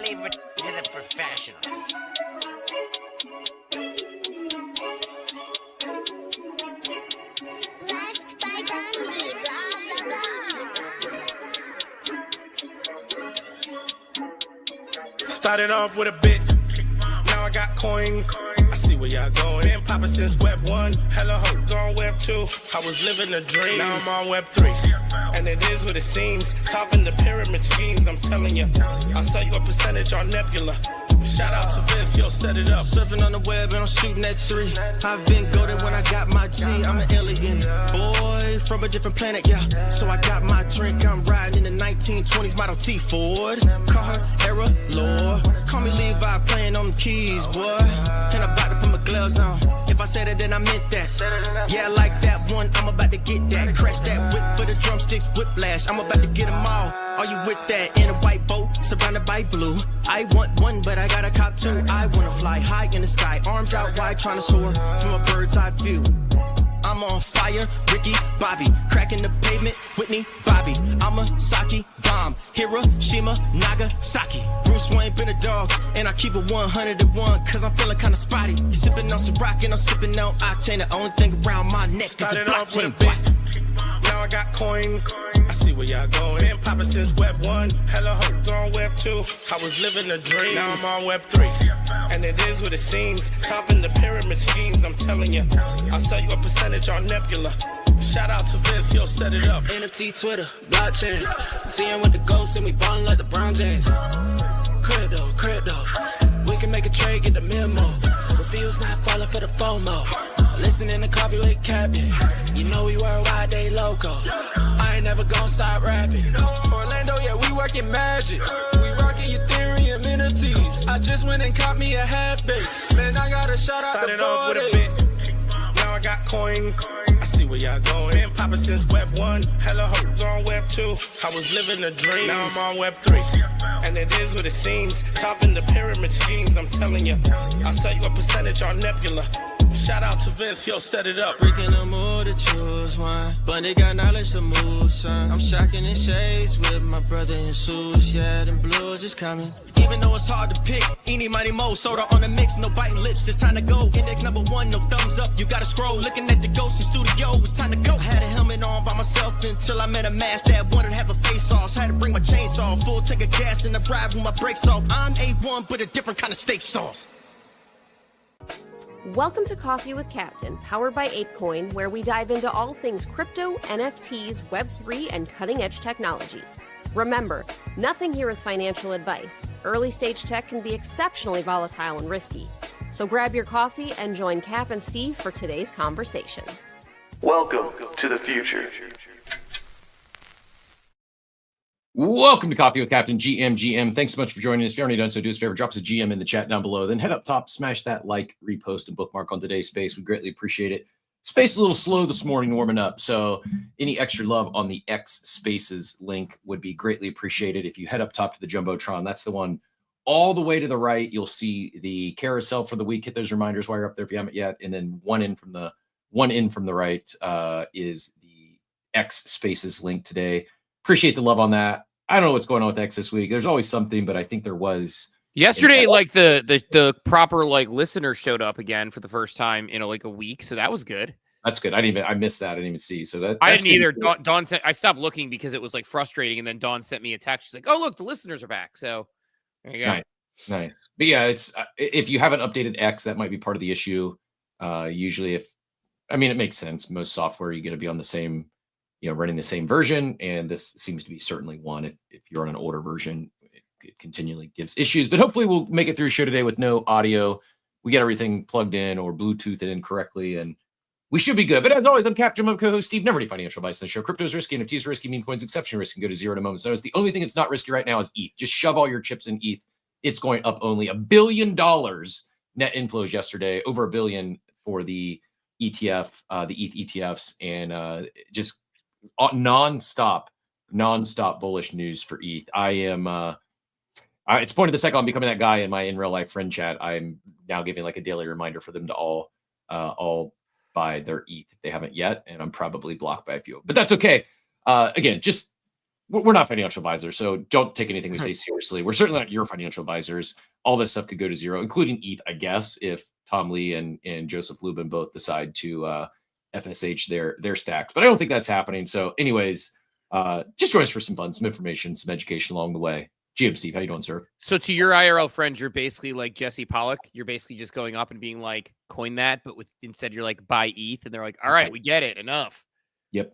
leave it to the professionals. Blessed by Gandhi, blah, blah, blah. Started off with a bit, now I got coin. I see where y'all going. Been popping since Web 1, hella hope on Web 2. I was living a dream, now I'm on Web 3. And it is what it seems, topping the pyramid schemes, I'm telling you. I'll sell you a percentage on Nebula. Shout out to Vince, yo, set it up. Surfing on the web and I'm shooting at 3. I've been golden when I got my G. I'm an alien boy from a different planet, yeah. So I got my drink, I'm riding in the 1920s Model T Ford. Call her Era Lord. Call me Levi, playing on the keys, boy. And I'm about to put my gloves on. If I said it, then I meant that. Yeah, I like that one, I'm about to get that. Crash that whip for the drumsticks, whiplash. I'm about to get them all. Are you with that? In a white boat, surrounded by blue. I want one, but I got a cop too. I wanna fly high in the sky, arms out wide, trying to soar from a bird's eye view. I'm on fire, Ricky, Bobby, cracking the pavement, Whitney, Bobby. I'm a Saki bomb, Hiroshima, Nagasaki. Bruce Wayne been a dog, and I keep it 101, cause I'm feeling kinda spotty. You sipping on some rock, and I'm sipping on octane. The only thing around my neck is the Started off with a blockchain. bit, now I got coin. I see where y'all going. Been popping since Web 1, hella hope on Web 2. I was living a dream, now I'm on Web 3. And it is what it seems, topping the pyramid schemes, I'm telling you. I'll sell you a percentage on Nebula. Shout out to Vince, he'll set it up. NFT, Twitter, blockchain. Seeing with the ghosts and we ballin' like the Brown James. Crypto. We can make a trade, get the memo. Refuse not falling for the FOMO. Listening to Coffee with Captain. You know we worldwide, they loco. I ain't never gonna stop rapping. Orlando, yeah, we working magic. We rocking Ethereum entities. I just went and caught me a half base. Man, I gotta shout out Started the off with a boy. bit, now I got coin. I see where y'all going. Been popping since Web 1, hella hope on Web 2. I was living a dream, now I'm on Web 3. And it is what it seems, topping the pyramid schemes, I'm telling you. I'll sell you a percentage on Nebula. Shout out to Vince, he'll set it up. Freaking the mood to choose one, but they got knowledge to move, son. I'm shocking in shades with my brother in shoes. Yeah, them blues is coming. Even though it's hard to pick, eeny, mighty, mo, soda on the mix, no biting lips, it's time to go. Index number 1, no thumbs up, you gotta scroll. Looking at the ghost in studio, it's time to go. I had a helmet on by myself until I met a mask that wanted to have a face off. So I had to bring my chainsaw, full tank of gas in the ride with my brakes off. I'm A1, but a different kind of steak sauce. Welcome to Coffee with Captain, powered by ApeChain, where we dive into all things crypto, NFTs, Web3, and cutting-edge technology. Remember, nothing here is financial advice. Early-stage tech can be exceptionally volatile and risky. So grab your coffee and join Cap and Steve for today's conversation. Welcome to the future. Welcome to Coffee with Captain GM. Thanks so much for joining us. If you already done so, do us a favor, drop us a GM in the chat down below. Then head up top, smash that like, repost, and bookmark on today's space. We greatly appreciate it. Space is a little slow this morning warming up, so any extra love on the X Spaces link would be greatly appreciated. If you head up top to the Jumbotron, that's the one all the way to the right. You'll see the carousel for the week. Hit those reminders while you're up there if you haven't yet. And then one in from the right is the X Spaces link today. Appreciate the love on that. I don't know what's going on with X this week. There's always something, but I think there was yesterday. Like the proper like listener showed up again for the first time in like a week, so that was good. That's good. I missed that. I didn't even see. So I didn't either. Dawn sent. I stopped looking because it was like frustrating, and then Dawn sent me a text. She's like, "Oh look, the listeners are back." So there you go. Nice. But yeah, it's if you haven't updated X, that might be part of the issue. Usually, it makes sense. Most software you got to be on the same. Running the same version, and this seems to be certainly one. If you're on an older version, it continually gives issues, but hopefully we'll make it through the show today with no audio. We get everything plugged in or Bluetooth it in correctly, and we should be good. But as always, I'm Captain, my co-host Steve. Never any financial advice on the show. Crypto is risky, NFTs are risky, meme coins exceptionally risky, can go to zero at a moment's notice. The only thing that's not risky right now is ETH. Just shove all your chips in ETH. It's going up only $1 billion net inflows yesterday, over $1 billion for the ETF, the ETH ETFs, and just non-stop bullish news for ETH. I am it's pointed the second I'm becoming that guy in my in real life friend chat. I'm now giving like a daily reminder for them to all buy their ETH if they haven't yet, and I'm probably blocked by a few, but that's okay. Again, just we're not financial advisors, so don't take anything we say seriously. We're certainly not your financial advisors. All this stuff could go to zero, including ETH, I guess, if Tom Lee and Joseph Lubin both decide to FSH their stacks. But I don't think that's happening. So anyways, just join us for some fun, some information, some education along the way. GM Steve, how you doing, sir? So to your IRL friends, you're basically like Jesse Pollock. You're basically just going up and being like, coin that, but instead you're like, buy ETH. And they're like, all right, we get it. Enough. Yep.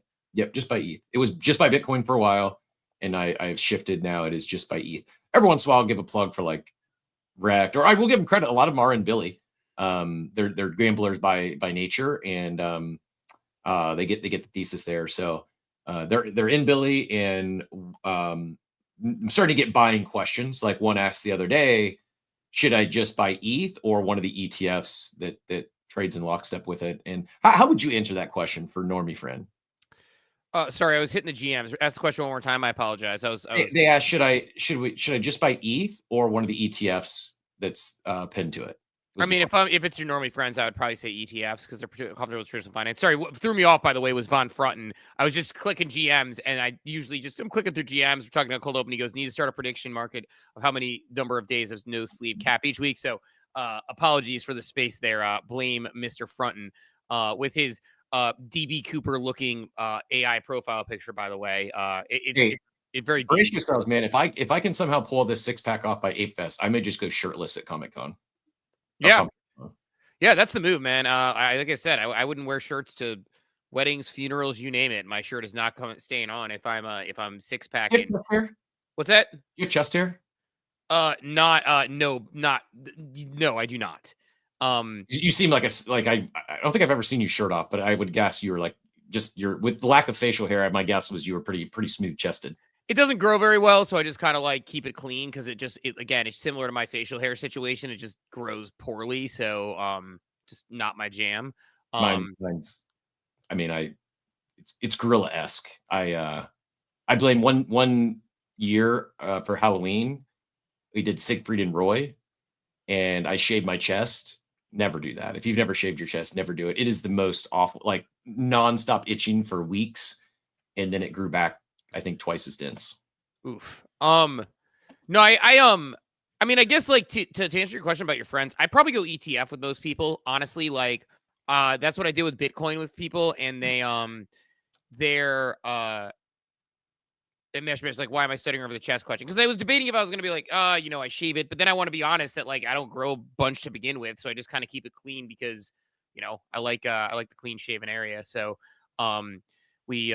Just buy ETH. It was just buy Bitcoin for a while. And I've shifted now. It is just by ETH. Every once in a while, I'll give a plug for like Rect, or I will give them credit. A lot of them are in Billy. They're gamblers by nature, and they get the thesis there. So they're in Billy, and I'm starting to get buying questions. Like one asked the other day, should I just buy ETH or one of the ETFs that trades in lockstep with it? And how would you answer that question for normie friend? Sorry, I was hitting the GMs. Ask the question one more time. I apologize. I was... They asked, should I just buy ETH or one of the ETFs that's pinned to it? I mean, if it's your normie friends, I would probably say ETFs because they're comfortable with traditional finance. Sorry, what threw me off, by the way, was Von Frunten. I was just clicking GMs, and I'm clicking through GMs. We're talking about cold open. He goes, need to start a prediction market of how many number of days of no sleeve cap each week. So apologies for the space there. Blame Mr. Frunten with his DB Cooper looking AI profile picture, by the way. It very brace yourselves, man. If I can somehow pull this 6-pack off by Ape Fest, I may just go shirtless at Comic Con. Yeah, that's the move, man. Like I said, I wouldn't wear shirts to weddings, funerals, you name it. My shirt is not staying on if I'm 6-packing. What's that? Your chest hair? No, I do not. You seem like I don't think I've ever seen you shirt off, but I would guess you were like with the lack of facial hair. My guess was you were pretty smooth chested. It doesn't grow very well, so I just kind of like keep it clean because again, it's similar to my facial hair situation. It just grows poorly, so just not my jam. Mine's, I mean, it's gorilla-esque. I blame one year for Halloween. We did Siegfried and Roy, and I shaved my chest. Never do that. If you've never shaved your chest, never do it. It is the most awful, like nonstop itching for weeks, and then it grew back, I think, twice as dense. Oof. No, I mean, I guess like to answer your question about your friends, I'd probably go ETF with those people. Honestly, like that's what I did with Bitcoin with people, and it's like, why am I studying over the chest question? Because I was debating if I was going to be like, I shave it, but then I want to be honest that like I don't grow a bunch to begin with, so I just kind of keep it clean because I like the clean shaven area. So we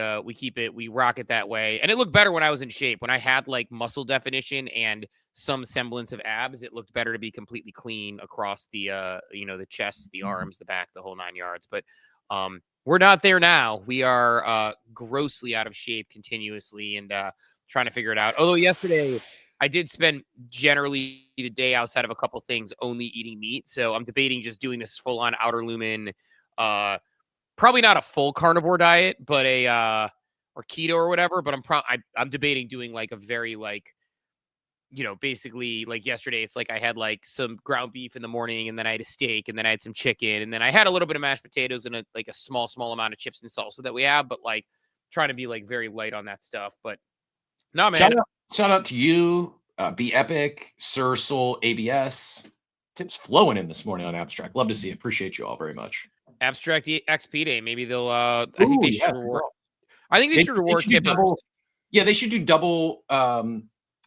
rock it that way, and it looked better when I was in shape. When I had like muscle definition and some semblance of abs, it looked better to be completely clean across the the chest, the arms, the back, the whole 9 yards. But we're not there now. We are grossly out of shape continuously and trying to figure it out. Although yesterday I did spend generally the day outside of a couple things only eating meat. So I'm debating just doing this full on outer lumen, probably not a full carnivore diet, but or keto or whatever. But I'm debating doing like a very like, basically like yesterday, it's like I had like some ground beef in the morning, and then I had a steak, and then I had some chicken, and then I had a little bit of mashed potatoes and a small amount of chips and salsa that we have, but like trying to be like very light on that stuff. But no, man. Shout out to you, Be Epic, Sir Soul, ABS. Tips flowing in this morning on Abstract. Love to see it. Appreciate you all very much. Abstract XP Day. Maybe they'll. I think they should reward. I think they should reward tippers. They should do double.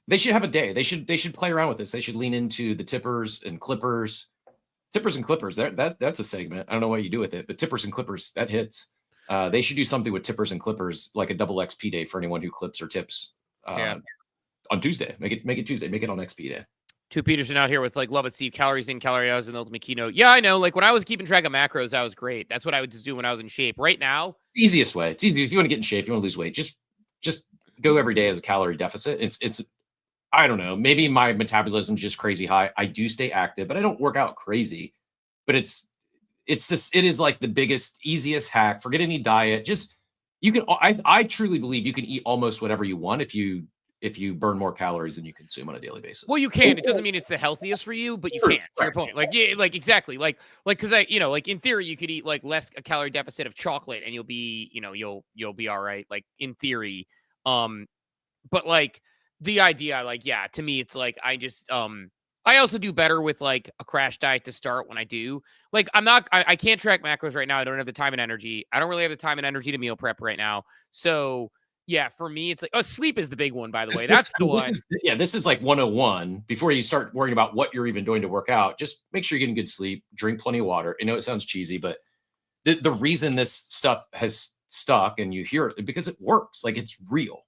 They should have a day. They should play around with this. They should lean into the tippers and clippers. Tippers and clippers. That's a segment. I don't know what you do with it, but tippers and clippers, that hits. They should do something with tippers and clippers, like a double XP day for anyone who clips or tips. On Tuesday. Make it Tuesday. Make it on XP day. Two Peterson out here with like love it, Steve. Calories in, calorie out, and the ultimate keynote. Yeah, I know. Like when I was keeping track of macros, that was great. That's what I would just do when I was in shape. Right now, it's the easiest way. It's easy if you want to get in shape, you want to lose weight. Just go every day as a calorie deficit. It's I don't know. Maybe my metabolism's just crazy high. I do stay active, but I don't work out crazy. But it is like the biggest, easiest hack. Forget any diet. Just you can. I truly believe you can eat almost whatever you want if you burn more calories than you consume on a daily basis. Well, you can. It doesn't mean it's the healthiest for you, but you can. To your point, like exactly, like because like in theory you could eat like less a calorie deficit of chocolate and you'll be you'll be all right. Like in theory, But like the idea, like, yeah, to me, it's like, I also do better with like a crash diet to start when I do. Like, I can't track macros right now. I don't have the time and energy. I don't really have the time and energy to meal prep right now. So yeah, for me, it's like, sleep is the big one, by the way. That's the one. This is like 101. Before you start worrying about what you're even doing to work out, just make sure you're getting good sleep, drink plenty of water. I know it sounds cheesy, but the reason this stuff has stuck and you hear it because it works. Like, it's real.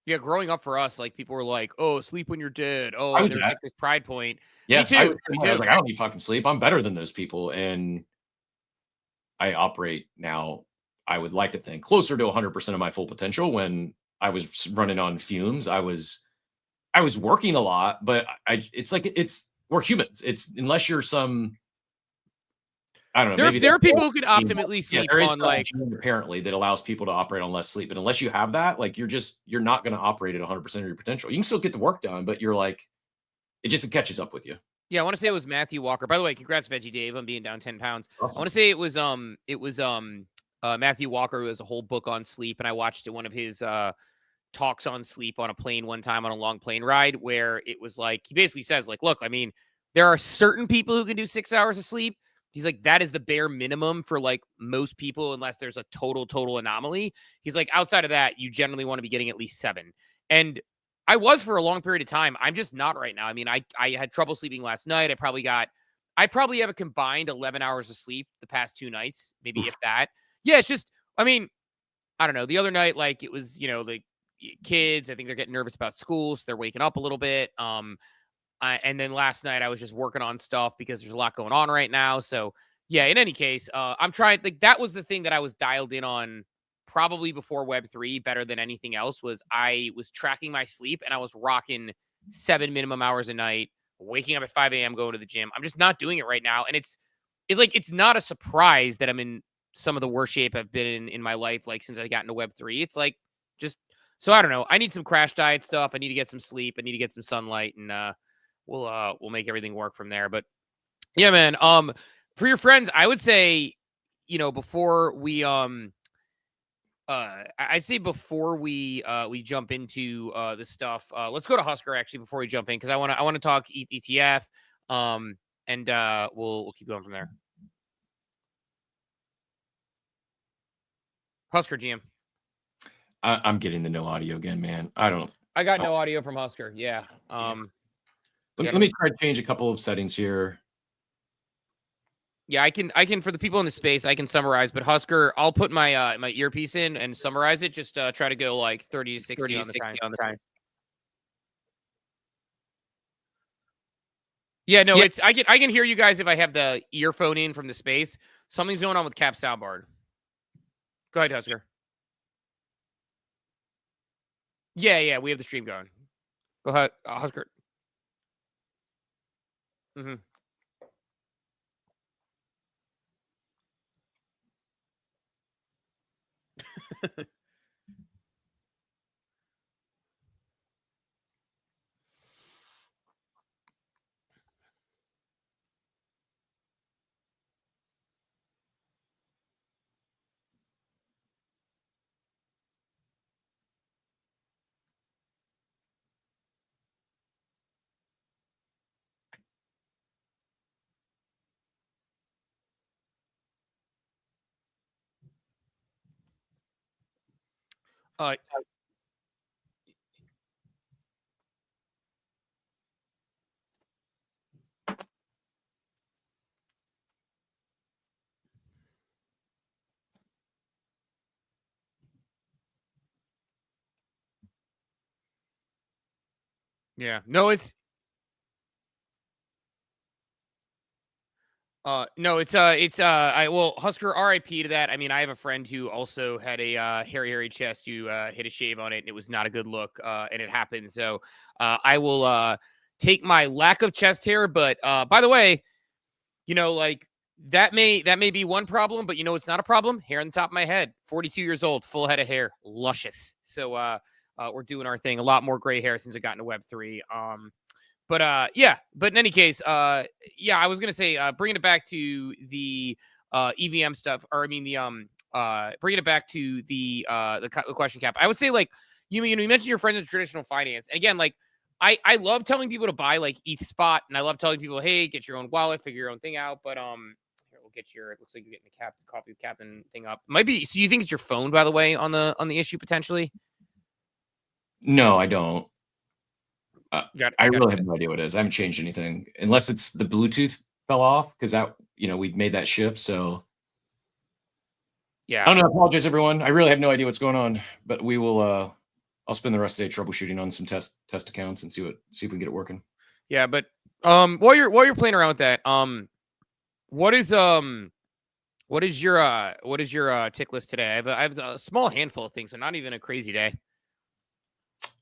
Yeah, growing up for us, like, people were like, "Oh, sleep when you're dead." Oh, there's like this pride point. Yeah, me too. I was like, I don't need fucking sleep. I'm better than those people, and I operate now. I would like to think closer to 100% of my full potential. When I was running on fumes, I was working a lot, but it's like we're humans. It's unless you're some. I don't know. There are people who could optimally sleep on like apparently that allows people to operate on less sleep. But unless you have that, like you're not going to operate at 100% of your potential. You can still get the work done, but you're like, it catches up with you. Yeah, I want to say it was Matthew Walker. By the way, congrats, Veggie Dave, on being down 10 pounds. Awesome. I want to say it was Matthew Walker, who has a whole book on sleep, and I watched one of his talks on sleep on a plane one time on a long plane ride, where it was like he basically says, like, look, I mean, there are certain people who can do 6 hours of sleep. He's like, that is the bare minimum for like most people, unless there's a total anomaly. He's like, outside of that, you generally want to be getting at least 7. And I was for a long period of time. I'm just not right now. I mean, I had trouble sleeping last night. I probably have a combined 11 hours of sleep the past 2 nights, maybe if that. Yeah, it's just, I mean, I don't know. The other night, like, it was, the kids, I think they're getting nervous about school, so they're waking up a little bit. And then last night I was just working on stuff because there's a lot going on right now. So yeah, in any case, I'm trying, like, that was the thing that I was dialed in on probably before Web3 better than anything else. Was I was tracking my sleep, and I was rocking 7 minimum hours a night, waking up at 5 a.m., going to the gym. I'm just not doing it right now. And it's like, it's not a surprise that I'm in some of the worst shape I've been in my life, like since I got into Web3. It's like, just, so I don't know. I need some crash diet stuff. I need to get some sleep. I need to get some sunlight, and we'll make everything work from there. But yeah, man, for your friends, I would say, before we I'd say before we jump into the stuff, let's go to Husker actually before we jump in, because I want to talk ETF, and we'll keep going from there. Husker, GM. I'm getting the no audio again, man. I don't know. I got no audio from Husker. Yeah. Let me try to change a couple of settings here. Yeah, I can for the people in the space, I can summarize, but Husker, I'll put my my earpiece in and summarize it. Just try to go like 30 to 60 on the time. Yeah, no, it's I can hear you guys if I have the earphone in from the space. Something's going on with Cap soundboard. Go ahead, Husker. Yeah, we have the stream going. Go ahead, Husker. Mm-hmm. Yeah, no, it's Husker, RIP to that. I mean, I have a friend who also had a hairy chest who hit a shave on it, and it was not a good look, and it happened. So I will take my lack of chest hair, but by the way, like that may be one problem, but it's not a problem. Hair on the top of my head, 42 years old, full head of hair, luscious. So we're doing our thing. A lot more gray hair since I got into Web3. But in any case, I was going to say, bringing it back to the EVM stuff, or I mean, bringing it back to the question cap. I would say, like, you mentioned your friends in traditional finance. And again, like I love telling people to buy like ETH spot, and I love telling people, hey, get your own wallet, figure your own thing out. But here we'll get your. It looks like you're getting the coffee with Captain thing up. Might be. So you think it's your phone, by the way, on the issue potentially? No, I don't. I really it. have no idea what it is. I haven't changed anything unless it's the Bluetooth fell off because that we've made that shift. So yeah, I don't know. I apologize, everyone. I really have no idea what's going on, but we will. I'll spend the rest of the day troubleshooting on some test accounts and see if we can get it working. Yeah, but while you're playing around with that, what is your tick list today? I have a small handful of things, so not even a crazy day.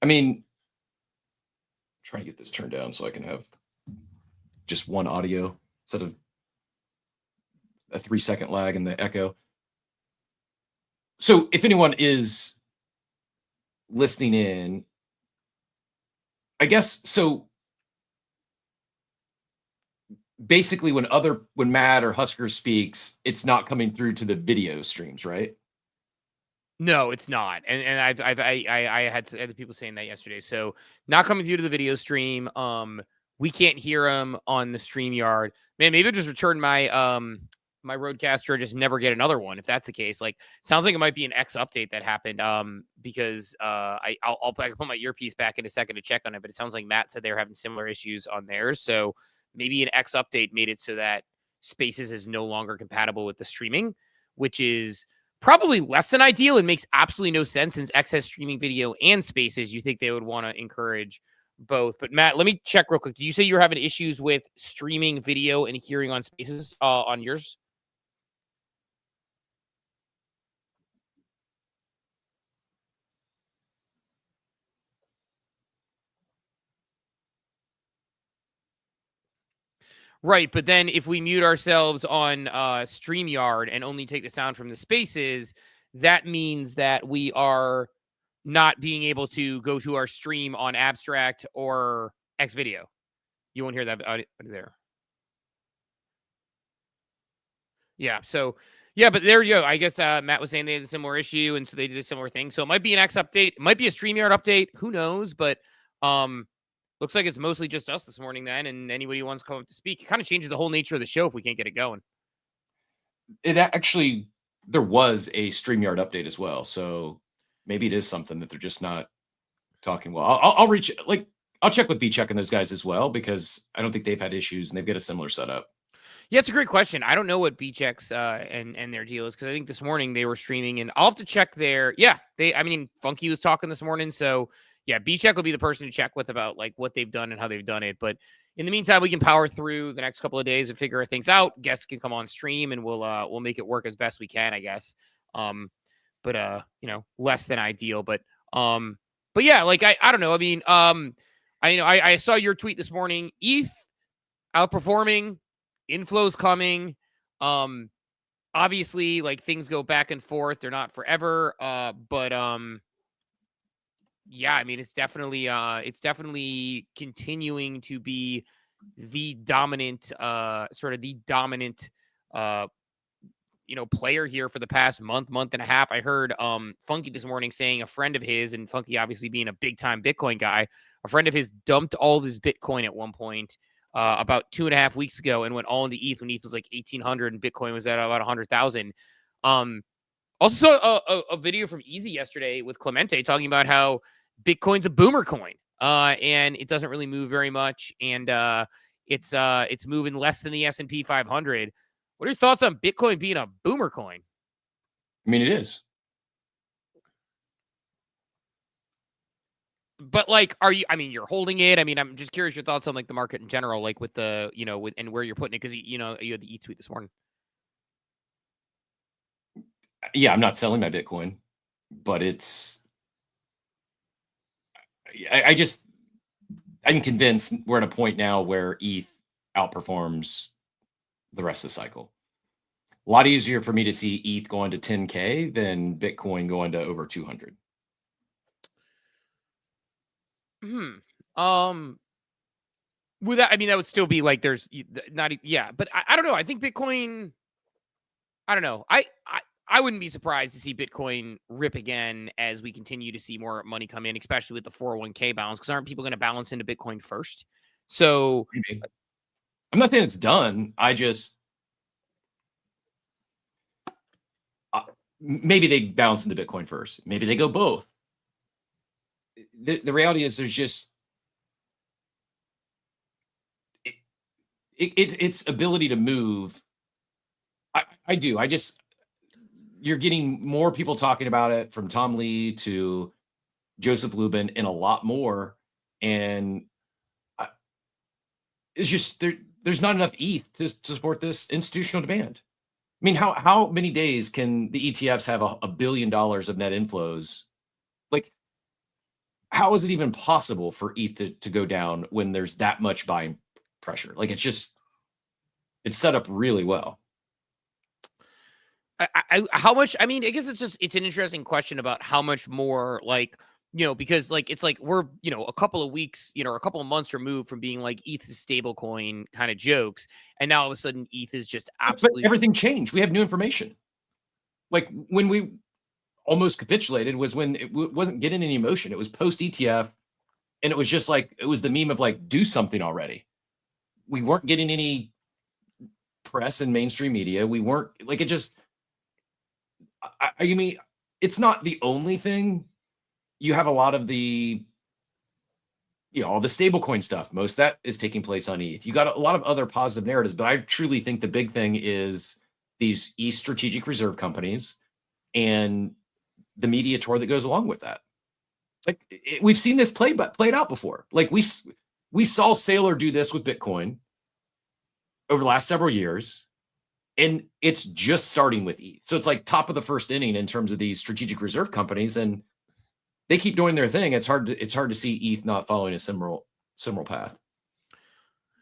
I mean, trying to get this turned down so I can have just one audio instead of a 3-second lag in the echo. So if anyone is listening in, I guess, so basically when Matt or Husker speaks, it's not coming through to the video streams, right? No, it's not. And I had other people saying that yesterday. So not coming through to the video stream. We can't hear them on the StreamYard. Man, maybe I'll just return my my Roadcaster or just never get another one if that's the case. Like, sounds like it might be an X update that happened. Because I'll put my earpiece back in a second to check on it, but it sounds like Matt said they were having similar issues on theirs. So maybe an X update made it so that Spaces is no longer compatible with the streaming, which is probably less than ideal and makes absolutely no sense since X has streaming video and Spaces. You think they would want to encourage both. But Matt, let me check real quick. Did you say you were having issues with streaming video and hearing on Spaces on yours? Right, but then if we mute ourselves on StreamYard and only take the sound from the Spaces, that means that we are not being able to go to our stream on Abstract or Xvideo. You won't hear that audio there. Yeah, so, yeah, but there you go. I guess Matt was saying they had a similar issue, and so they did a similar thing. So it might be an X update. It might be a StreamYard update. Who knows? But looks like it's mostly just us this morning then, and anybody who wants to come up to speak. It kind of changes the whole nature of the show if we can't get it going. It actually, there was a StreamYard update as well, so maybe it is something that they're just not talking well. I'll check with BCheck and those guys as well, because I don't think they've had issues and they've got a similar setup. Yeah, it's a great question. I don't know what BCheck's and their deal is, because I think this morning they were streaming, and I'll have to check their. Yeah, Funky was talking this morning, so yeah, BCheck will be the person to check with about like what they've done and how they've done it. But in the meantime, we can power through the next couple of days and figure things out. Guests can come on stream, and we'll make it work as best we can, I guess. But less than ideal. But yeah, like I don't know. I mean, I saw your tweet this morning. ETH outperforming, inflows coming. Obviously, like things go back and forth. They're not forever. But yeah, I mean, it's definitely continuing to be the dominant, player here for the past month and a half. I heard Funky this morning saying a friend of his, and Funky obviously being a big time Bitcoin guy, a friend of his dumped all of his Bitcoin at one point about 2.5 weeks ago and went all into ETH when ETH was like 1,800 and Bitcoin was at about 100,000. Also saw a video from Easy yesterday with Clemente talking about how Bitcoin's a boomer coin, and it doesn't really move very much, and it's moving less than the S&P 500. What are your thoughts on Bitcoin being a boomer coin? I mean, it is. But like, you're holding it. I mean, I'm just curious your thoughts on like the market in general, like with the, and where you're putting it. Cause you had the ETH tweet this morning. Yeah. I'm not selling my Bitcoin, but I'm convinced we're at a point now where ETH outperforms the rest of the cycle. A lot easier for me to see ETH going to 10K than Bitcoin going to over 200. With that, I mean, that would still be like there's not, yeah, but I don't know. I think Bitcoin, I don't know. I wouldn't be surprised to see Bitcoin rip again as we continue to see more money come in, especially with the 401k balance, because aren't people going to balance into Bitcoin first? So Maybe. I'm not saying it's done. I just maybe they balance into Bitcoin first. Maybe they go both. The reality is there's just its ability to move. I do. You're getting more people talking about it, from Tom Lee to Joseph Lubin and a lot more. And it's just there's not enough ETH to support this institutional demand. I mean, how many days can the ETFs have $1 billion of net inflows? Like, how is it even possible for ETH to go down when there's that much buying pressure? Like, it's set up really well. How much? I mean, I guess it's an interesting question about how much more, like, because like it's like we're a couple of weeks, or a couple of months removed from being like ETH is stable coin kind of jokes, and now all of a sudden ETH is just absolutely But everything changed. We have new information. Like, when we almost capitulated was when it wasn't getting any motion. It was post ETF, and it was just like it was the meme of like, do something already. We weren't getting any press and mainstream media. We weren't like, it just. I mean, it's not the only thing. You have a lot of the, all the stablecoin stuff. Most of that is taking place on ETH. You got a lot of other positive narratives, but I truly think the big thing is these ETH strategic reserve companies and the media tour that goes along with that. Like, we've seen this played out before. Like, we saw Saylor do this with Bitcoin over the last several years. And it's just starting with ETH. So it's like top of the first inning in terms of these strategic reserve companies, and they keep doing their thing. It's hard to see ETH not following a similar path.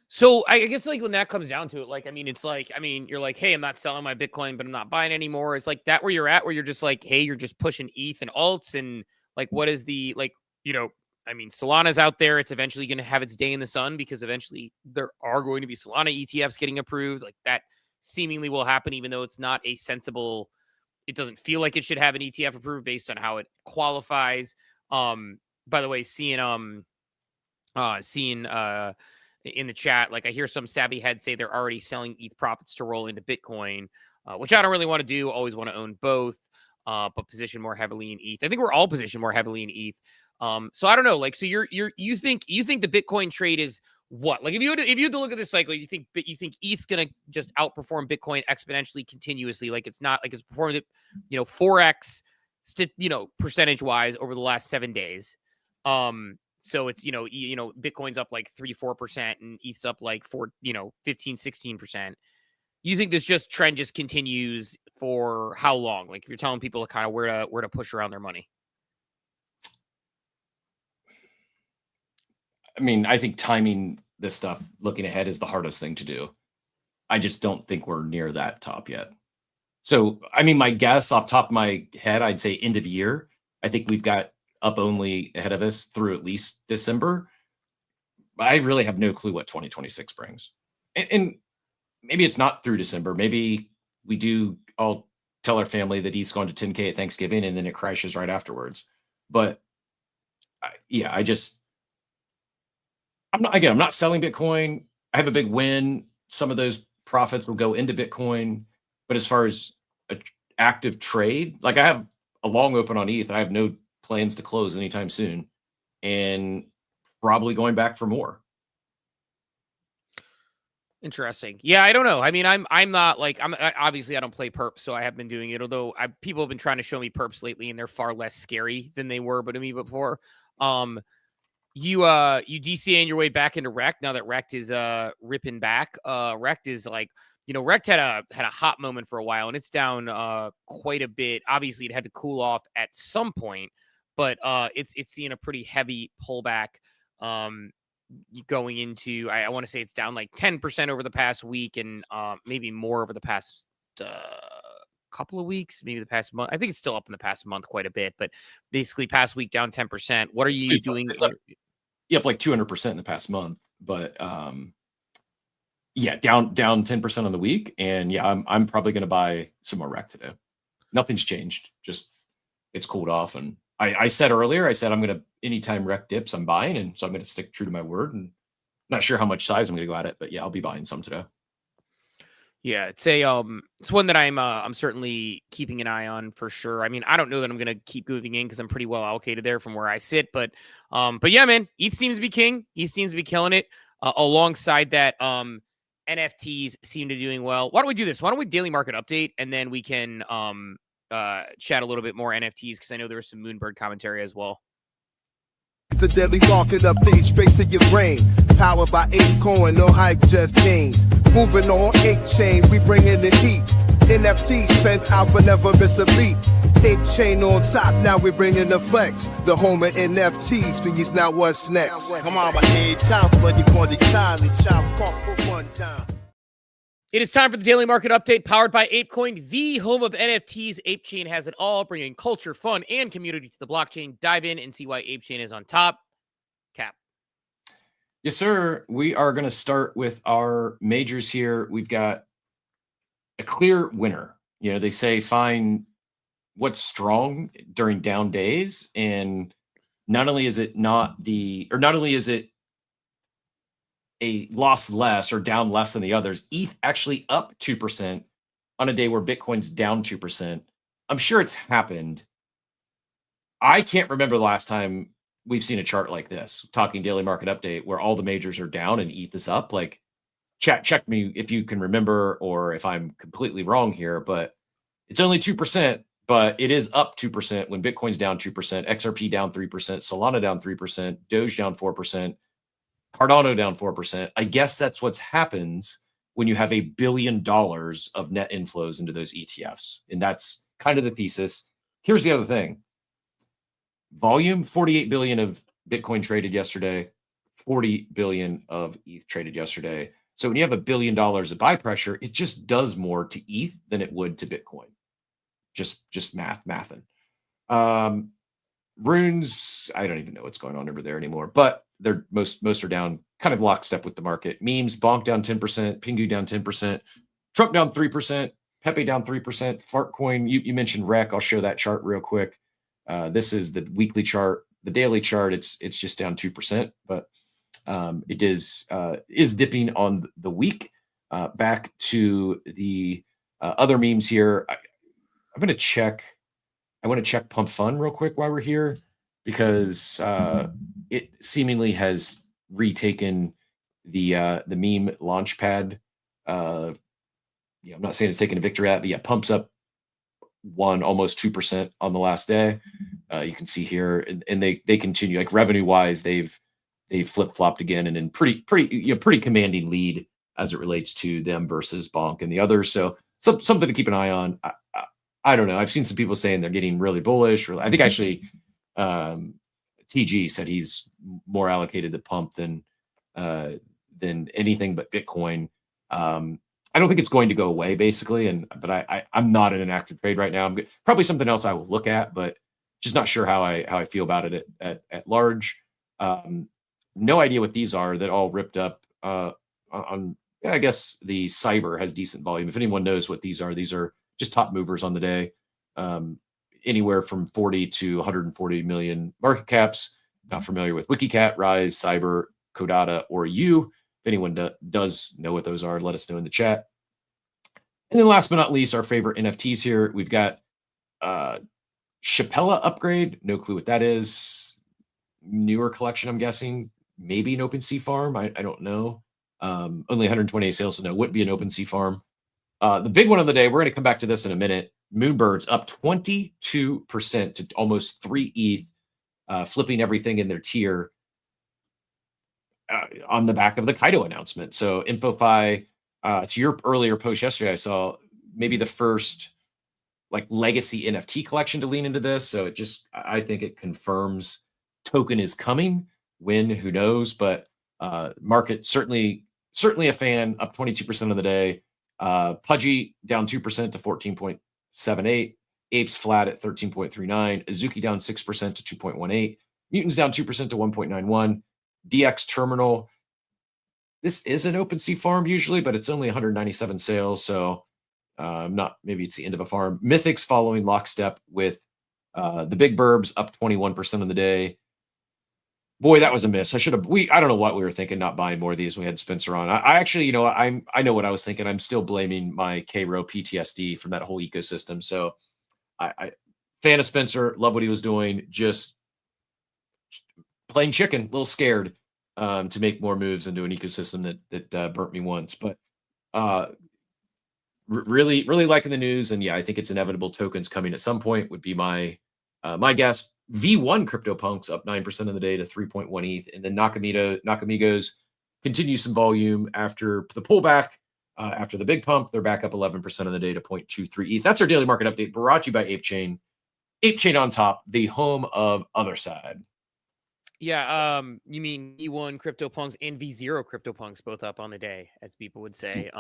So I guess like when that comes down to it, like, I mean, it's like, I mean, you're like, hey, I'm not selling my Bitcoin, but I'm not buying anymore. It's like that where you're at, where you're just like, hey, you're just pushing ETH and alts, and like, what is the, like, I mean, Solana's out there. It's eventually going to have its day in the sun, because eventually there are going to be Solana ETFs getting approved. Like, that seemingly will happen, even though it's not a sensible, it doesn't feel like it should have an ETF approved based on how it qualifies. By the way, seeing in the chat, like, I hear some savvy heads say they're already selling ETH profits to roll into Bitcoin, which I don't really want to do. Always want to own both, but position more heavily in ETH. I think we're all positioned more heavily in ETH. So I don't know. Like, so you think the Bitcoin trade is what? Like, if you had to look at this cycle, you think ETH's gonna just outperform Bitcoin exponentially, continuously? Like, it's not like it's performed, 4x, percentage wise over the last 7 days. So it's Bitcoin's up like 3-4%, and ETH's up like 15-16%. You think this trend just continues for how long? Like, if you're telling people kind of where to push around their money. I mean, I think timing this stuff looking ahead is the hardest thing to do. I just don't think we're near that top yet. So, I mean, my guess off top of my head, I'd say end of year. I think we've got up only ahead of us through at least December. I really have no clue what 2026 brings. And maybe it's not through December. Maybe we do all tell our family that he's going to 10K at Thanksgiving, and then it crashes right afterwards. But yeah, I'm not selling Bitcoin. I have a big win. Some of those profits will go into Bitcoin. But as far as an active trade, like, I have a long open on ETH. I have no plans to close anytime soon, and probably going back for more. Interesting. Yeah, I don't know. I mean, I'm not like, obviously I don't play perps, so I have been doing it. Although people have been trying to show me perps lately, and they're far less scary than they were to me before. You DCAing your way back into Rect now that Rect is ripping back. Rect is like, Rect had a hot moment for a while, and it's down quite a bit. Obviously, it had to cool off at some point, but it's seeing a pretty heavy pullback. Going into, I want to say it's down like 10% over the past week, and maybe more over the past couple of weeks, maybe the past month. I think it's still up in the past month quite a bit, but basically past week down 10%. What are you doing? It's up like 200% in the past month, but yeah, down 10% on the week. And yeah, I'm probably going to buy some more Rect today. Nothing's changed. Just it's cooled off. And I said earlier, I said I'm going to anytime rec dips, I'm buying, and so I'm going to stick true to my word. And not sure how much size I'm going to go at it, but yeah, I'll be buying some today. Yeah, it's one that I'm certainly keeping an eye on for sure. I mean, I don't know that I'm gonna keep moving in because I'm pretty well allocated there from where I sit, but yeah, man, ETH seems to be king. ETH seems to be killing it. Alongside that, NFTs seem to be doing well. Why don't we do this? Why don't we daily market update, and then we can chat a little bit more NFTs, because I know there was some Moonbird commentary as well. The daily market update straight to your brain. Powered by ApeChain, no hype, just gains. Moving on ApeChain, we bring in the heat. NFTs, fence alpha, never miss a beat. ApeChain on top, now we bring in the flex. The home of NFTs, figures now what's next. Come on, my head top, but you want the time to chop for one time. It is time for the daily market update powered by ApeCoin, the home of NFTs. ApeChain has it all, bringing culture, fun, and community to the blockchain. Dive in and see why ApeChain is on top. Cap. Yes, sir. We are going to start with our majors here. We've got a clear winner. You know, they say find what's strong during down days. And not only is it a loss less or down less than the others, ETH actually up 2% on a day where Bitcoin's down 2%. I'm sure it's happened. I can't remember the last time we've seen a chart like this, talking daily market update, where all the majors are down and ETH is up. Like, check me if you can remember, or if I'm completely wrong here, but it's only 2%, but it is up 2% when Bitcoin's down 2%, XRP down 3%, Solana down 3%, Doge down 4%, Cardano down 4%. I guess that's what happens when you have $1 billion of net inflows into those ETFs. And that's kind of the thesis. Here's the other thing. Volume, 48 billion of Bitcoin traded yesterday, 40 billion of ETH traded yesterday. So when you have $1 billion of buy pressure, it just does more to ETH than it would to Bitcoin. Just mathing. Runes, I don't even know what's going on over there anymore, but they're most are down kind of lockstep with the market. Memes, Bonk down 10%, Pingu down 10%, Trump down 3%, Pepe down 3%, Fartcoin, you mentioned Rec. I'll show that chart real quick. This is the weekly chart. The daily chart, it's just down 2%, but it is dipping on the week. Back to the other memes here. I'm going to check. I want to check Pump Fun real quick while we're here, because it seemingly has retaken the meme launchpad. I'm not saying it's taking a victory at, but yeah, Pump's up almost 2% on the last day. You can see here, and they continue, like, revenue wise, they've flip flopped again, and in pretty commanding lead as it relates to them versus Bonk and the others. So something to keep an eye on. I don't know. I've seen some people saying they're getting really bullish. I think actually TG said he's more allocated to Pump than anything but Bitcoin. I don't think it's going to go away, basically. But I'm not in an active trade right now. Probably something else I will look at, but just not sure how I feel about it at large. No idea what these are that all ripped up on. I guess the Cyber has decent volume. If anyone knows what these are just top movers on the day. Anywhere from 40 to 140 million market caps. Not familiar with WikiCat, Rise, Cyber, Codata, or You. If anyone does know what those are, let us know in the chat. And then last but not least, our favorite NFTs here. We've got Chapella Upgrade. No clue what that is. Newer collection, I'm guessing. Maybe an OpenSea farm. I don't know. Only 128 sales, so no, wouldn't be an OpenSea farm. The big one of the day, we're going to come back to this in a minute. Moonbirds up 22% to almost 3 ETH, flipping everything in their tier on the back of the Kaito announcement. So InfoFi, to your earlier post yesterday, I saw maybe the first like legacy NFT collection to lean into this. So I think it confirms token is coming. When, who knows? But market certainly a fan, up 22% of the day. Pudgy down 2% to 14.78. Apes flat at 13.39. Azuki down 6% to 2.18. Mutants down 2% to 1.91. DX Terminal. This is an OpenSea farm usually, but it's only 197 sales. So Not maybe it's the end of a farm. Mythic's following lockstep with the big burbs, up 21% on the day. Boy, that was a miss. I don't know what we were thinking, not buying more of these when we had Spencer on. I actually, I know what I was thinking. I'm still blaming my K-Row PTSD from that whole ecosystem. So I fan of Spencer, love what he was doing, just playing chicken, a little scared to make more moves into an ecosystem that burnt me once. But really liking the news. And yeah, I think it's inevitable. Tokens coming at some point would be my guess. V1 CryptoPunks up 9% of the day to 3.1 ETH. And then Nakamigos continue some volume after the pullback. After the big pump, they're back up 11% of the day to 0.23 ETH. That's our daily market update brought to you by ApeChain. ApeChain on top, the home of other side. Yeah, you mean V1 CryptoPunks and V0 CryptoPunks both up on the day, as people would say.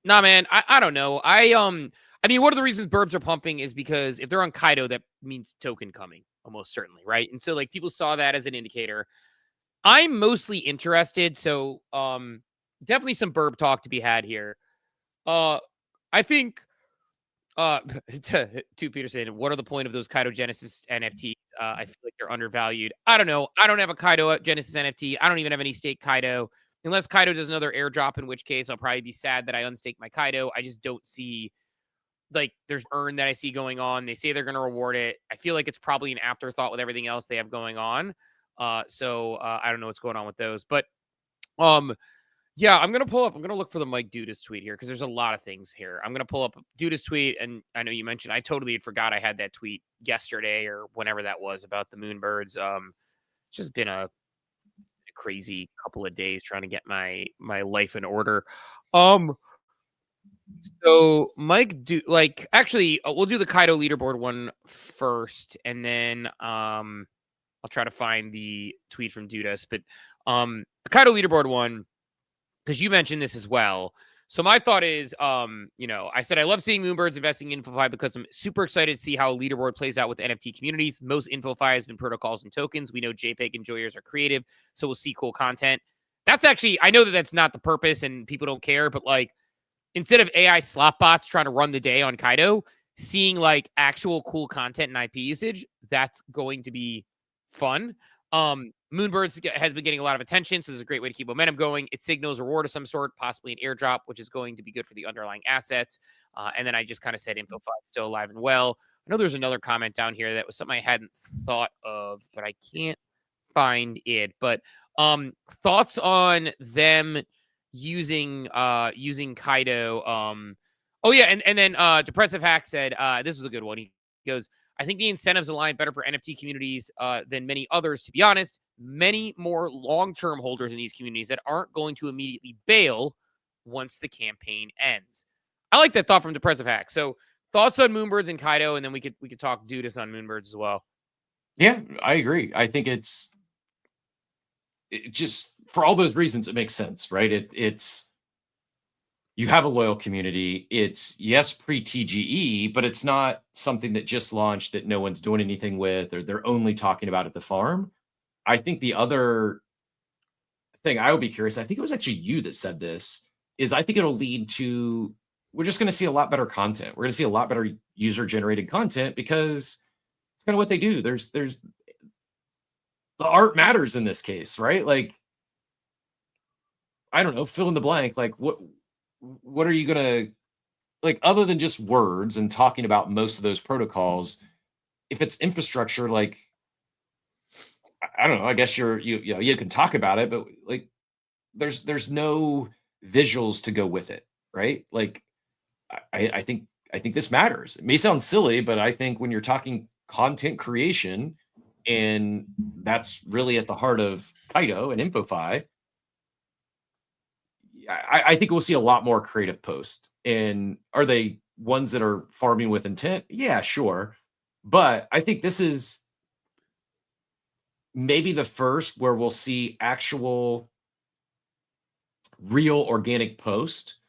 Nah, man, I don't know. I mean, one of the reasons burbs are pumping is because if they're on Kaito, that means token coming, almost certainly, right? And so, like, people saw that as an indicator. I'm mostly interested, so definitely some burb talk to be had here. I think to Peterson, what are the point of those Kaito Genesis NFTs? I feel like they're undervalued. I don't know. I don't have a Kaito Genesis NFT. I don't even have any stake Kaito. Unless Kaito does another airdrop, in which case I'll probably be sad that I unstake my Kaito. I just don't see, like, there's earn that I see going on. They say they're going to reward it. I feel like it's probably an afterthought with everything else they have going on. So I don't know what's going on with those. But yeah, I'm going to look for the Mike Dudas tweet here because there's a lot of things here. I'm going to pull up Dudas tweet. And I know you mentioned, I totally had forgot I had that tweet yesterday or whenever that was about the Moonbirds. It's just been a crazy couple of days trying to get my life in order. So Mike, actually, we'll do the Kaito leaderboard one first, and then I'll try to find the tweet from Dudas. But the Kaito leaderboard one, because you mentioned this as well. So my thought is, I said I love seeing Moonbirds investing in InfoFi because I'm super excited to see how a leaderboard plays out with NFT communities. Most InfoFi has been protocols and tokens. We know JPEG enjoyers are creative, so we'll see cool content. That's actually, I know that that's not the purpose and people don't care, but like, instead of AI slop bots trying to run the day on Kaito, seeing like actual cool content and IP usage, that's going to be fun. Moonbirds has been getting a lot of attention, so there's a great way to keep momentum going. It signals reward of some sort, possibly an airdrop, which is going to be good for the underlying assets. And then I just kind of said InfoFi is still alive and well. I know there's another comment down here that was something I hadn't thought of, but I can't find it. But thoughts on them using Kaito. Oh yeah, and then Depressive Hack said this was a good one. He goes, I think the incentives align better for NFT communities than many others, to be honest. Many more long-term holders in these communities that aren't going to immediately bail once the campaign ends. I like that thought from Depressive Hack. So thoughts on Moonbirds and Kaito, and then we could talk Dudas on Moonbirds as well. Yeah, I agree. I think it just, for all those reasons, it makes sense, right? It's you have a loyal community. It's, yes, pre-TGE, but it's not something that just launched that no one's doing anything with, or they're only talking about at the farm. I think the other thing I would be curious, I think it was actually you that said this, is I think it'll lead to, we're just going to see a lot better content. We're going to see a lot better user-generated content because it's kind of what they do. There's the art matters in this case, right? Like, I don't know, fill in the blank. Like, what are you going to, like, other than just words and talking about most of those protocols, if it's infrastructure, like, I don't know, I guess you can talk about it, but like, there's no visuals to go with it, right? Like, I think this matters. It may sound silly, but I think when you're talking content creation, and that's really at the heart of Kaito and InfoFi, I think we'll see a lot more creative posts. And are they ones that are farming with intent? Yeah, sure. But I think this is maybe the first where we'll see actual real organic post.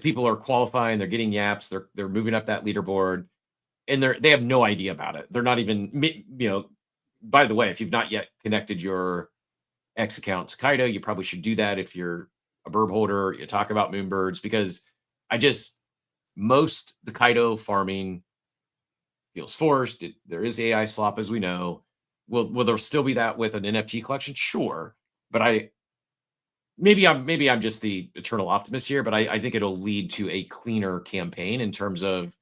People are qualifying, they're getting yaps, they're moving up that leaderboard, and they have no idea about it. They're not even, by the way, if you've not yet connected your X account to Kaito, you probably should do that if you're a burb holder. You talk about Moonbirds, because the Kaito farming feels forced. There is AI slop, as we know. Will there still be that with an NFT collection? Sure, but maybe I'm just the eternal optimist here, but I think it'll lead to a cleaner campaign in terms of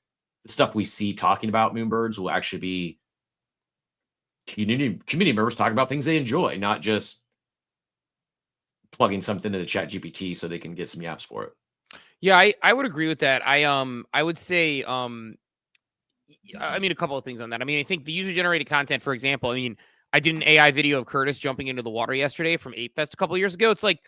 the stuff we see talking about Moonbirds will actually be community members talking about things they enjoy, not just plugging something into the chat GPT so they can get some yaps for it. Yeah, I would agree with that. I would say I mean, a couple of things on that. I mean, I think the user-generated content, for example, I mean, I did an AI video of Curtis jumping into the water yesterday from ApeFest a couple of years ago. It's like,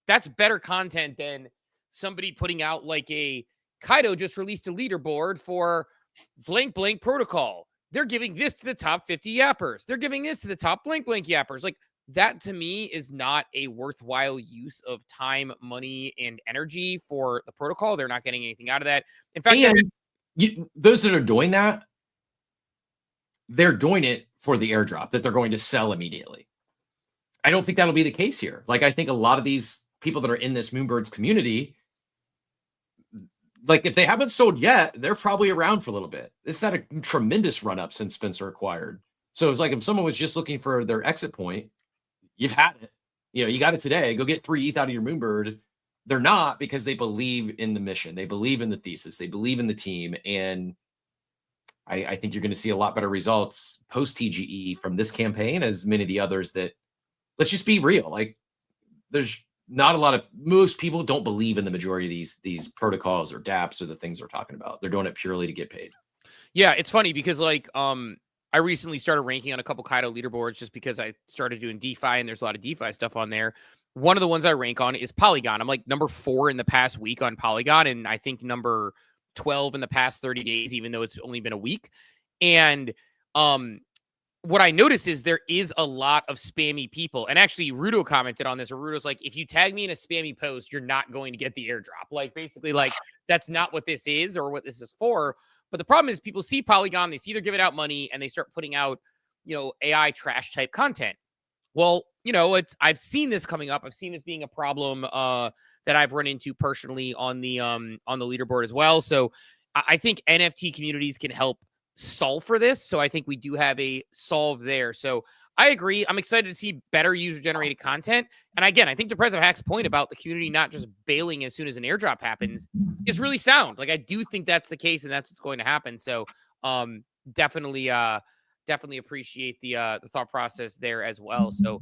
that's better content than somebody putting out like a Kaito just released a leaderboard for blank blank protocol. They're giving this to the top 50 yappers. They're giving this to the top blank blank yappers. Like, that to me is not a worthwhile use of time, money, and energy for the protocol. They're not getting anything out of that. In fact, those that are doing that, they're doing it for the airdrop that they're going to sell immediately. I don't think that'll be the case here. Like, I think a lot of these people that are in this Moonbirds community, like, if they haven't sold yet, they're probably around for a little bit. This had a tremendous run up since Spencer acquired. So it's like, if someone was just looking for their exit point, you've had it. You got it today. Go get 3 ETH out of your Moonbird. They're not, because they believe in the mission. They believe in the thesis. They believe in the team. And I think you're going to see a lot better results post TGE from this campaign as many of the others that, let's just be real. Like, there's not a lot of, most people don't believe in the majority of these protocols or dApps or the things they're talking about. They're doing it purely to get paid. Yeah, it's funny because like, I recently started ranking on a couple Kaito leaderboards just because I started doing DeFi and there's a lot of DeFi stuff on there. One of the ones I rank on is Polygon. I'm like number 4 in the past week on Polygon, and I think number 12 in the past 30 days, even though it's only been a week. And what I noticed is there is a lot of spammy people. And actually, Rudo commented on this. Rudo's like, if you tag me in a spammy post, you're not going to get the airdrop. Like, basically, like, that's not what this is or what this is for. But the problem is people see Polygon, they see they're giving out money, and they start putting out, AI trash type content. Well, I've seen this coming up. I've seen this being a problem that I've run into personally on the leaderboard as well. So I think NFT communities can help solve for this. So I think we do have a solve there. So I agree. I'm excited to see better user-generated content. And again, I think the President Hack's point about the community not just bailing as soon as an airdrop happens is really sound. Like, I do think that's the case, and that's what's going to happen. So definitely appreciate the thought process there as well. So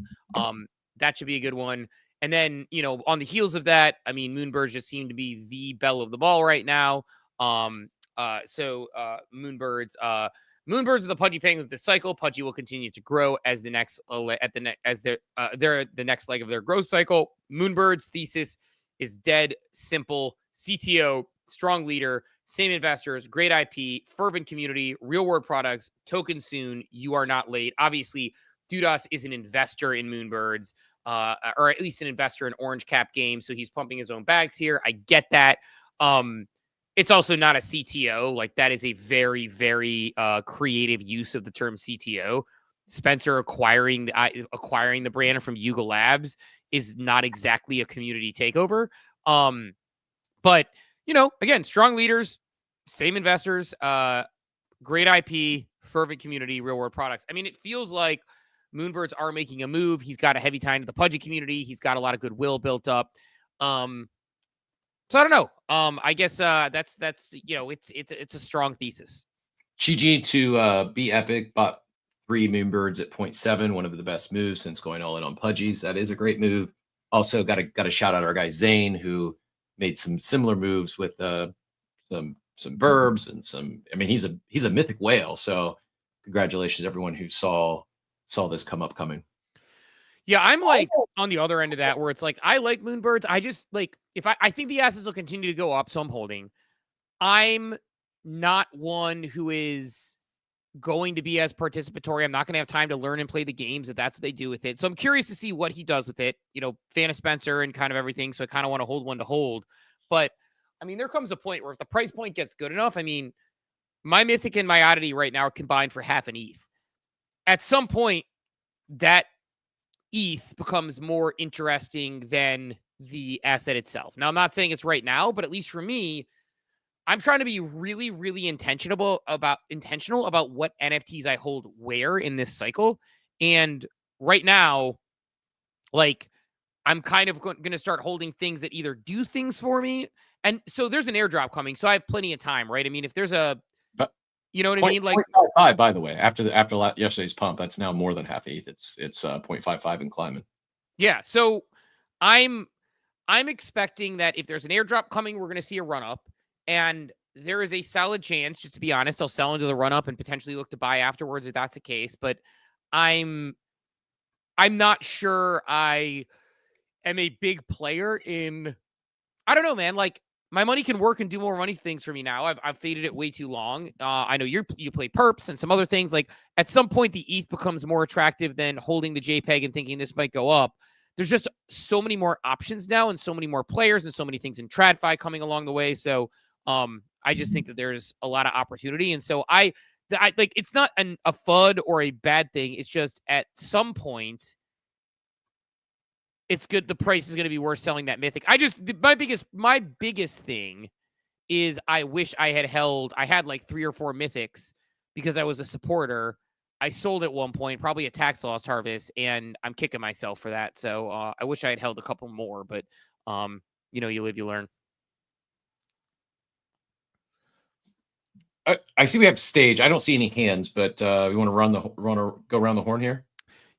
that should be a good one. And then, on the heels of that, I mean, Moonbirds just seem to be the belle of the ball right now. Moonbirds with the Pudgy Penguins this cycle. Pudgy will continue to grow as the next they're the next leg of their growth cycle. Moonbirds thesis is dead simple. CTO, strong leader, same investors, great IP, fervent community, real world products, token soon. You are not late. Obviously, Dudas is an investor in Moonbirds, or at least an investor in Orange Cap Games. So he's pumping his own bags here. I get that. It's also not a CTO. Like, that is a very, very creative use of the term CTO. Spencer acquiring the brand from Yuga Labs is not exactly a community takeover. But, again, strong leaders, same investors, great IP, fervent community, real world products. I mean, it feels like Moonbirds are making a move. He's got a heavy tie to the Pudgy community. He's got a lot of goodwill built up. So I don't know. I guess that's it's a strong thesis. GG to be epic, bought 3 Moonbirds at 0.7, one of the best moves since going all in on Pudgies. That is a great move. Also got to shout out our guy Zane, who made some similar moves with some verbs and some. I mean, he's a mythic whale. So congratulations everyone who saw this coming. Yeah, I'm like on the other end of that, where it's like, I like Moonbirds. I just like, if I think the assets will continue to go up, so I'm holding. I'm not one who is going to be as participatory. I'm not going to have time to learn and play the games if that's what they do with it. So I'm curious to see what he does with it. Fan of Spencer and kind of everything. So I kind of want to hold one to hold. But I mean, there comes a point where if the price point gets good enough, I mean, my Mythic and my Oddity right now are combined for half an ETH. At some point, that ETH becomes more interesting than the asset itself. Now, I'm not saying it's right now, but at least for me, I'm trying to be really, really intentional about what NFTs I hold where in this cycle. And right now, like, I'm kind of going to start holding things that either do things for me. And so there's an airdrop coming. So I have plenty of time, right? I mean, if there's a, But you know what I mean? Like, 0.55, by the way, after yesterday's pump, that's now more than half ETH. It's 0.55 and climbing. yeah. So I'm expecting that if there's an airdrop coming, we're going to see a run up. And there is a solid chance, just to be honest, I'll sell into the run up and potentially look to buy afterwards if that's the case. But I'm not sure I am a big player in, I don't know, man. Like, my money can work and do more money things for me now. I've faded it way too long. I know you play perps and some other things. Like, at some point, the ETH becomes more attractive than holding the JPEG and thinking this might go up. There's just so many more options now and so many more players and so many things in TradFi coming along the way. So I just think that there's a lot of opportunity. And so I like, it's not a FUD or a bad thing. It's just at some point, it's good. The price is going to be worth selling that Mythic. My biggest thing is I wish I had like 3 or 4 Mythics because I was a supporter. I sold at one point, probably a tax loss harvest, and I'm kicking myself for that. So I wish I had held a couple more, but you live, you learn. I see we have stage. I don't see any hands, but we want to go around the horn here.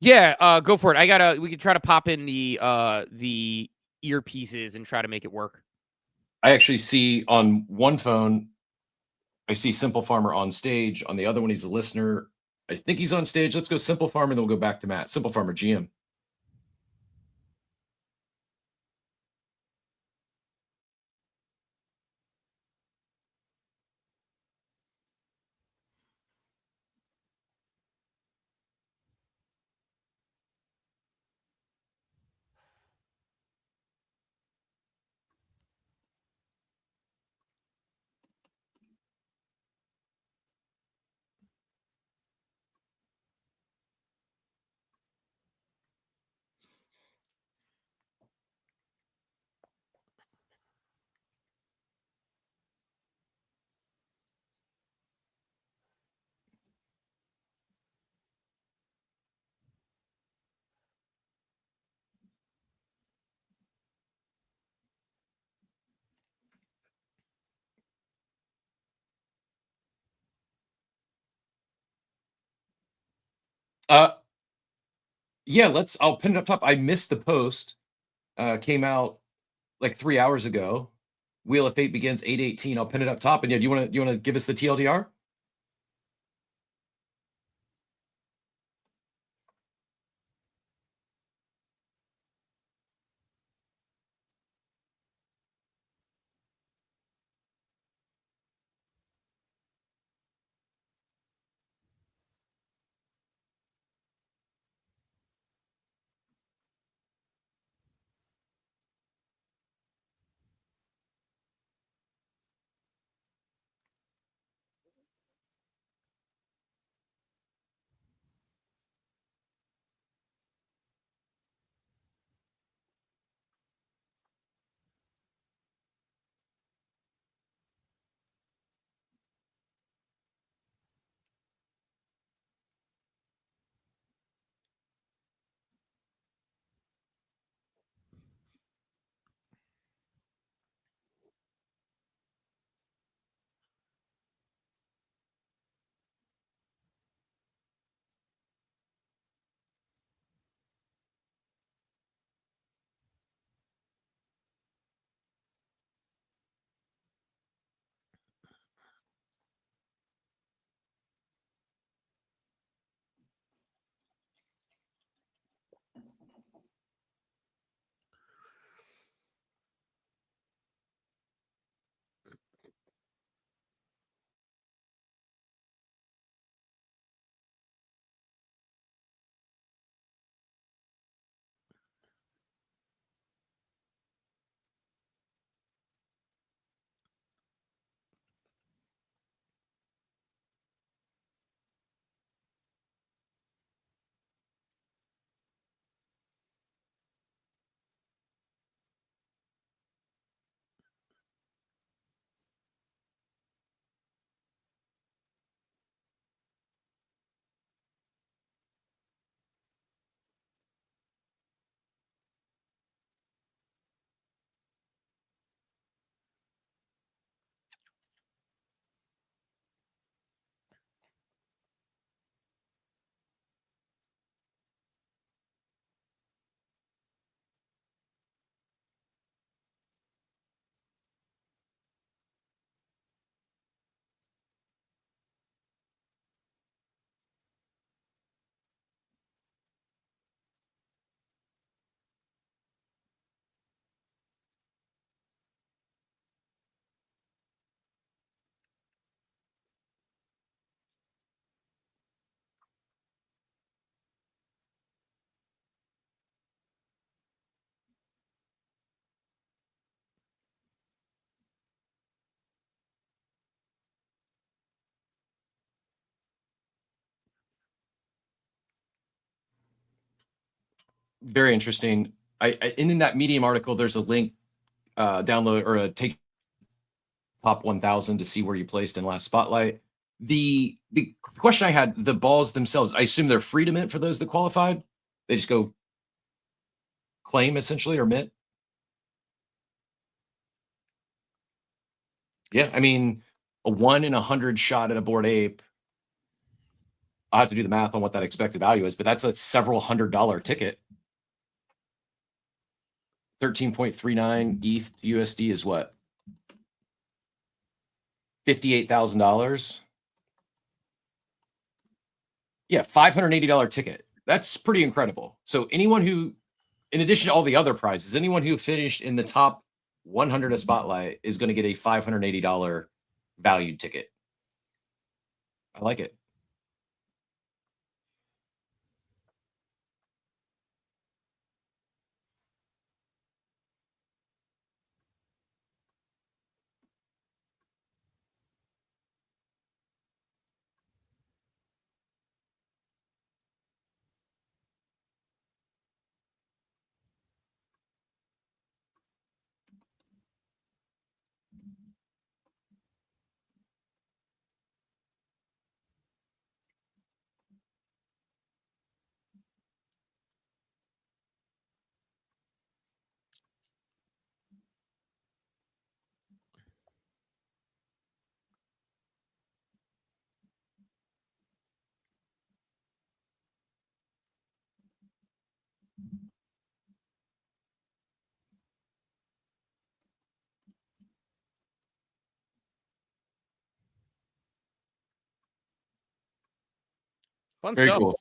Yeah, go for it. We could try to pop in the earpieces and try to make it work. I actually see on one phone, I see SimpleFarmer on stage. On the other one, he's a listener. I think he's on stage. Let's go SimpleFarmer, and then we'll go back to Matt. SimpleFarmer GM. Yeah, I'll pin it up top. I missed the post. Came out like 3 hours ago. Wheel of Fate begins 8:18. I'll pin it up top. And yeah, do you want to give us the TLDR? Very interesting. And in that Medium article, there's a link, download or take top 1,000 to see where you placed in last spotlight. The question I had, the balls themselves, I assume they're free to mint for those that qualified. They just go claim essentially or mint. Yeah, I mean, a 1 in 100 shot at a Bored Ape. I'll have to do the math on what that expected value is, but that's a several $100 ticket. 13.39 ETH to USD is what? $58,000. Yeah, $580 ticket. That's pretty incredible. So anyone who, in addition to all the other prizes, anyone who finished in the top 100 at Spotlight is going to get a $580 valued ticket. I like it. Fun Very stuff. cool.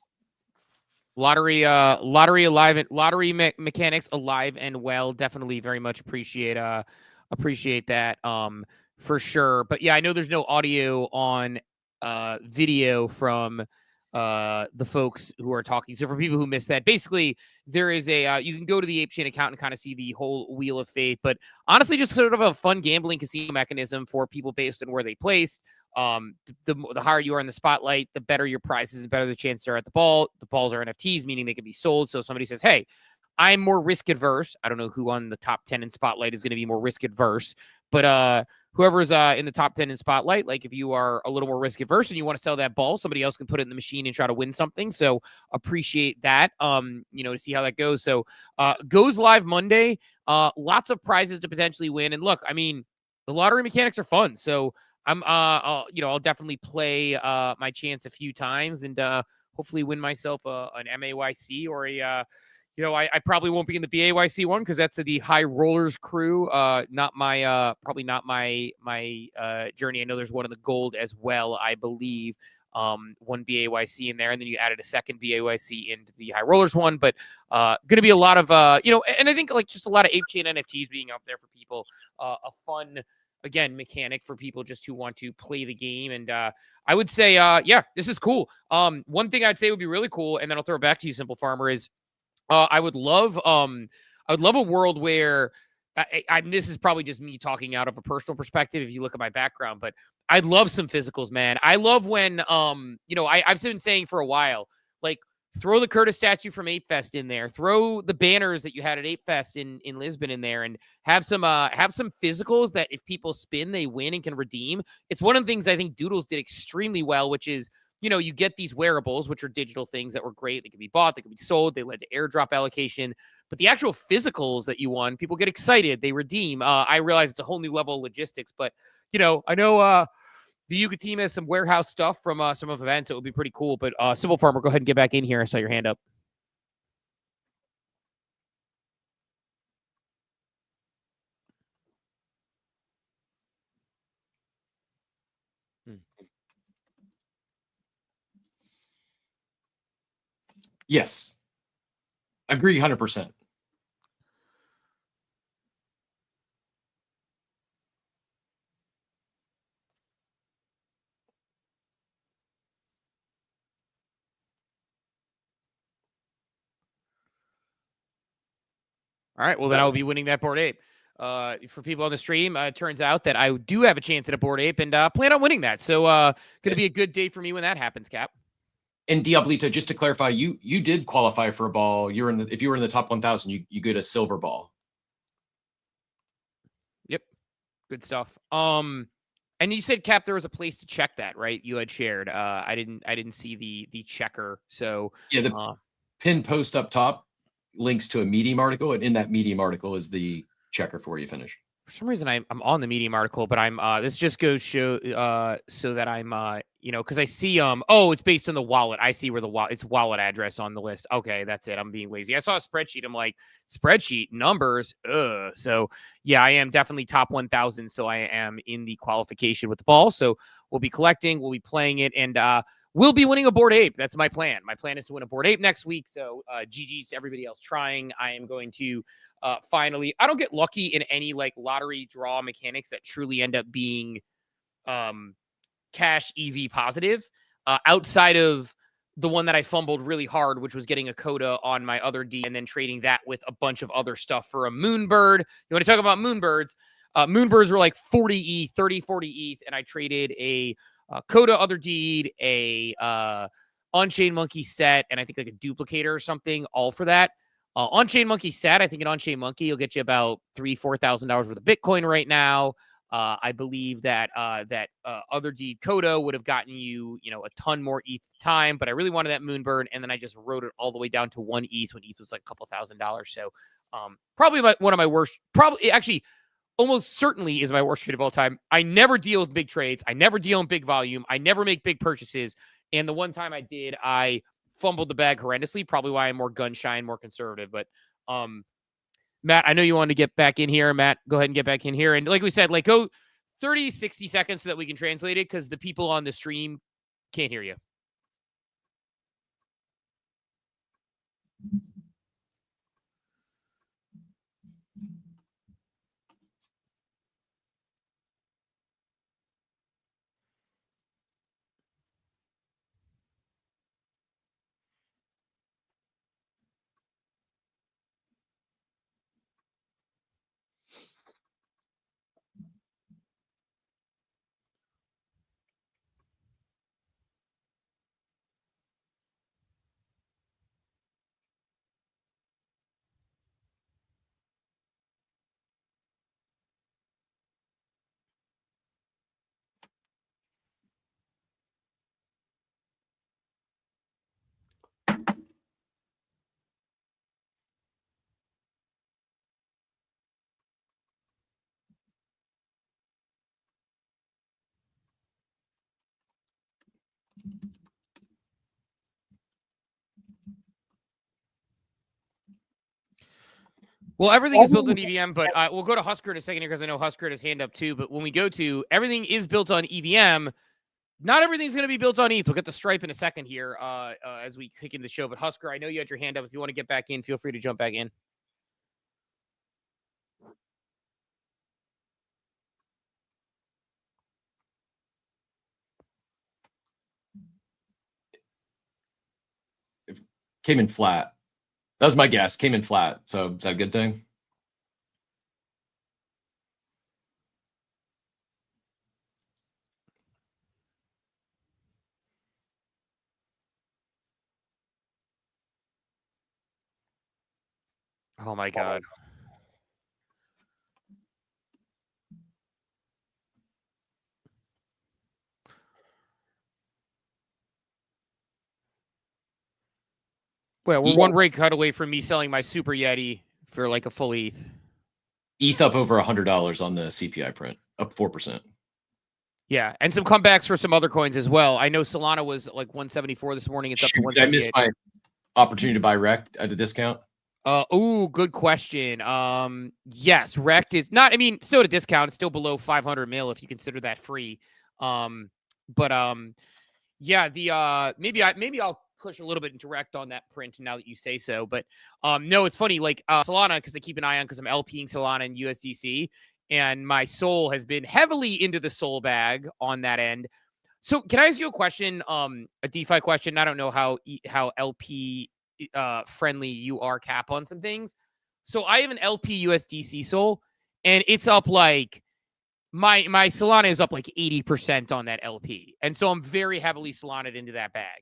Lottery mechanics alive and well. Definitely very much appreciate that for sure. But yeah, I know there's no audio on video from the folks who are talking. So for people who missed that, basically there is a you can go to the ApeChain account and kind of see the whole wheel of fate. But honestly, just sort of a fun gambling casino mechanism for people based on where they placed. The higher you are in the spotlight, the better your prizes, the better the chances are at the ball. The balls are NFTs, meaning they can be sold. So somebody says, hey, I'm more risk adverse. I don't know who on the top 10 in spotlight is going to be more risk adverse, but whoever's in the top 10 in spotlight, like if you are a little more risk adverse and you want to sell that ball, somebody else can put it in the machine and try to win something. So appreciate that, to see how that goes. So goes live Monday, lots of prizes to potentially win. And look, I mean, the lottery mechanics are fun. So I'll definitely play my chance a few times and hopefully win myself an MAYC or a, I probably won't be in the BAYC one because that's the High Rollers crew. Not my, probably not my journey. I know there's one in the gold as well, I believe. One BAYC in there, and then you added a second BAYC into the High Rollers one. But going to be a lot of, and I think like just a lot of ApeChain NFTs being out there for people. A fun, again, mechanic for people just who want to play the game. And I would say, this is cool. One thing I'd say would be really cool, and then I'll throw it back to you, SimpleFarmer, is I would love a world where this is probably just me talking out of a personal perspective if you look at my background, but I'd love some physicals, man. I love when, I've been saying for a while, like, throw the Curtis statue from Ape Fest in there. Throw the banners that you had at Ape Fest in Lisbon in there, and have some physicals that if people spin, they win and can redeem. It's one of the things I think Doodles did extremely well, which is, you get these wearables, which are digital things that were great. They can be bought, they can be sold. They led to airdrop allocation. But the actual physicals that you won, people get excited. They redeem. I realize it's a whole new level of logistics, but, I know the Yuga team has some warehouse stuff from some of events. It would be pretty cool. But SimpleFarmer, go ahead and get back in here. I saw your hand up. Yes. Agree 100%. All right. Well, then I will be winning that Bored Ape. For people on the stream, it turns out that I do have a chance at a Bored Ape and plan on winning that. So going to be a good day for me when that happens, Cap. And Diablito, just to clarify, you did qualify for a ball. If you were in the top 1,000, you get a silver ball. Yep, good stuff. And you said, Cap, there was a place to check that, right? You had shared. I didn't see the checker. So yeah, the pinned post up top links to a Medium article, and in that Medium article is the checker for where you finished. For some reason, I'm on the Medium article, but I'm this just goes show so that I'm because I see it's based on the wallet. I see where it's wallet address on the list. Okay, that's it. I'm being lazy. I saw a spreadsheet. I'm like, spreadsheet numbers. So yeah, I am definitely top 1,000. So I am in the qualification with the ball. So we'll be collecting, we'll be playing it, and we'll be winning a Bored Ape. That's my plan. My plan is to win a Bored Ape next week. So GG's to everybody else trying. I am going to finally, I don't get lucky in any like lottery draw mechanics that truly end up being cash EV positive outside of the one that I fumbled really hard, which was getting a coda on my other D and then trading that with a bunch of other stuff for a Moonbird. You want to talk about Moonbirds? Moonbirds were like 40 ETH, 30, 40 ETH, and I traded a coda other deed, a on-chain monkey set, and I think like a duplicator or something, all for that. On-chain monkey set, I think an on-chain monkey will get you about $3,000-$4,000 worth of Bitcoin right now. I believe that other deed coda would have gotten you, a ton more ETH time, but I really wanted that Moonbird, and then I just wrote it all the way down to 1 ETH when ETH was like a couple $1,000s. So probably one of my worst, almost certainly is my worst trade of all time. I never deal with big trades. I never deal in big volume. I never make big purchases. And the one time I did, I fumbled the bag horrendously, probably why I'm more gun shy and more conservative. But Matt, I know you wanted to get back in here. Matt, go ahead and get back in here. And like we said, like go 30, 60 seconds so that we can translate it because the people on the stream can't hear you. Well, everything is built on EVM, but we'll go to Husker in a second here because I know Husker had his hand up too. But when we go to everything is built on EVM, not everything's going to be built on ETH. We'll get the Stripe in a second here as we kick into the show. But Husker, I know you had your hand up. If you want to get back in, feel free to jump back in. It came in flat. That was my guess. Came in flat. So is that a good thing? Oh my God. Well, we're one rate cut away from me selling my Super Yeti for like a full ETH. ETH up over $100 on the CPI print, up 4%. Yeah, and some comebacks for some other coins as well. I know Solana was like 174 this morning. It's up to 178. I missed my opportunity to buy Rect at a discount? Good question. Yes, Rect is not, still at a discount. It's still below 500 mil if you consider that free. Yeah, maybe I'll push a little bit into Rect on that print now that you say so. But no, it's funny, like Solana, because I keep an eye on because I'm LPing Solana and USDC, and my soul has been heavily into the soul bag on that end. So can I ask you a question, a DeFi question? I don't know how LP friendly you are, Cap, on some things. So I have an LP USDC soul, and it's up like my Solana is up like 80% on that LP. And so I'm very heavily Solana'd into that bag.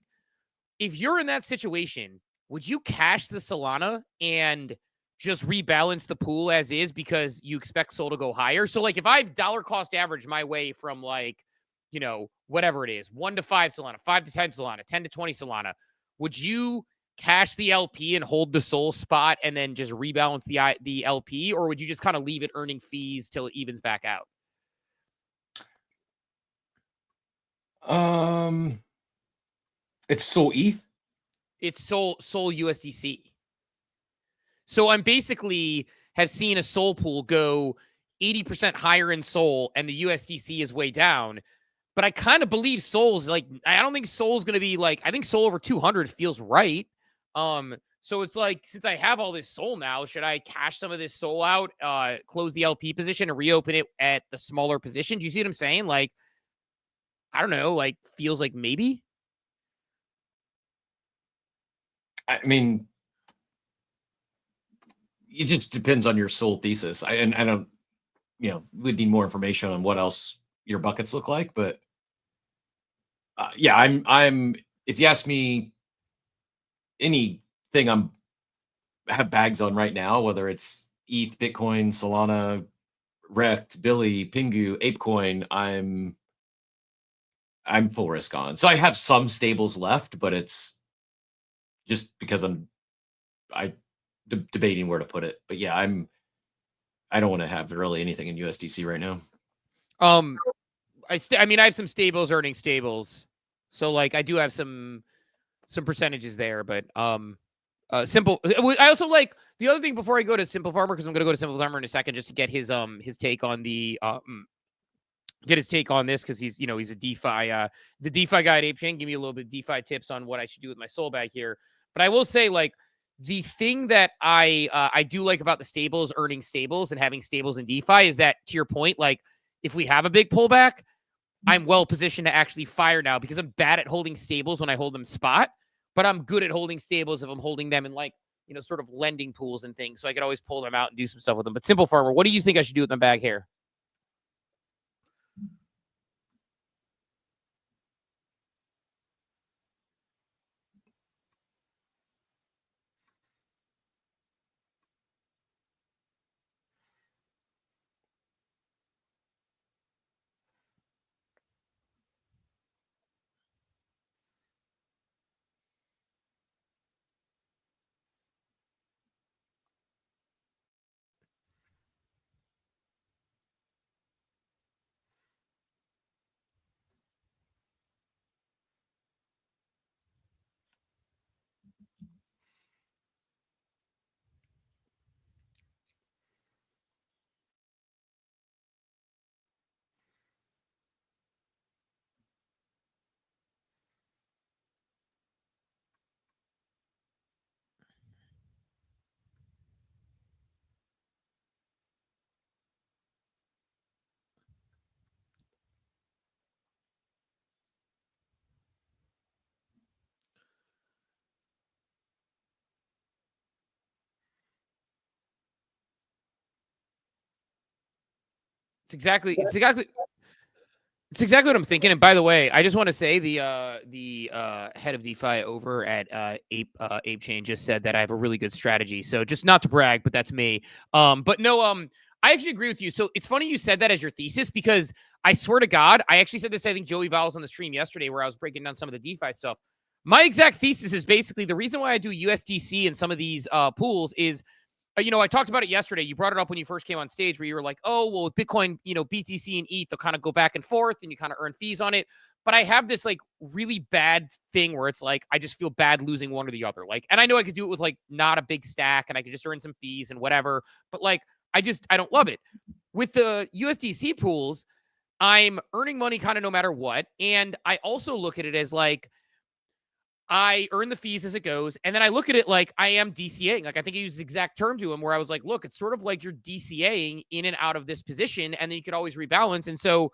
if you're in that situation, would you cash the Solana and just rebalance the pool as is because you expect Sol to go higher? So like if I've dollar cost average my way from like, you know, whatever it is, 1 to 5 Solana, 5 to 10 Solana, 10 to 20 Solana, would you cash the LP and hold the Sol spot and then just rebalance the LP, or would you just kind of leave it earning fees till it evens back out? It's Sol ETH. It's Sol USDC. So I'm basically have seen a Sol pool go 80% higher in Sol and the USDC is way down. But I kind of believe Sol's like, I don't think Sol's going to be like, I think Sol over 200 feels right. So it's like, since I have all this Sol now, should I cash some of this Sol out, close the LP position and reopen it at the smaller position? Do you see what I'm saying? Like, I don't know, like feels like maybe. I mean, it just depends on your Sol thesis. I don't, you know, we'd need more information on what else your buckets look like, but yeah, I'm. If you ask me anything, have bags on right now, whether it's ETH, Bitcoin, Solana, Rect, Billy, Pingu, ApeCoin, I'm full risk on. So I have some stables left, but it's just because I'm debating where to put it. But yeah, I don't want to have really anything in USDC right now. I mean, I have some stables earning stables, so like I do have some percentages there. But simple. I also like the other thing before I go to SimpleFarmer, because I'm going to go to SimpleFarmer in a second just to get his take on the get his take on this, because he's a DeFi the DeFi guy at ApeChain. Give me a little bit of DeFi tips on what I should do with my Sol bag here. But I will say, like, the thing that I do like about the stables, earning stables and having stables in DeFi, is that, to your point, like if we have a big pullback, I'm well positioned to actually fire now, because I'm bad at holding stables when I hold them spot, but I'm good at holding stables if I'm holding them in like, sort of lending pools and things. So I could always pull them out and do some stuff with them. But SimpleFarmer, what do you think I should do with my bag here? It's exactly what I'm thinking. And by the way, I just want to say the head of DeFi over at ApeChain just said that I have a really good strategy. So just not to brag, but that's me. But no, I actually agree with you. So it's funny you said that as your thesis, because I swear to God, I actually said this, I think Joey Vowles on the stream yesterday, where I was breaking down some of the DeFi stuff. My exact thesis is basically the reason why I do USDC in some of these pools is, I talked about it yesterday. You brought it up when you first came on stage, where you were like, oh, well, with Bitcoin, BTC and ETH, they'll kind of go back and forth and you kind of earn fees on it. But I have this like really bad thing where it's like, I just feel bad losing one or the other. Like, and I know I could do it with like not a big stack and I could just earn some fees and whatever. But like, I don't love it. With the USDC pools, I'm earning money kind of no matter what. And I also look at it as like, I earn the fees as it goes. And then I look at it like I am DCAing. Like, I think I used the exact term to him where I was like, look, it's sort of like you're DCAing in and out of this position, and then you could always rebalance. And so,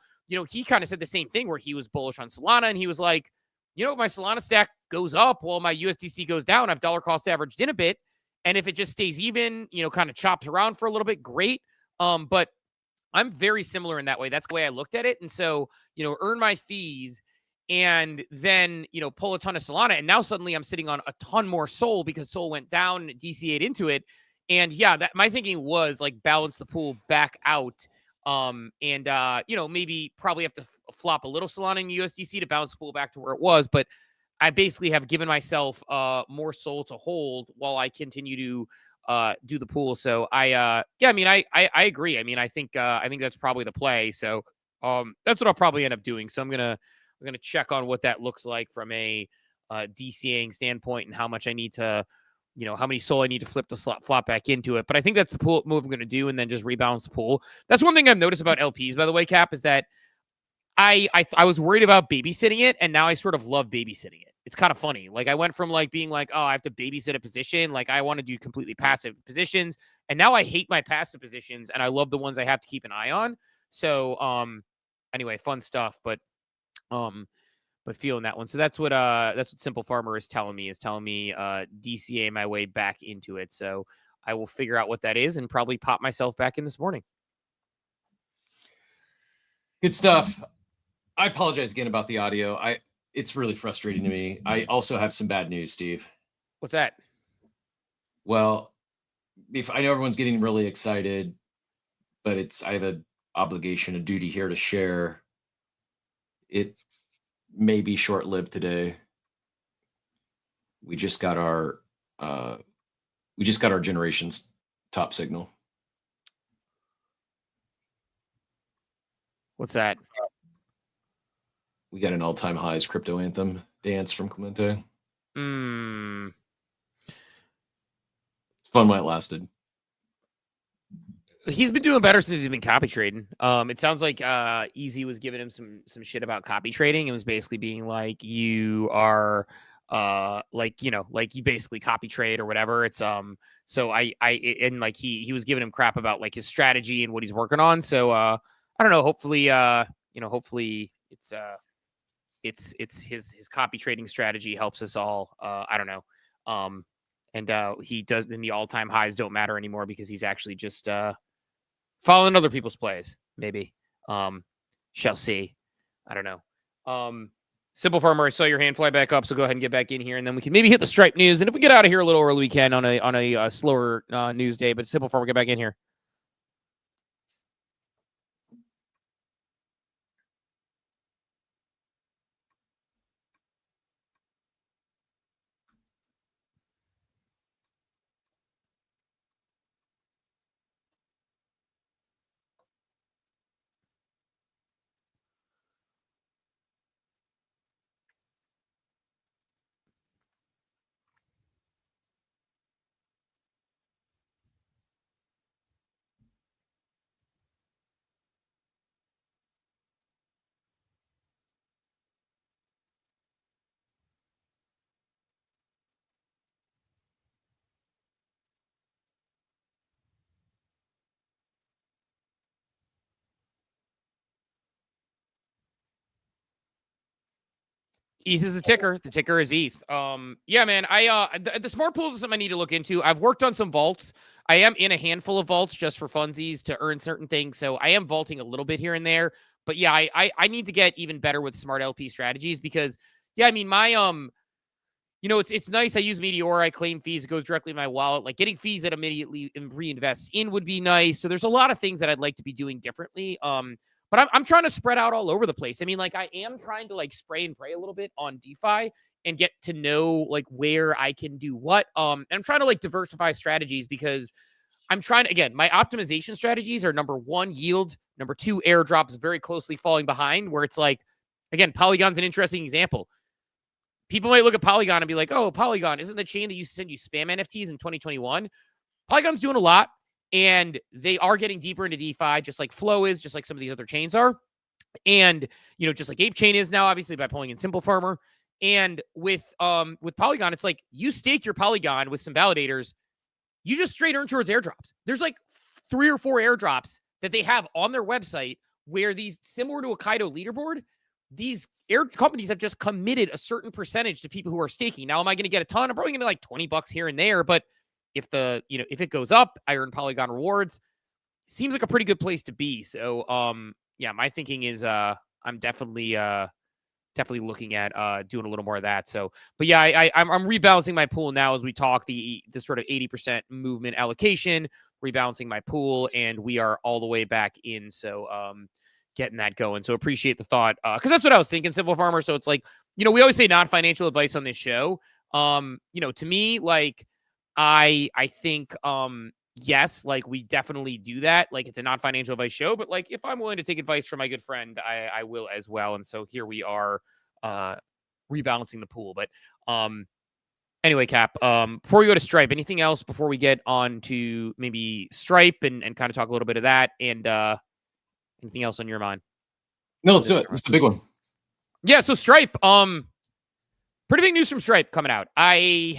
he kind of said the same thing where he was bullish on Solana, and he was like, my Solana stack goes up while my USDC goes down. I've dollar cost averaged in a bit. And if it just stays even, kind of chops around for a little bit, great. But I'm very similar in that way. That's the way I looked at it. And so, earn my fees and then, pull a ton of Solana. And now suddenly I'm sitting on a ton more Sol because Sol went down, DCA'd into it. And yeah, that my thinking was like balance the pool back out. Maybe probably have to flop a little Solana in USDC to balance the pool back to where it was. But I basically have given myself more Sol to hold while I continue to do the pool. So I agree. I mean, I think that's probably the play. So that's what I'll probably end up doing. So I'm gonna check on what that looks like from a DCAing standpoint and how much I need to, how many Sol I need to flip the flop back into it. But I think that's the pool move I'm going to do, and then just rebalance the pool. That's one thing I've noticed about LPs, by the way, Cap, is that I was worried about babysitting it, and now I sort of love babysitting it. It's kind of funny. Like I went from like being like, oh, I have to babysit a position. Like I want to do completely passive positions. And now I hate my passive positions, and I love the ones I have to keep an eye on. So anyway, fun stuff. But feeling that one. So that's what SimpleFarmer is telling me, DCA my way back into it. So I will figure out what that is and probably pop myself back in this morning. Good stuff. I apologize again about the audio. It's really frustrating to me. I also have some bad news, Steve. What's that? Well, I know everyone's getting really excited, but I have an obligation, a duty here to share. It may be short-lived today. We just got our generation's top signal. What's that? We got an all-time highs crypto anthem dance from Clemente. Fun while it lasted. He's been doing better since he's been copy trading. It sounds like Easy was giving him some shit about copy trading. It was basically being like, you are like you basically copy trade or whatever. It's so he was giving him crap about like his strategy and what he's working on. So I don't know. Hopefully it's his copy trading strategy helps us all. I don't know. He does. Then the all-time highs don't matter anymore because he's actually just following other people's plays, maybe. Shall see. I don't know. SimpleFarmer, I saw your hand fly back up, so go ahead and get back in here, and then we can maybe hit the Stripe news. And if we get out of here a little early, we can on a slower news day. But SimpleFarmer, get back in here. ETH is the ticker. The ticker is ETH. Yeah, man. The smart pools is something I need to look into. I've worked on some vaults. I am in a handful of vaults just for funsies to earn certain things. So I am vaulting a little bit here and there. But yeah, I need to get even better with smart LP strategies because yeah, I mean my it's nice. I use Meteor. I claim fees. It goes directly in my wallet. Like getting fees that immediately reinvest in would be nice. So there's a lot of things that I'd like to be doing differently. But I'm trying to spread out all over the place. I mean, like I am trying to like spray and pray a little bit on DeFi and get to know like where I can do what. And I'm trying to like diversify strategies because I'm trying to, again, my optimization strategies are number one, yield. Number two, airdrops very closely falling behind where it's like, again, Polygon's an interesting example. People might look at Polygon and be like, oh, Polygon, isn't the chain that used to send you spam NFTs in 2021? Polygon's doing a lot. And they are getting deeper into DeFi, just like Flow is, just like some of these other chains are. And, just like ApeChain is now, obviously, by pulling in SimpleFarmer. And with Polygon, it's like you stake your Polygon with some validators. You just straight earn towards airdrops. There's like 3 or 4 airdrops that they have on their website where these, similar to a Kaito leaderboard, these air companies have just committed a certain percentage to people who are staking. Now, am I going to get a ton? I'm probably going to like $20 here and there, but if if it goes up, I earn Polygon rewards. Seems like a pretty good place to be. So, yeah, my thinking is I'm definitely definitely looking at doing a little more of that. So, but yeah, I'm rebalancing my pool now as we talk, the sort of 80% movement allocation, rebalancing my pool, and we are all the way back in. So getting that going. So appreciate the thought, because that's what I was thinking, SimpleFarmer. So it's like, we always say non-financial advice on this show. To me, like I think yes, like we definitely do that. Like it's a non-financial advice show, but like if I'm willing to take advice from my good friend, I will as well. And so here we are rebalancing the pool. But anyway, Cap, before we go to Stripe, anything else before we get on to maybe Stripe and kind of talk a little bit of that, and anything else on your mind? No, let's do it. It's a big one. Yeah, so Stripe, pretty big news from Stripe coming out. I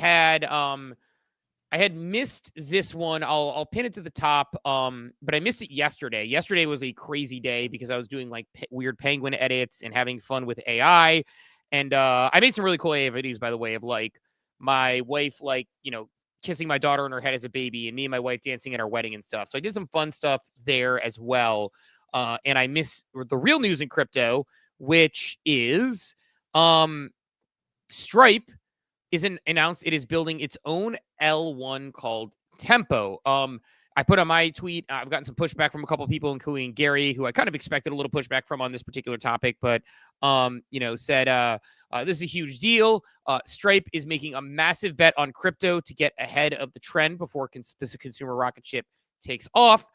had missed this one. I'll pin it to the top. But I missed it yesterday. Yesterday was a crazy day because I was doing like weird penguin edits and having fun with AI. And I made some really cool AI videos, by the way, of like my wife, like, kissing my daughter on her head as a baby, and me and my wife dancing at our wedding and stuff. So I did some fun stuff there as well. And I missed the real news in crypto, which is Stripe announced it is building its own L1 called Tempo. I put on my tweet, I've gotten some pushback from a couple of people, including Gary, who I kind of expected a little pushback from on this particular topic, but, said this is a huge deal. Stripe is making a massive bet on crypto to get ahead of the trend before this consumer rocket ship takes off.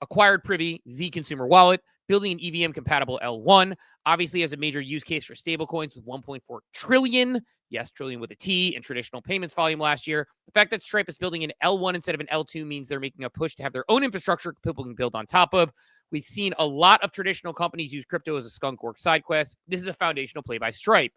Acquired Privy, the consumer wallet, building an EVM-compatible L1, obviously has a major use case for stablecoins with 1.4 trillion, yes, trillion with a T, in traditional payments volume last year. The fact that Stripe is building an L1 instead of an L2 means they're making a push to have their own infrastructure people can build on top of. We've seen a lot of traditional companies use crypto as a skunkworks side quest. This is a foundational play by Stripe.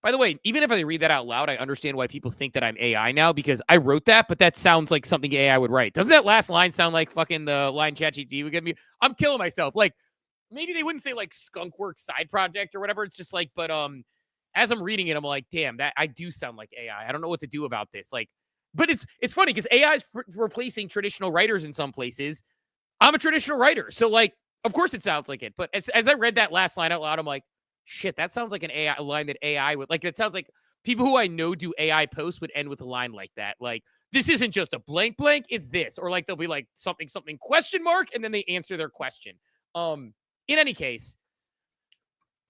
By the way, even if I read that out loud, I understand why people think that I'm AI now, because I wrote that, but that sounds like something AI would write. Doesn't that last line sound like fucking the line ChatGPT would give me? I'm killing myself. Like, maybe they wouldn't say like skunkworks side project or whatever. It's just like, but as I'm reading it, I'm like, damn, that I do sound like AI. I don't know what to do about this. Like, but it's funny because AI is replacing traditional writers in some places. I'm a traditional writer, so like, of course it sounds like it. But as I read that last line out loud, I'm like, shit, that sounds like an AI line that AI would like. It sounds like people who I know do AI posts would end with a line like that. Like, this isn't just a blank, it's this. Or like they'll be like something question mark, and then they answer their question. In any case,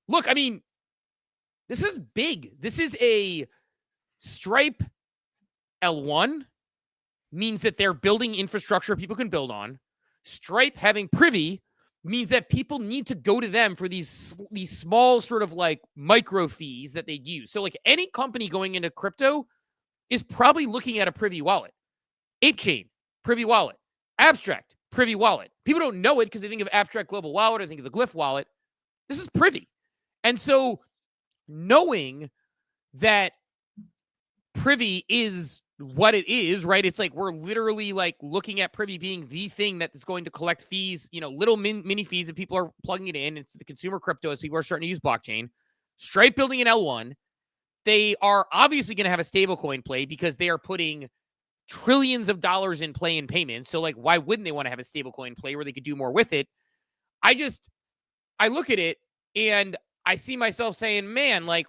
look, I mean, this is big. This is a Stripe L1, means that they're building infrastructure people can build on. Stripe having Privy means that people need to go to them for these small sort of like micro fees that they'd use. So like any company going into crypto is probably looking at a Privy wallet. ApeChain, Privy wallet. Abstract, Privy wallet. People don't know it because they think of Abstract Global Wallet or think of the Glyph wallet. This is Privy. And so knowing that Privy is what it is, right? It's like we're literally like looking at Privy being the thing that is going to collect fees, little mini fees that people are plugging it in. It's the consumer crypto as people are starting to use blockchain. Stripe building an L1. They are obviously going to have a stablecoin play because they are putting trillions of dollars in play in payments. So like, why wouldn't they want to have a stablecoin play where they could do more with it? I look at it and I see myself saying, man, like,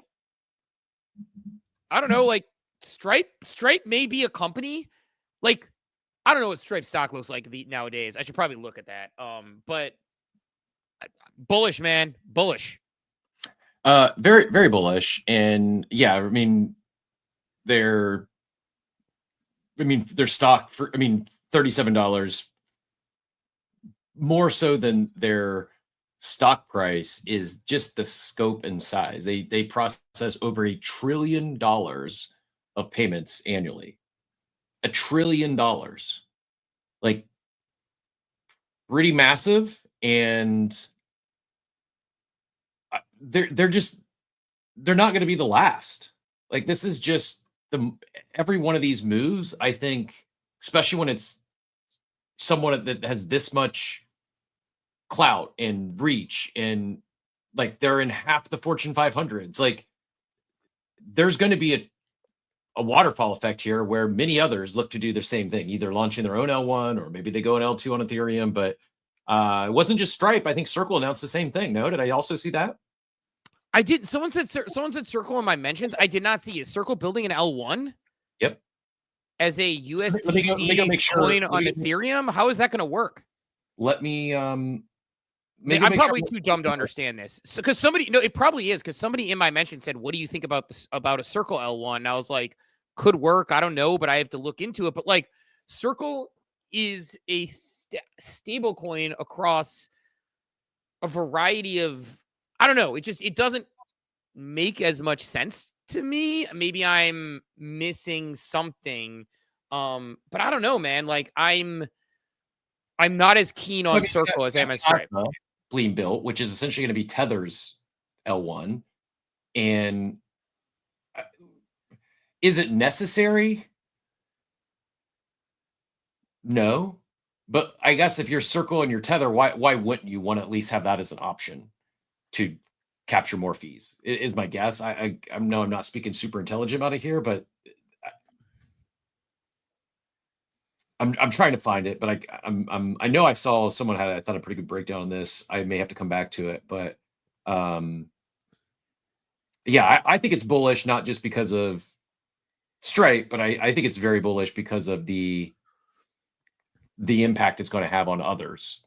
I don't know, like, Stripe may be a company. Like, I don't know what Stripe stock looks like nowadays. I should probably look at that. But bullish, man, bullish. Very, very bullish. And yeah, I mean, their stock for, $37 more so than their stock price is just the scope and size. They process over $1 trillion of payments annually. $1 trillion, like, pretty massive. And they're not going to be the last. Like, this is just every one of these moves, I think, especially when it's someone that has this much clout and reach, and like they're in half the Fortune 500s. Like, there's going to be a waterfall effect here where many others look to do the same thing, either launching their own L1 or maybe they go an L2 on Ethereum. But it wasn't just Stripe. I think Circle announced the same thing. No, did I also see that? I didn't. Someone said Circle in my mentions. I did not see. Is Circle building an L1? Yep. As a USDC let me go make sure. coin on Ethereum? How is that going to work? Let me I'm probably too dumb to understand this. Because it probably is, because somebody in my mention said, "What do you think about this, about a Circle L1?" And I was like, could work. I don't know, but I have to look into it. But like, Circle is a stable coin across a variety of, I don't know. It doesn't make as much sense to me. Maybe I'm missing something. But I don't know, man. Like, I'm not as keen on Circle as I am on Stripe. Being built, which is essentially going to be Tether's L1. And is it necessary? No. But I guess if you're Circle and you're Tether, why wouldn't you want to at least have that as an option to capture more fees? Is my guess. I know I'm not speaking super intelligent about it here, but I'm trying to find it. But I know I saw someone had, I thought, a pretty good breakdown on this. I may have to come back to it, but yeah, I think it's bullish, not just because of Stripe, but I think it's very bullish because of the impact it's going to have on others.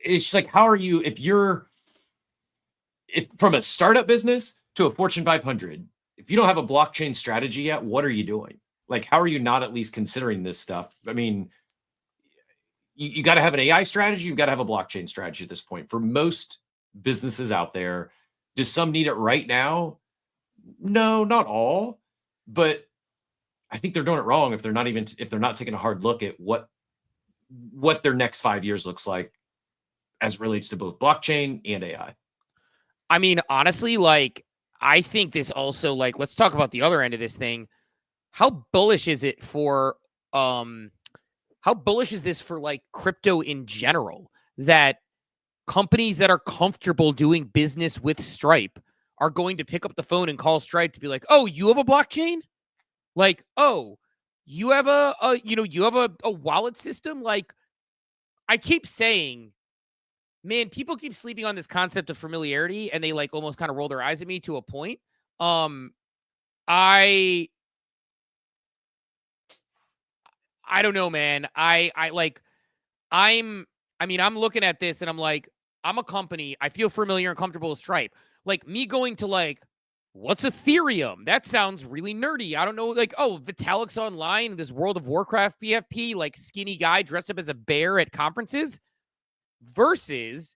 It's just like, how are you, if from a startup business to a Fortune 500, if you don't have a blockchain strategy yet, what are you doing? Like, how are you not at least considering this stuff? I mean, you got to have an AI strategy. You've got to have a blockchain strategy at this point. For most businesses out there, do some need it right now? No, not all. But I think they're doing it wrong if they're not taking a hard look at what their next 5 years looks like as it relates to both blockchain and AI. I mean, honestly, like, I think this also, like, let's talk about the other end of this thing. How bullish is it for how bullish is this for like crypto in general, that companies that are comfortable doing business with Stripe are going to pick up the phone and call Stripe to be like, "Oh, you have a blockchain? Like, oh, you have a wallet system?" Like, I keep saying, man, people keep sleeping on this concept of familiarity, and they like almost kind of roll their eyes at me to a point. I don't know, man. I'm looking at this and I'm like, I'm a company. I feel familiar and comfortable with Stripe. Like, me going to like, what's Ethereum? That sounds really nerdy. I don't know. Like, oh, Vitalik's Online, this World of Warcraft PFP, like skinny guy dressed up as a bear at conferences, versus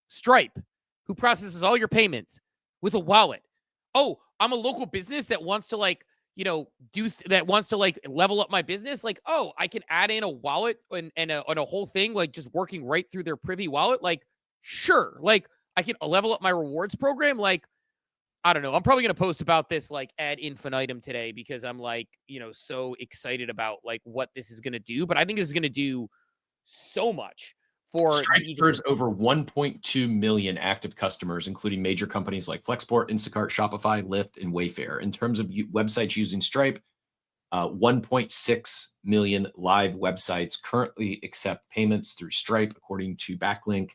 Stripe, who processes all your payments with a wallet. Oh, I'm a local business that wants to like, level up my business. Like, oh, I can add in a wallet and a whole thing, like just working right through their Privy wallet. Like, sure. Like, I can level up my rewards program. Like, I don't know. I'm probably going to post about this like ad infinitum today, because I'm like, so excited about like what this is going to do. But I think this is going to do so much. Stripe serves over 1.2 million active customers, including major companies like Flexport, Instacart, Shopify, Lyft, and Wayfair. In terms of websites using Stripe, 1.6 million live websites currently accept payments through Stripe, according to Backlink.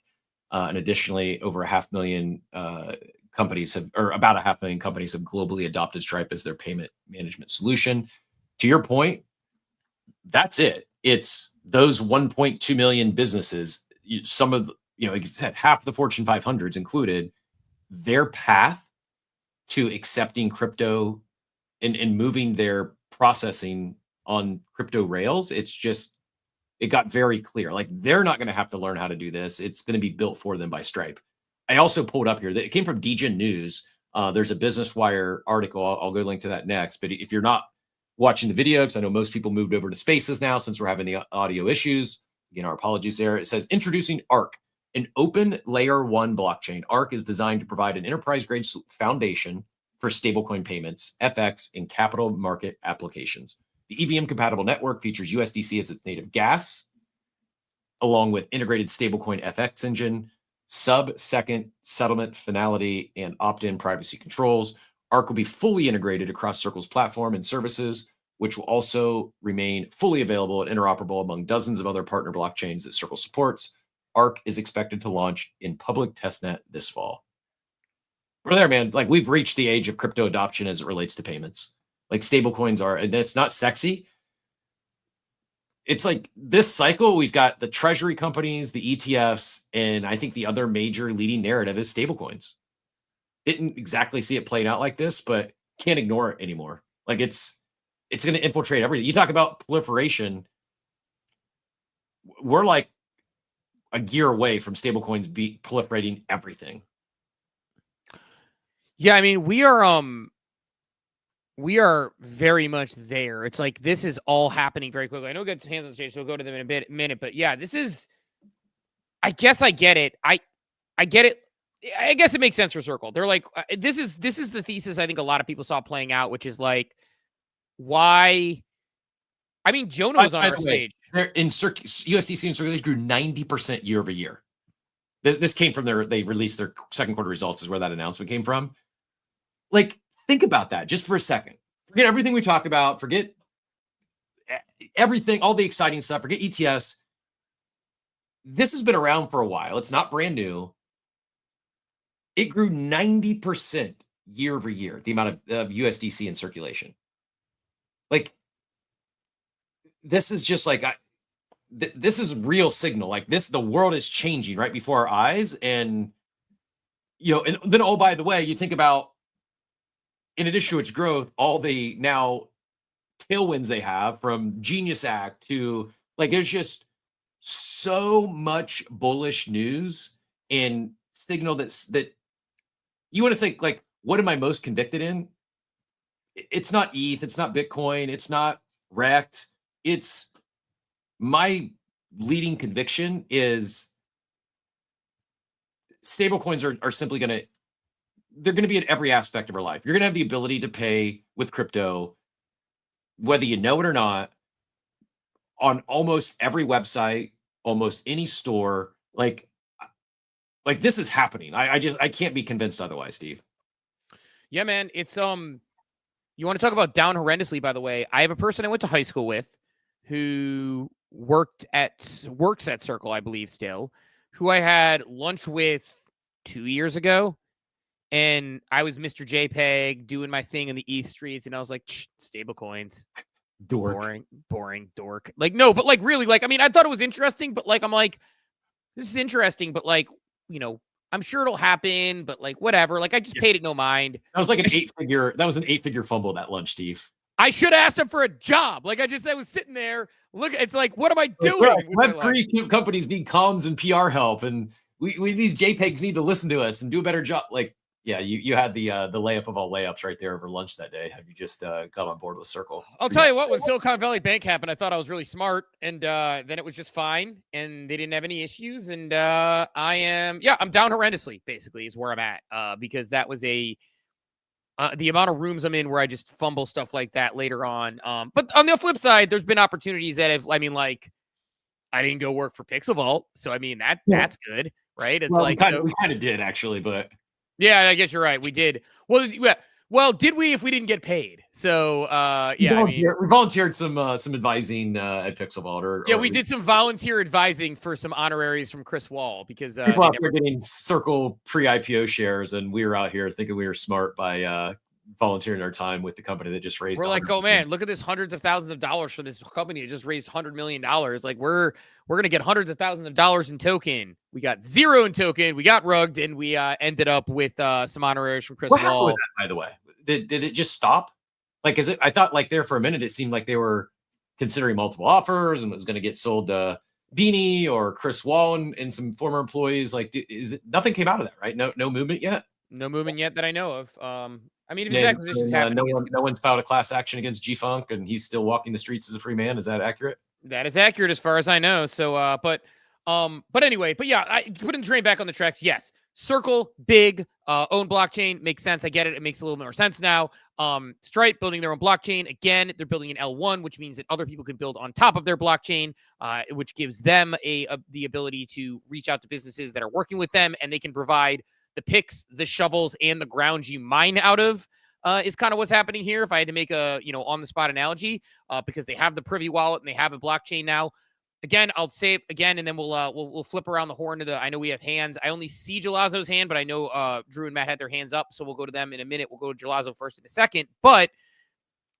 And additionally, over 500,000 companies have globally adopted Stripe as their payment management solution. To your point, that's it. It's those 1.2 million businesses. Some of half the Fortune 500s included, their path to accepting crypto and moving their processing on crypto rails, it got very clear. Like, they're not going to have to learn how to do this. It's going to be built for them by Stripe. I also pulled up here that it came from DGen News. There's a Business Wire article. I'll go link to that next. But if you're not watching the video, because I know most people moved over to Spaces now since we're having the audio issues. Again, our apologies there. It says, introducing ARC, an open layer 1 blockchain. ARC is designed to provide an enterprise-grade foundation for stablecoin payments, FX, and capital market applications. The EVM-compatible network features USDC as its native gas, along with integrated stablecoin FX engine, sub-second settlement finality, and opt-in privacy controls. ARC will be fully integrated across Circle's platform and services, which will also remain fully available and interoperable among dozens of other partner blockchains that Circle supports. ARC is expected to launch in public testnet this fall. We're there, man. Like we've reached the age of crypto adoption as it relates to payments. Like stable coins are, and it's not sexy. It's like this cycle, we've got the treasury companies, the ETFs, and I think the other major leading narrative is stablecoins. Didn't exactly see it playing out like this, but can't ignore it anymore. Like it's going to infiltrate everything. You talk about proliferation. We're like a year away from stablecoins proliferating everything. Yeah, I mean, we are very much there. It's like this is all happening very quickly. I know we got hands on stage, so we'll go to them in a minute. But yeah, this is. I guess I get it. I get it. I guess it makes sense for Circle. They're like, this is the thesis I think a lot of people saw playing out, which is like, why? I mean, Jonah was on our stage. USDC and circulation grew 90% year over year. This came from they released their second quarter results, is where that announcement came from. Like, think about that just for a second. Forget everything we talked about. Forget everything, all the exciting stuff. Forget ETFs. This has been around for a while. It's not brand new. It grew 90% year over year, the amount of USDC in circulation. Like, this is just like, this is real signal. Like this, the world is changing right before our eyes. And, and then, oh, by the way, you think about, in addition to its growth, all the now tailwinds they have from Genius Act to like, there's just so much bullish news and signal that you want to say, like, what am I most convicted in? It's not ETH, it's not Bitcoin, it's not Rect. It's my leading conviction is stablecoins are simply they're going to be in every aspect of our life. You're going to have the ability to pay with crypto, whether you know it or not, on almost every website, almost any store. Like this is happening. I can't be convinced otherwise, Steve. Yeah, man. It's you want to talk about down horrendously, by the way. I have a person I went to high school with who works at Circle, I believe still, who I had lunch with 2 years ago. And I was Mr. JPEG doing my thing in the East streets. And I was like, stable coins. Dork. Boring dork. Like, no, but like really, like, I mean, I thought it was interesting, but like, I'm like, this is interesting, but like, I'm sure it'll happen, but like, whatever. Like, I just paid it no mind. That was like an eight-figure fumble, that lunch, Steve. I should have asked him for a job. Like, I was sitting there. Look, it's like, what am I doing? Web3 companies need comms and PR help, and we these JPEGs need to listen to us and do a better job. Like, yeah, you had the layup of all layups right there over lunch that day. Have you just got on board with Circle? I'll tell you what, when Silicon Valley Bank happened, I thought I was really smart, and then it was just fine, and they didn't have any issues, and I'm down horrendously, basically, is where I'm at, because that was the amount of rooms I'm in where I just fumble stuff like that later on. But on the flip side, there's been opportunities that have, I mean, like, I didn't go work for Pixel Vault, so I mean, that's good, right? It's we kind of did, actually, but... Yeah, I guess you're right. We did. Well, did we if we didn't get paid? So, yeah. We volunteered some advising at Pixel Vault. We did some volunteer advising for some honoraries from Chris Wall because people out there getting Circle pre-IPO shares, and we were out here thinking we were smart by volunteering our time with the company that just raised. We're like, oh man, look at this, hundreds of thousands of dollars from this company that just raised $100 million. Like we're gonna get hundreds of thousands of dollars in token. We got zero in token. We got rugged, and we ended up with some honoraries from Chris Wall. With that, by the way, did it just stop? Like, I thought like there for a minute it seemed like they were considering multiple offers and was going to get sold to Beanie or Chris Wall and some former employees. Like, nothing came out of that, right? No movement yet. No movement yet that I know of. I mean, if these acquisitions happen, no one's filed a class action against G-Funk, and he's still walking the streets as a free man. Is that accurate? That is accurate as far as I know. So, but anyway, yeah, I putting the train back on the tracks. Yes, Circle, big, own blockchain makes sense. I get it. It makes a little more sense now. Stripe building their own blockchain. Again, they're building an L1, which means that other people can build on top of their blockchain, which gives them the ability to reach out to businesses that are working with them, and they can provide the picks, the shovels, and the ground you mine out of. Is kind of what's happening here. If I had to make a on the spot analogy, because they have the Privy wallet and they have a blockchain now. again, I'll say it again, and then we'll flip around the horn to the. I know we have hands. I only see Gelazzo's hand, but I know Drew and Matt had their hands up, so we'll go to them in a minute. We'll go to Gelazzo first in a second, but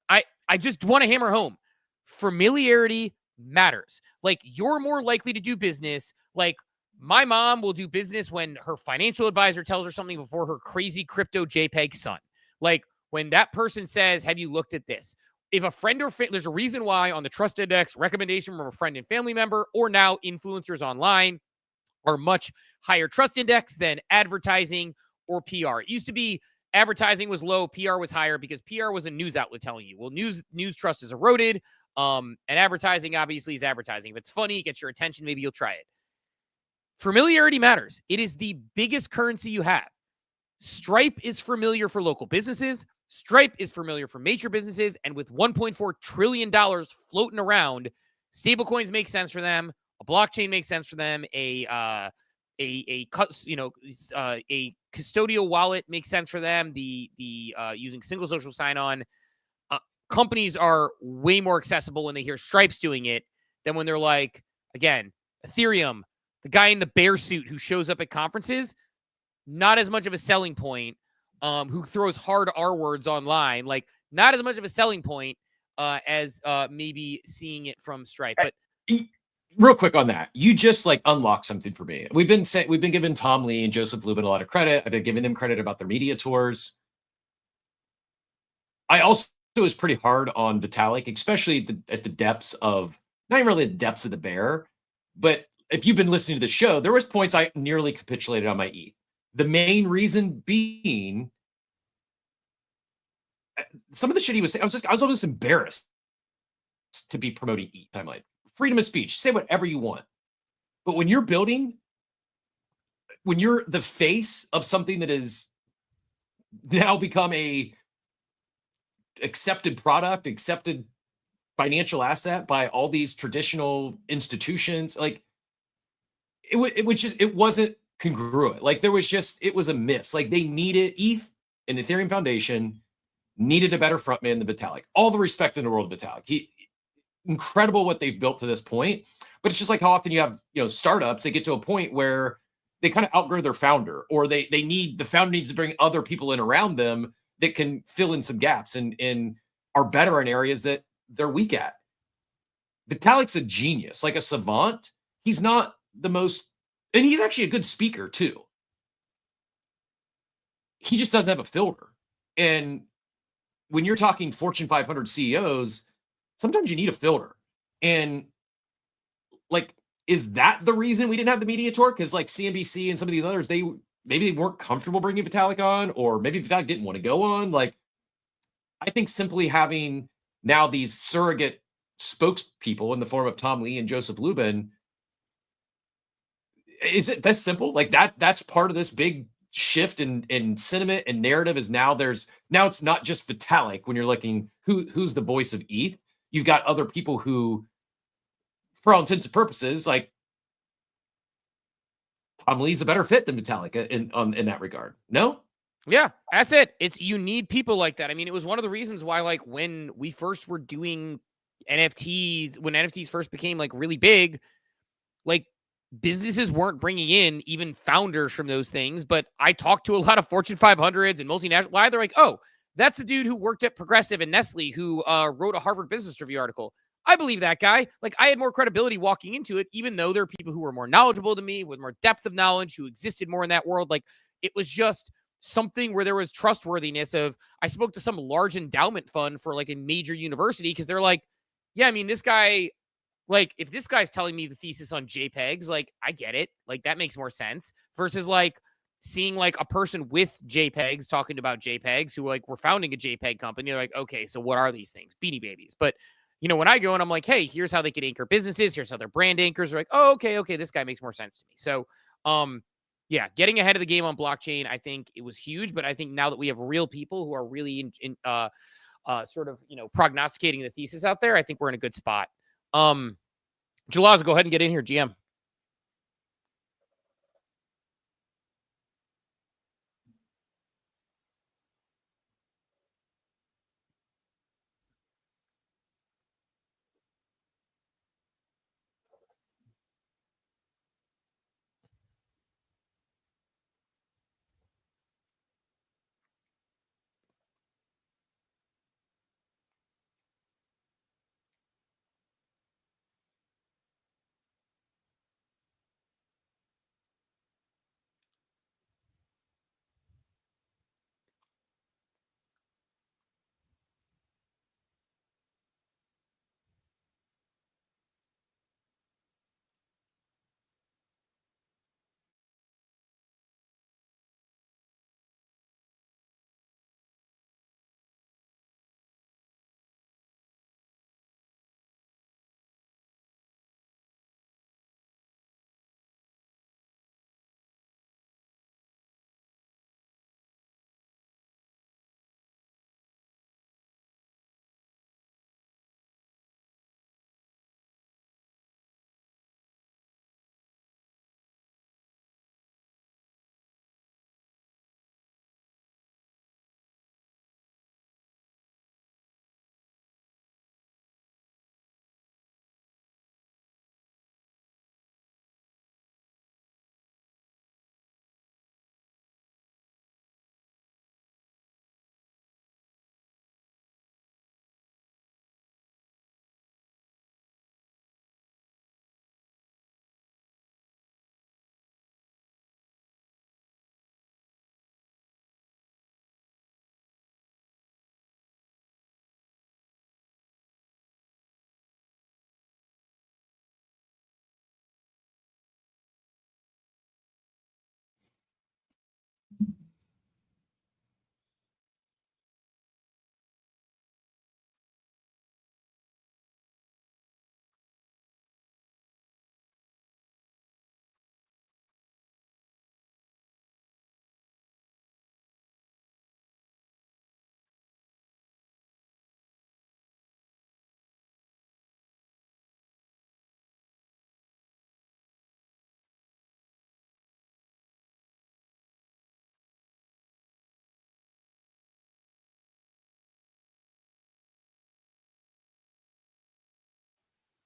I just want to hammer home: familiarity matters. Like, you're more likely to do business. Like, my mom will do business when her financial advisor tells her something before her crazy crypto JPEG son. Like, when that person says, "Have you looked at this?" If a friend or there's a reason why on the Trust Index, recommendation from a friend and family member, or now influencers online, are much higher trust index than advertising or PR. It used to be advertising was low, PR was higher, because PR was a news outlet telling you. Well, news trust is eroded, and advertising obviously is advertising. If it's funny, it gets your attention, maybe you'll try it. Familiarity matters. It is the biggest currency you have. Stripe is familiar for local businesses. Stripe is familiar for major businesses, and with $1.4 trillion floating around, stablecoins make sense for them. A blockchain makes sense for them. A custodial wallet makes sense for them. The using single social sign-on. Companies are way more accessible when they hear Stripe's doing it than when they're like, again, Ethereum, the guy in the bear suit who shows up at conferences, not as much of a selling point. Who throws hard R words online, like, not as much of a selling point as maybe seeing it from Stripe. But real quick on that, you just like unlocked something for me. We've been giving Tom Lee and Joseph Lubin a lot of credit. I've been giving them credit about their media tours. I also was pretty hard on Vitalik, especially at the depths of, not even really the depths of the bear, but if you've been listening to the show, there was points I nearly capitulated on my ETH. The main reason being some of the shit he was saying, I was almost embarrassed to be promoting ETH. I'm like, freedom of speech, say whatever you want. But when you're the face of something that is now become a accepted product, accepted financial asset by all these traditional institutions, like it wasn't congruent. Like, it was a miss. Like, they needed ETH and Ethereum Foundation needed a better frontman than Vitalik. All the respect in the world of Vitalik. Incredible what they've built to this point. But it's just like how often you have, startups, they get to a point where they kind of outgrow their founder, or the founder needs to bring other people in around them that can fill in some gaps and are better in areas that they're weak at. Vitalik's a genius, like a savant. He's not the most, and he's actually a good speaker too. He just doesn't have a filter. And when you're talking Fortune 500 CEOs, sometimes you need a filter. And like, is that the reason we didn't have the media tour? Because like CNBC and some of these others, maybe they weren't comfortable bringing Vitalik on, or maybe Vitalik didn't want to go on. Like, I think simply having now these surrogate spokespeople in the form of Tom Lee and Joseph Lubin, is it that simple? Like that's part of this big shift in sentiment and narrative. Is now it's not just Vitalik. When you're looking who's the voice of ETH, you've got other people who, for all intents and purposes, like Tom Lee's a better fit than Vitalik in that regard. No? Yeah, that's it. You need people like that. I mean, it was one of the reasons why, like, when we first were doing NFTs, when NFTs first became like really big, like, businesses weren't bringing in even founders from those things. But I talked to a lot of Fortune 500s and multinational. Why? They're like, oh, that's the dude who worked at Progressive and Nestle who wrote a Harvard Business Review article. I believe that guy. Like, I had more credibility walking into it, even though there are people who were more knowledgeable than me, with more depth of knowledge, who existed more in that world. Like, it was just something where there was trustworthiness of, I spoke to some large endowment fund for like a major university, because they're like, yeah, I mean, this guy, like, if this guy's telling me the thesis on JPEGs, like, I get it. Like, that makes more sense versus like seeing like a person with JPEGs talking about JPEGs who like were founding a JPEG company. They're like, okay, so what are these things? Beanie Babies. But when I go and I'm like, hey, here's how they could anchor businesses. Here's how their brand anchors. They're like, oh, okay, this guy makes more sense to me. So, yeah, getting ahead of the game on blockchain, I think it was huge. But I think now that we have real people who are really sort of, prognosticating the thesis out there, I think we're in a good spot. Jalaz, go ahead and get in here, GM.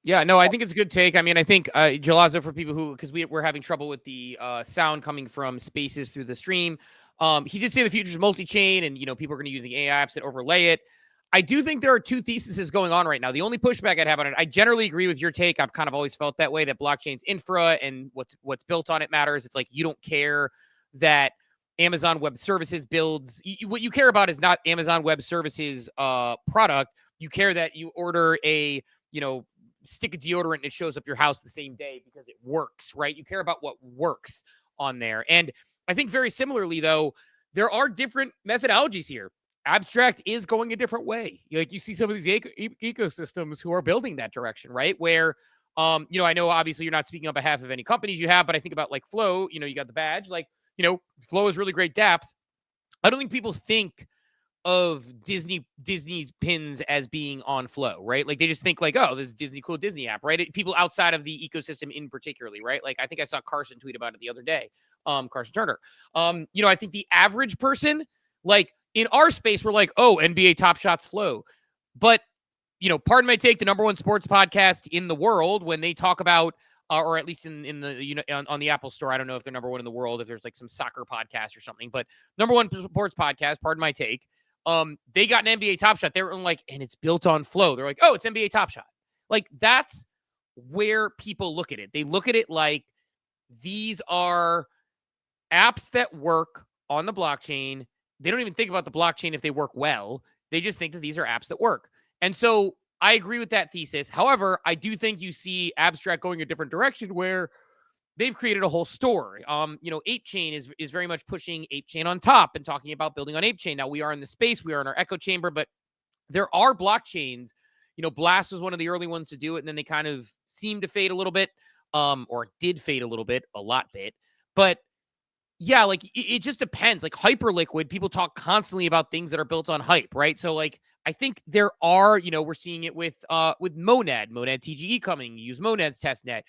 Yeah, no, I think it's a good take. I mean, I think Jalazo, for people who, because we're having trouble with the sound coming from spaces through the stream. He did say the future is multi-chain, and people are going to use the AI apps that overlay it. I do think there are two theses going on right now. The only pushback I'd have on it, I generally agree with your take. I've kind of always felt that way, that blockchain's infra and what's built on it matters. It's like you don't care that Amazon Web Services builds. What you care about is not Amazon Web Services product. You care that you order a stick of deodorant and it shows up your house the same day because it works, right? You care about what works on there. And I think very similarly, though, there are different methodologies here. Abstract is going a different way. You see some of these ecosystems who are building that direction, right? Where, I know obviously you're not speaking on behalf of any companies you have, but I think about like Flow, you got the badge, Flow is really great dApps. I don't think people think of Disney's pins as being on Flow, right? Like they just think like, oh, this is Disney app, right? People outside of the ecosystem in particularly, right? Like I think I saw Carson tweet about it the other day, Carson Turner. I think the average person, like in our space, we're like, oh, NBA Top Shots Flow. But, pardon my take, the number one sports podcast in the world, when they talk about, or at least in the, on the Apple Store, I don't know if they're number one in the world, if there's like some soccer podcast or something, but number one sports podcast, pardon my take, they got an NBA Top Shot. They were like, and it's built on Flow. They're like, oh, it's NBA Top Shot. Like that's where people look at it. They look at it like these are apps that work on the blockchain. They don't even think about the blockchain if they work well. They just think that these are apps that work. And so I agree with that thesis. However, I do think you see Abstract going a different direction where they've created a whole store. ApeChain is very much pushing ApeChain on top and talking about building on ApeChain. Now we are in the space, we are in our echo chamber, but there are blockchains. Blast was one of the early ones to do it, and then they kind of seemed to fade a little bit, or did fade a little bit, a lot bit. But yeah, like it just depends. Like Hyperliquid, people talk constantly about things that are built on hype, right? So like I think there are, we're seeing it with Monad TGE coming, use Monad's testnet.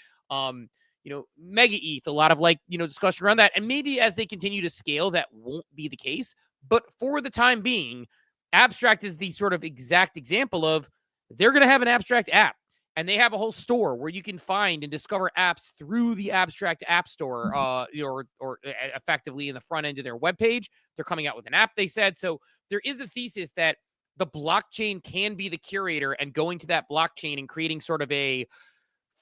Mega ETH, a lot of discussion around that. And maybe as they continue to scale, that won't be the case. But for the time being, Abstract is the sort of exact example of they're going to have an Abstract app. And they have a whole store where you can find and discover apps through the Abstract App Store, or effectively in the front end of their webpage. They're coming out with an app, they said. So there is a thesis that the blockchain can be the curator, and going to that blockchain and creating sort of a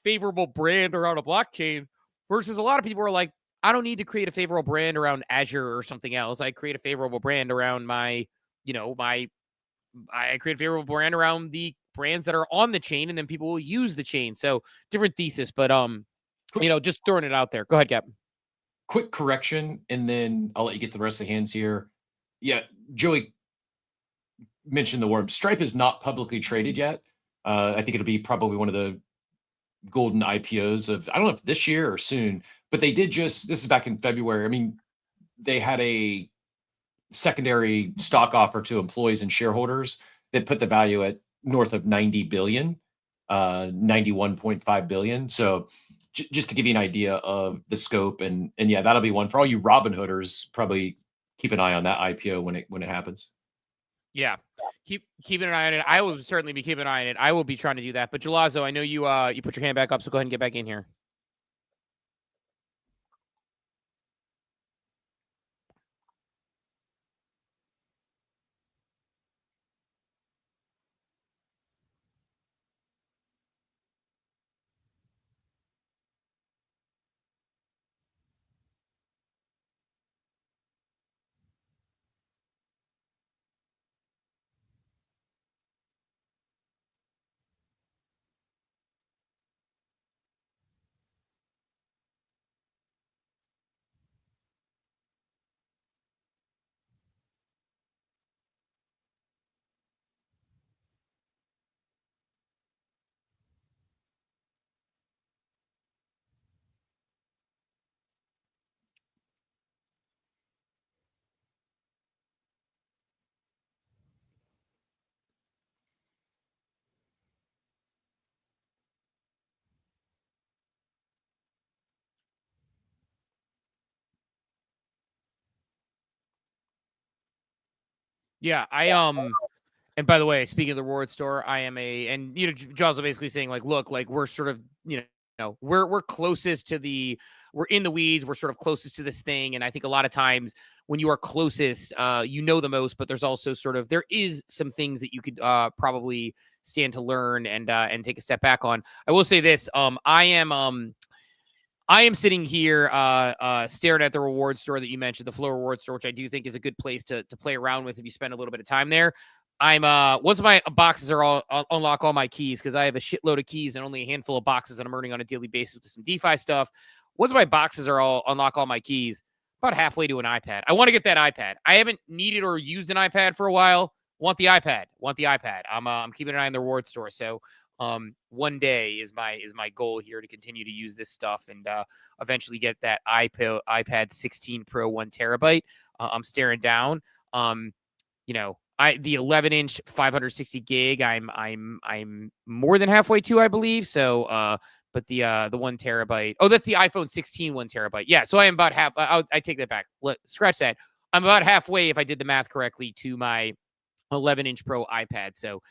favorable brand around a blockchain, versus a lot of people are like, I don't need to create a favorable brand around Azure or something else. I create a favorable brand around I create a favorable brand around the brands that are on the chain, and then people will use the chain. So different thesis, but just throwing it out there. Go ahead, Cap. Quick correction, and then I'll let you get the rest of the hands here. Yeah, Joey mentioned the word Stripe is not publicly traded yet. I think it'll be probably one of the golden IPOs of, I don't know if this year or soon, but they did this is back in February. I mean, they had a secondary stock offer to employees and shareholders that put the value at north of 90 billion, 91.5 billion. So just to give you an idea of the scope, and yeah, that'll be one for all you Robinhooders. Probably keep an eye on that IPO when it happens. Yeah, keeping an eye on it. I will certainly be keeping an eye on it. I will be trying to do that. But Jalazo, I know you put your hand back up, so go ahead and get back in here. Yeah, And by the way, speaking of the reward store, I am and Jaws are basically saying like, look, like we're sort of, we're closest to we're in the weeds. We're sort of closest to this thing. And I think a lot of times when you are closest, the most, but there's also there is some things that you could probably stand to learn and take a step back on. I will say this, I am sitting here staring at the reward store that you mentioned, the Flow reward store, which I do think is a good place to play around with if you spend a little bit of time there. I'm once my boxes are all, I'll unlock all my keys because I have a shitload of keys and only a handful of boxes that I'm earning on a daily basis with some DeFi stuff. Once my boxes are all unlock all my keys, about halfway to an iPad. I want to get that iPad. I haven't needed or used an iPad for a while. Want the iPad. I'm keeping an eye on the reward store. So one day is my goal here to continue to use this stuff and eventually get that iPad 16 Pro 1 terabyte. I'm staring down. The 11-inch 560 gig, I'm more than halfway to, I believe. So, but the 1 terabyte. Oh, that's the iPhone 16 1 terabyte. Yeah. So I am about half. I take that back. Scratch that. I'm about halfway, if I did the math correctly, to my 11-inch Pro iPad. So,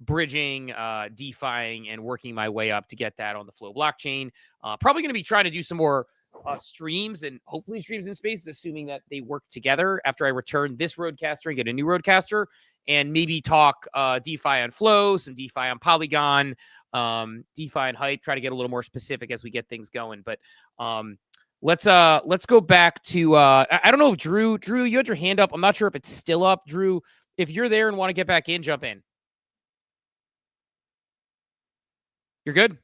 bridging, DeFiing, and working my way up to get that on the Flow blockchain. Probably going to be trying to do some more streams and hopefully streams in spaces, assuming that they work together after I return this roadcaster and get a new roadcaster, and maybe talk DeFi on Flow, some DeFi on Polygon, DeFi and Hype, try to get a little more specific as we get things going. But let's go back to I don't know if Drew, you had your hand up. I'm not sure if it's still up. Drew, if you're there and want to get back in, jump in. You're good?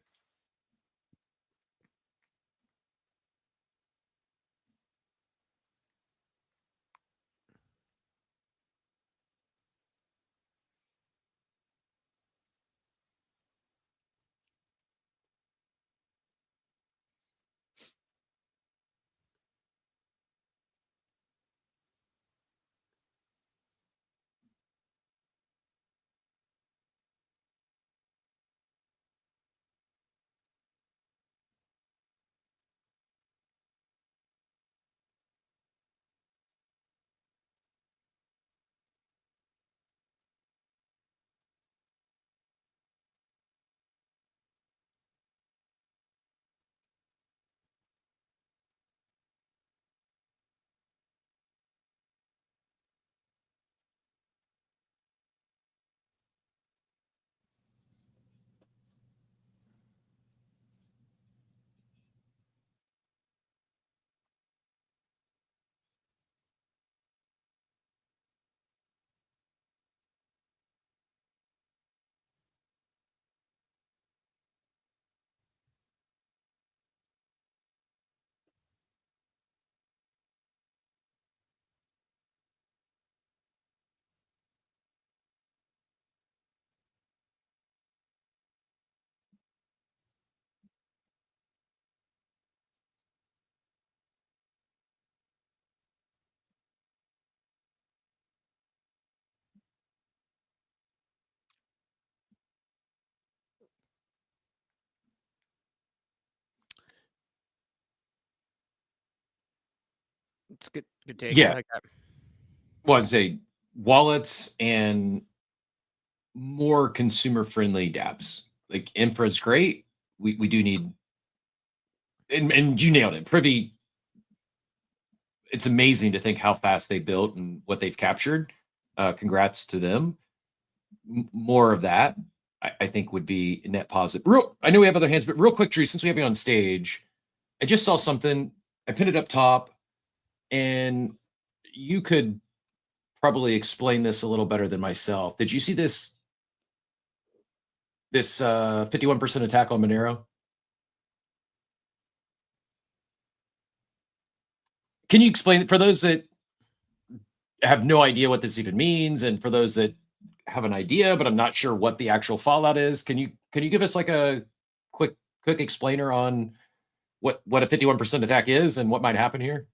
It's good take. Yeah. I like that. Well, I'd say wallets and more consumer friendly dApps. Like infra is great. We do need, and you nailed it. Privy, it's amazing to think how fast they built and what they've captured. Congrats to them. More of that, I think, would be net positive. I know we have other hands, but real quick, Drew, since we have you on stage, I just saw something. I pinned it up top, and you could probably explain this a little better than myself. Did you see this 51% attack on Monero? Can you explain for those that have no idea what this even means, and for those that have an idea but I'm not sure what the actual fallout is? Can you give us like a quick explainer on what a 51% attack is and what might happen here?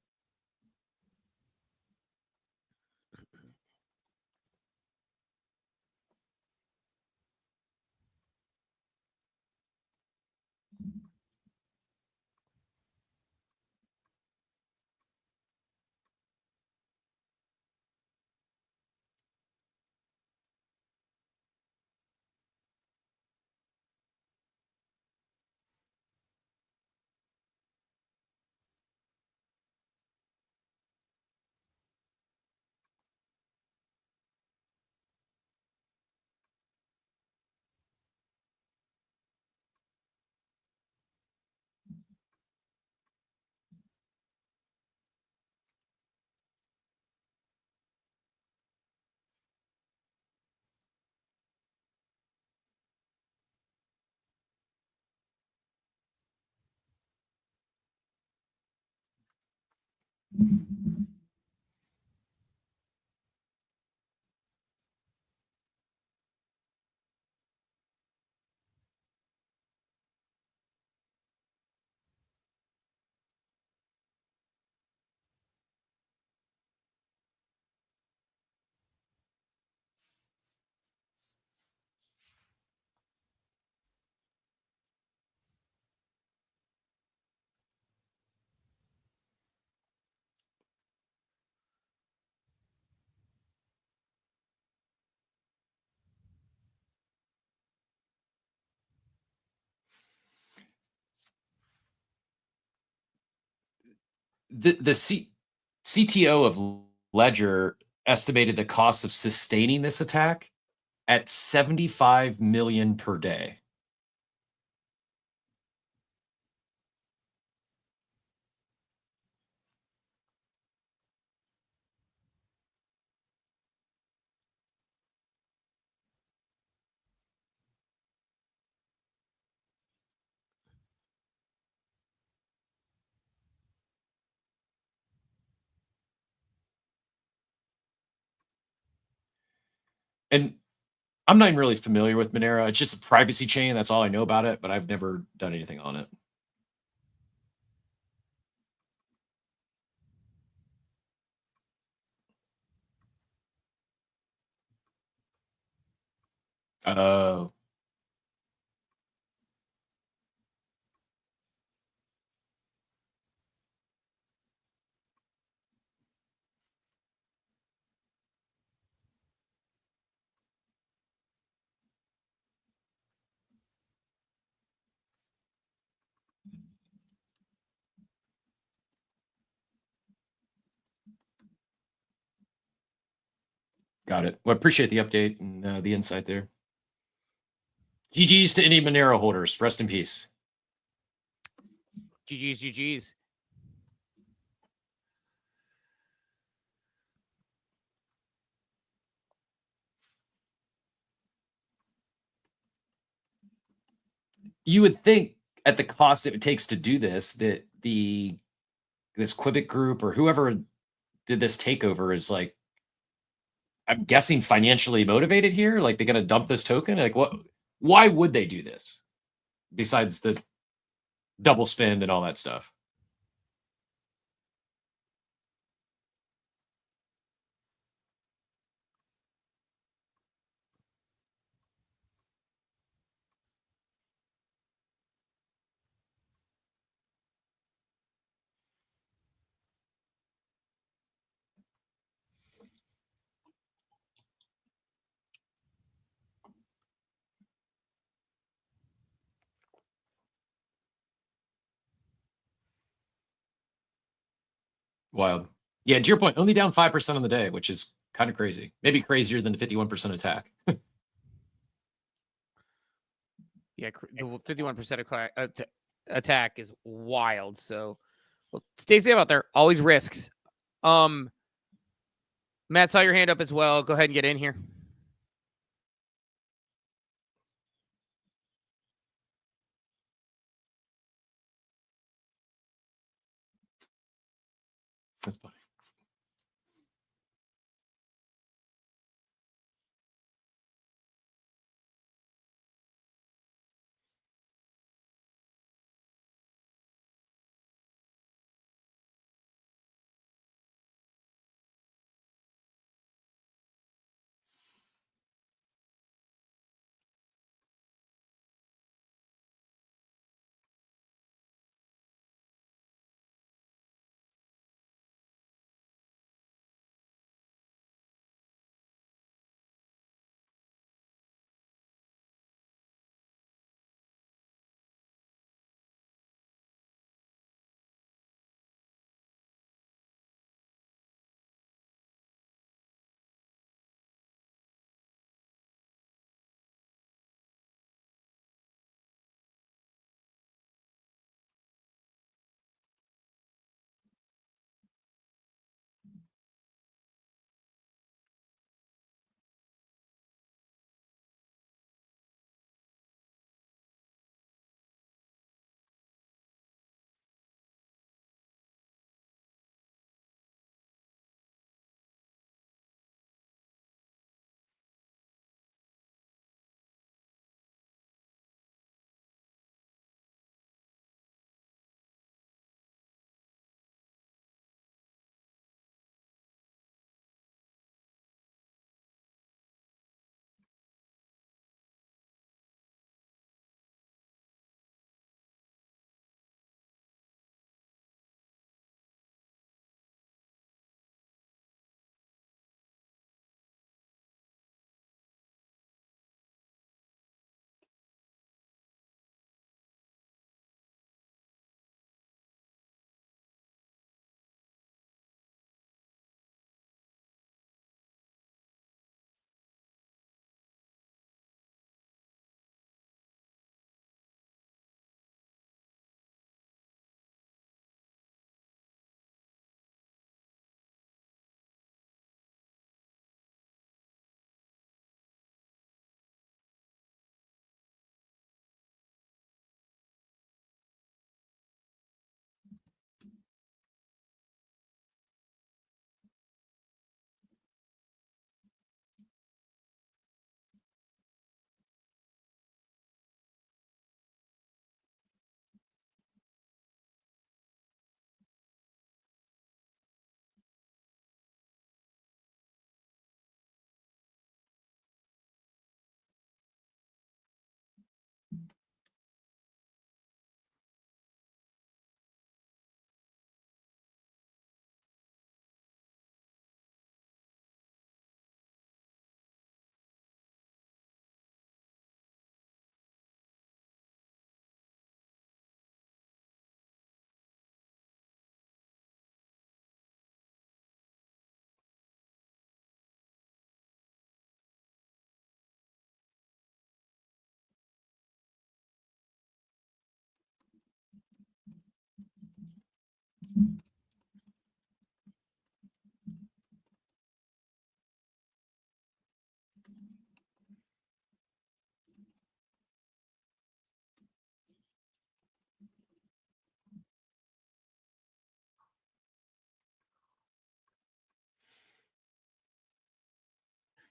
The CTO of Ledger estimated the cost of sustaining this attack at 75 million per day. And I'm not even really familiar with Monero. It's just a privacy chain. That's all I know about it, but I've never done anything on it. Oh, got it. Well, I appreciate the update and the insight there. GG's to any Monero holders. Rest in peace. GG's, GG's. You would think at the cost it takes to do this, that this Quibic group or whoever did this takeover is like, I'm guessing financially motivated here. Like they're going to dump this token. Like what? Why would they do this? Besides the double spend and all that stuff. Wild. Yeah, to your point, only down 5% on the day, which is kind of crazy. Maybe crazier than the 51% attack. Yeah, the 51% attack is wild. So, well, stay safe out there. Always risks. Matt, saw your hand up as well. Go ahead and get in here. That's funny.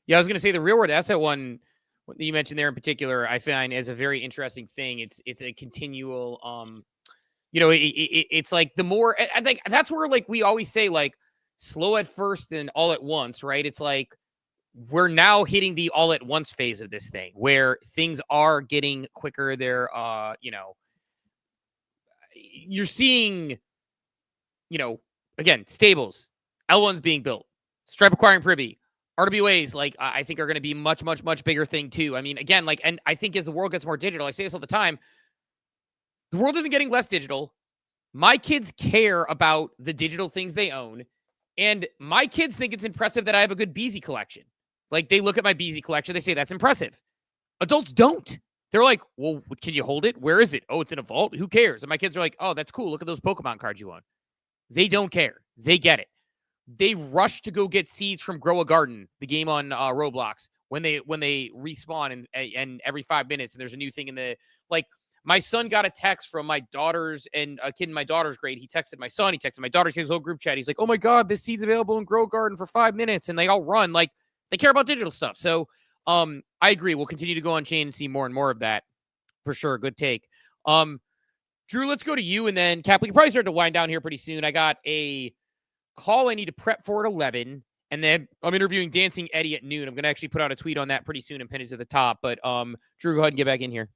Yeah, I was going to say the real world asset one that you mentioned there in particular, I find as a very interesting thing. It's a continual, it's like the more, I think that's where like we always say like slow at first and all at once, right? It's like we're now hitting the all at once phase of this thing where things are getting quicker. They're, you're seeing, again, stables, L1's being built, Stripe acquiring Privy, RWAs, like I think are going to be much, much, much bigger thing too. I mean, again, like, and I think as the world gets more digital, I say this all the time, the world isn't getting less digital. My kids care about the digital things they own. And my kids think it's impressive that I have a good Beezy collection. Like they look at my Beezy collection, they say that's impressive. Adults don't. They're like, well, can you hold it? Where is it? Oh, it's in a vault. Who cares? And my kids are like, oh, that's cool. Look at those Pokemon cards you own. They don't care. They get it. They rush to go get seeds from Grow a Garden, the game on Roblox, when they respawn and every 5 minutes and there's a new thing in the like. My son got a text from my daughters and a kid in my daughter's grade. He texted my son. He texted my daughter. He his whole group chat. He's like, oh my God, this seed's available in Grow Garden for 5 minutes. And they all run. Like they care about digital stuff. So I agree. We'll continue to go on chain and see more and more of that for sure. Good take. Drew, let's go to you. And then Cap, we can probably start to wind down here pretty soon. I got a call I need to prep for at 11. And then I'm interviewing Dancing Eddie at noon. I'm going to actually put out a tweet on that pretty soon and pin it to the top. But Drew, go ahead and get back in here.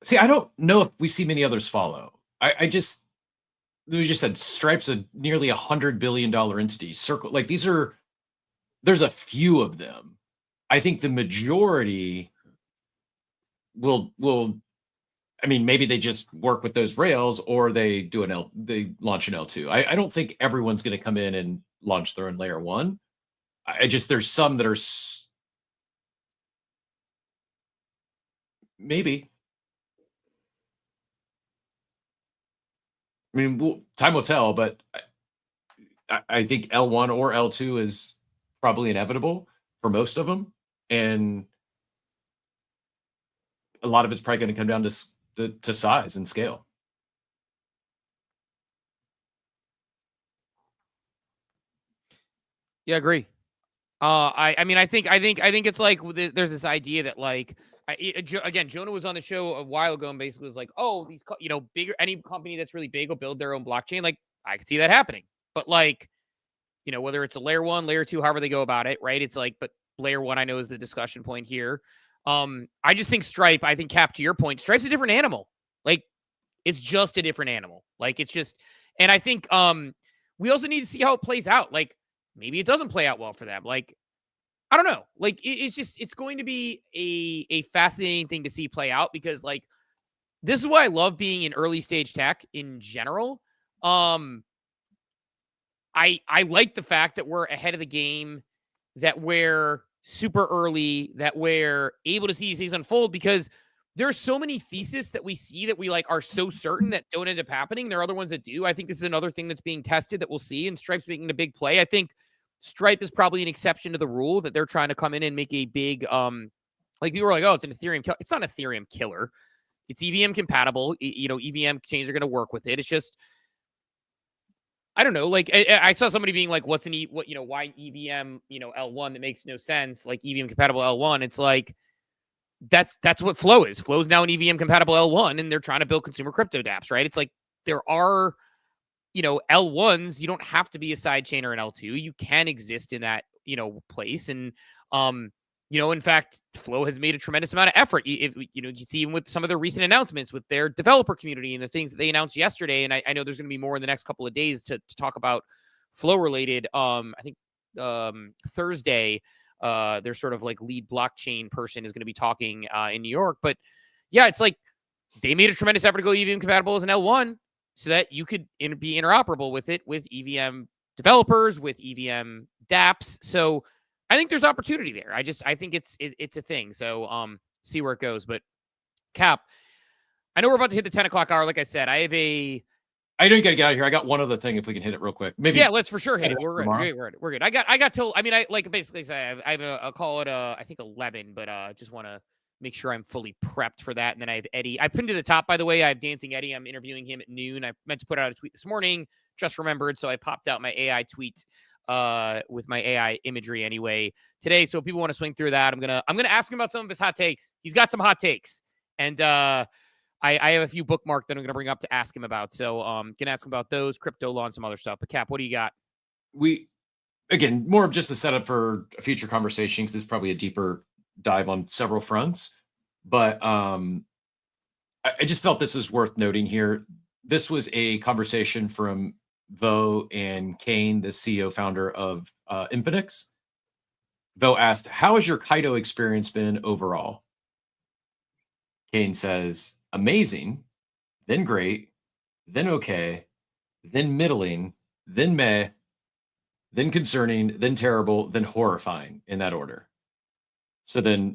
See, I don't know if we see many others follow. We just said Stripe's a nearly $100 billion entity. Circle, like there's a few of them. I think the majority will. I mean, maybe they just work with those rails, or they launch an L2. I don't think everyone's going to come in and launch their own layer one. There's some that are maybe. I mean, time will tell, but I think L1 or L2 is probably inevitable for most of them, and a lot of it's probably going to come down to size and scale. Yeah, agree. I mean, I think it's like there's this idea that like again, Jonah was on the show a while ago and basically was like, oh, these bigger, any company that's really big will build their own blockchain. Like I could see that happening, but like whether it's a layer 1, layer 2, however they go about it, right? It's like, but layer 1 I know is the discussion point here. I just think Stripe, I think Cap, to your point, Stripe's a different animal. Like it's just a different animal. Like it's just, and I think we also need to see how it plays out. Like maybe it doesn't play out well for them. Like I don't know. Like it's going to be a fascinating thing to see play out, because like this is why I love being in early stage tech in general. I like the fact that we're ahead of the game, that we're super early, that we're able to see these things unfold, because there's so many theses that we see that we like are so certain that don't end up happening. There are other ones that do. I think this is another thing that's being tested that we'll see, and Stripe's making a big play. I think Stripe is probably an exception to the rule, that they're trying to come in and make a big, like people are like, oh, it's an Ethereum killer. It's not an Ethereum killer. It's EVM compatible. EVM chains are going to work with it. It's just, I don't know. Like I saw somebody being like, what's why EVM, L1? That makes no sense. Like EVM compatible L1. It's like, that's what Flow is. Flow is now an EVM compatible L1, and they're trying to build consumer crypto dApps, right? It's like there are, L1s. You don't have to be a side chain or an L2. You can exist in that, place. And, in fact, Flow has made a tremendous amount of effort. If you see, even with some of their recent announcements with their developer community and the things that they announced yesterday. And I know there's going to be more in the next couple of days to talk about Flow related. I think Thursday, their sort of like lead blockchain person is going to be talking in New York. But yeah, it's like they made a tremendous effort to go EVM compatible as an L1, so that you could be interoperable with it, with EVM developers, with EVM dApps. So I think there's opportunity there. I think it's a thing. So see where it goes. But Cap, I know we're about to hit the 10 o'clock hour. Like I said, I know you got to get out of here. I got one other thing if we can hit it real quick. Maybe. Yeah, let's for sure hit it. We're good. I got till, I like basically say I have a call at I think 11, but just want to make sure I'm fully prepped for that. And then I have Eddie. I pinned to the top, by the way. I have Dancing Eddie. I'm interviewing him at noon. I meant to put out a tweet this morning, just remembered. So I popped out my AI tweet with my AI imagery anyway today. So if people want to swing through that, I'm gonna ask him about some of his hot takes. He's got some hot takes, and I have a few bookmarked that I'm gonna bring up to ask him about. So gonna ask him about those, crypto law, and some other stuff. But Cap, what do you got? Again, more of just a setup for a future conversation, because it's probably a deeper dive on several fronts. But I just felt this is worth noting here. This was a conversation from Vo and Kane, the CEO founder of Infinix. Vo asked, how has your Kaito experience been overall? Kane says, amazing, then great, then okay, then middling, then meh, then concerning, then terrible, then horrifying, in that order. So then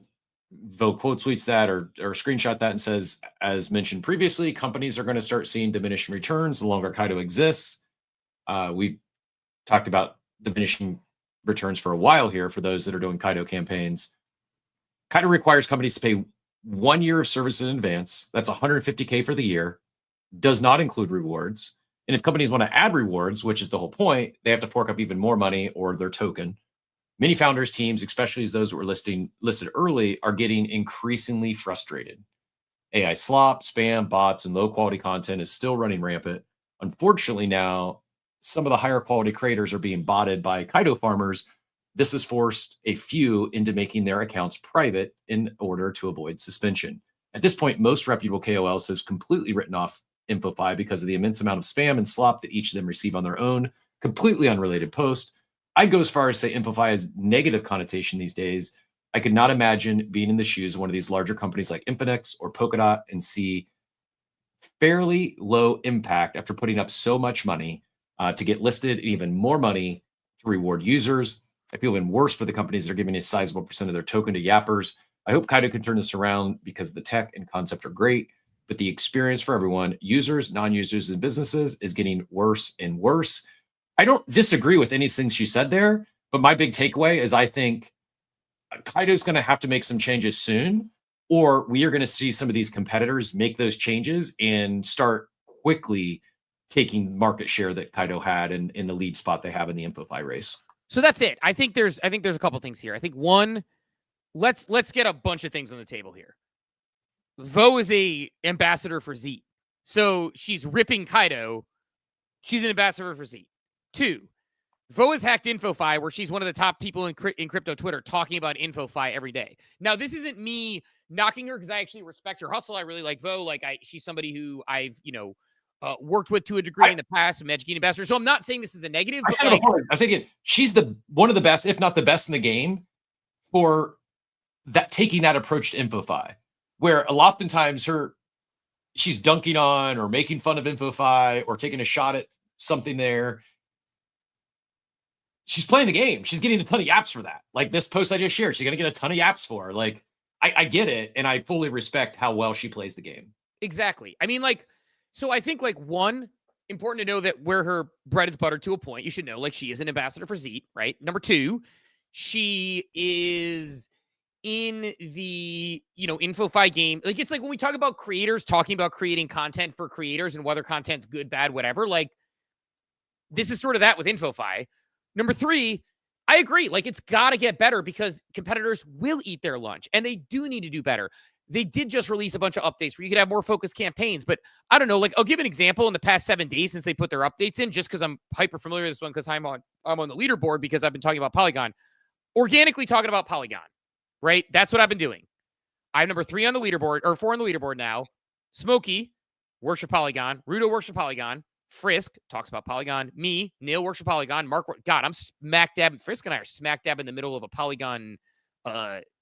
Vo quote tweets that or screenshot that and says, as mentioned previously, companies are going to start seeing diminishing returns the longer Kaito exists. We've talked about diminishing returns for a while here for those that are doing Kaito campaigns. Kaito requires companies to pay 1 year of service in advance. That's $150K for the year. Does not include rewards. And if companies want to add rewards, which is the whole point, they have to fork up even more money or their token. Many founders, teams, especially as those that were listed early, are getting increasingly frustrated. AI slop, spam, bots, and low-quality content is still running rampant. Unfortunately, now, some of the higher quality creators are being botted by Kaito farmers. This has forced a few into making their accounts private in order to avoid suspension. At this point, most reputable KOLs have completely written off InfoFi because of the immense amount of spam and slop that each of them receive on their own, completely unrelated post. I'd go as far as say InfoFi has negative connotation these days. I could not imagine being in the shoes of one of these larger companies like Infinix or Polkadot and see fairly low impact after putting up so much money to get listed, and even more money to reward users. I feel even worse for the companies that are giving a sizable percent of their token to yappers. I hope Kaito can turn this around because the tech and concept are great, but the experience for everyone, users, non-users, and businesses is getting worse and worse. I don't disagree with anything she said there, but my big takeaway is I think Kaito's going to have to make some changes soon, or we are going to see some of these competitors make those changes and start quickly taking market share that Kaito had in the lead spot they have in the InfoFi race. So that's it. I think there's a couple things here. I think one, let's get a bunch of things on the table here. Vo is a ambassador for Z. So she's ripping Kaito. She's an ambassador for Z. 2, Vo has hacked InfoFi, where she's one of the top people in crypto Twitter talking about InfoFi every day. Now, this isn't me knocking her because I actually respect her hustle. I really like Vo. Like she's somebody who I've, worked with to a degree in the past, I'm educating ambassador. So I'm not saying this is a negative. I said before, I was thinking she's one of the best, if not the best in the game for that, taking that approach to InfoFi, where oftentimes she's dunking on or making fun of InfoFi or taking a shot at something there. She's playing the game. She's getting a ton of yaps for that. Like this post I just shared, she's going to get a ton of yaps for her. Like I get it. And I fully respect how well she plays the game. Exactly. I mean, so I think one, important to know that where her bread is buttered to a point, you should know, she is an ambassador for Z, right? Number 2, she is in the, InfoFi game. It's like when we talk about creators talking about creating content for creators and whether content's good, bad, whatever, this is sort of that with InfoFi. Number 3, I agree. It's got to get better because competitors will eat their lunch and they do need to do better. They did just release a bunch of updates where you could have more focused campaigns, but I don't know. I'll give an example in the past 7 days since they put their updates in, just because I'm hyper familiar with this one because I'm on the leaderboard because I've been talking about Polygon, organically talking about Polygon, right? That's what I've been doing. I'm number 3 on the leaderboard, or 4 on the leaderboard now. Smokey works for Polygon. Rudo works for Polygon. Frisk talks about Polygon. Me, Neil works for Polygon. Mark, God, I'm smack dab. Frisk and I are smack dab in the middle of a Polygon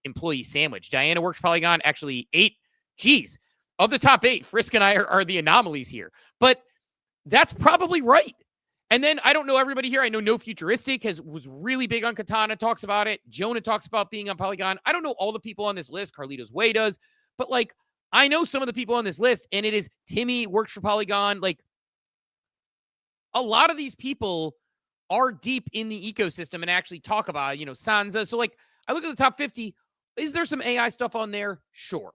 employee sandwich. Diana works for Polygon. Actually, 8. Geez, of the top 8, Frisk and I are the anomalies here. But that's probably right. And then I don't know everybody here. I know No Futuristic was really big on Katana, talks about it. Jonah talks about being on Polygon. I don't know all the people on this list. Carlitos Way does. But I know some of the people on this list, and it is Timmy works for Polygon. A lot of these people are deep in the ecosystem and actually talk about, Sansa. So I look at the top 50. Is there some AI stuff on there? Sure.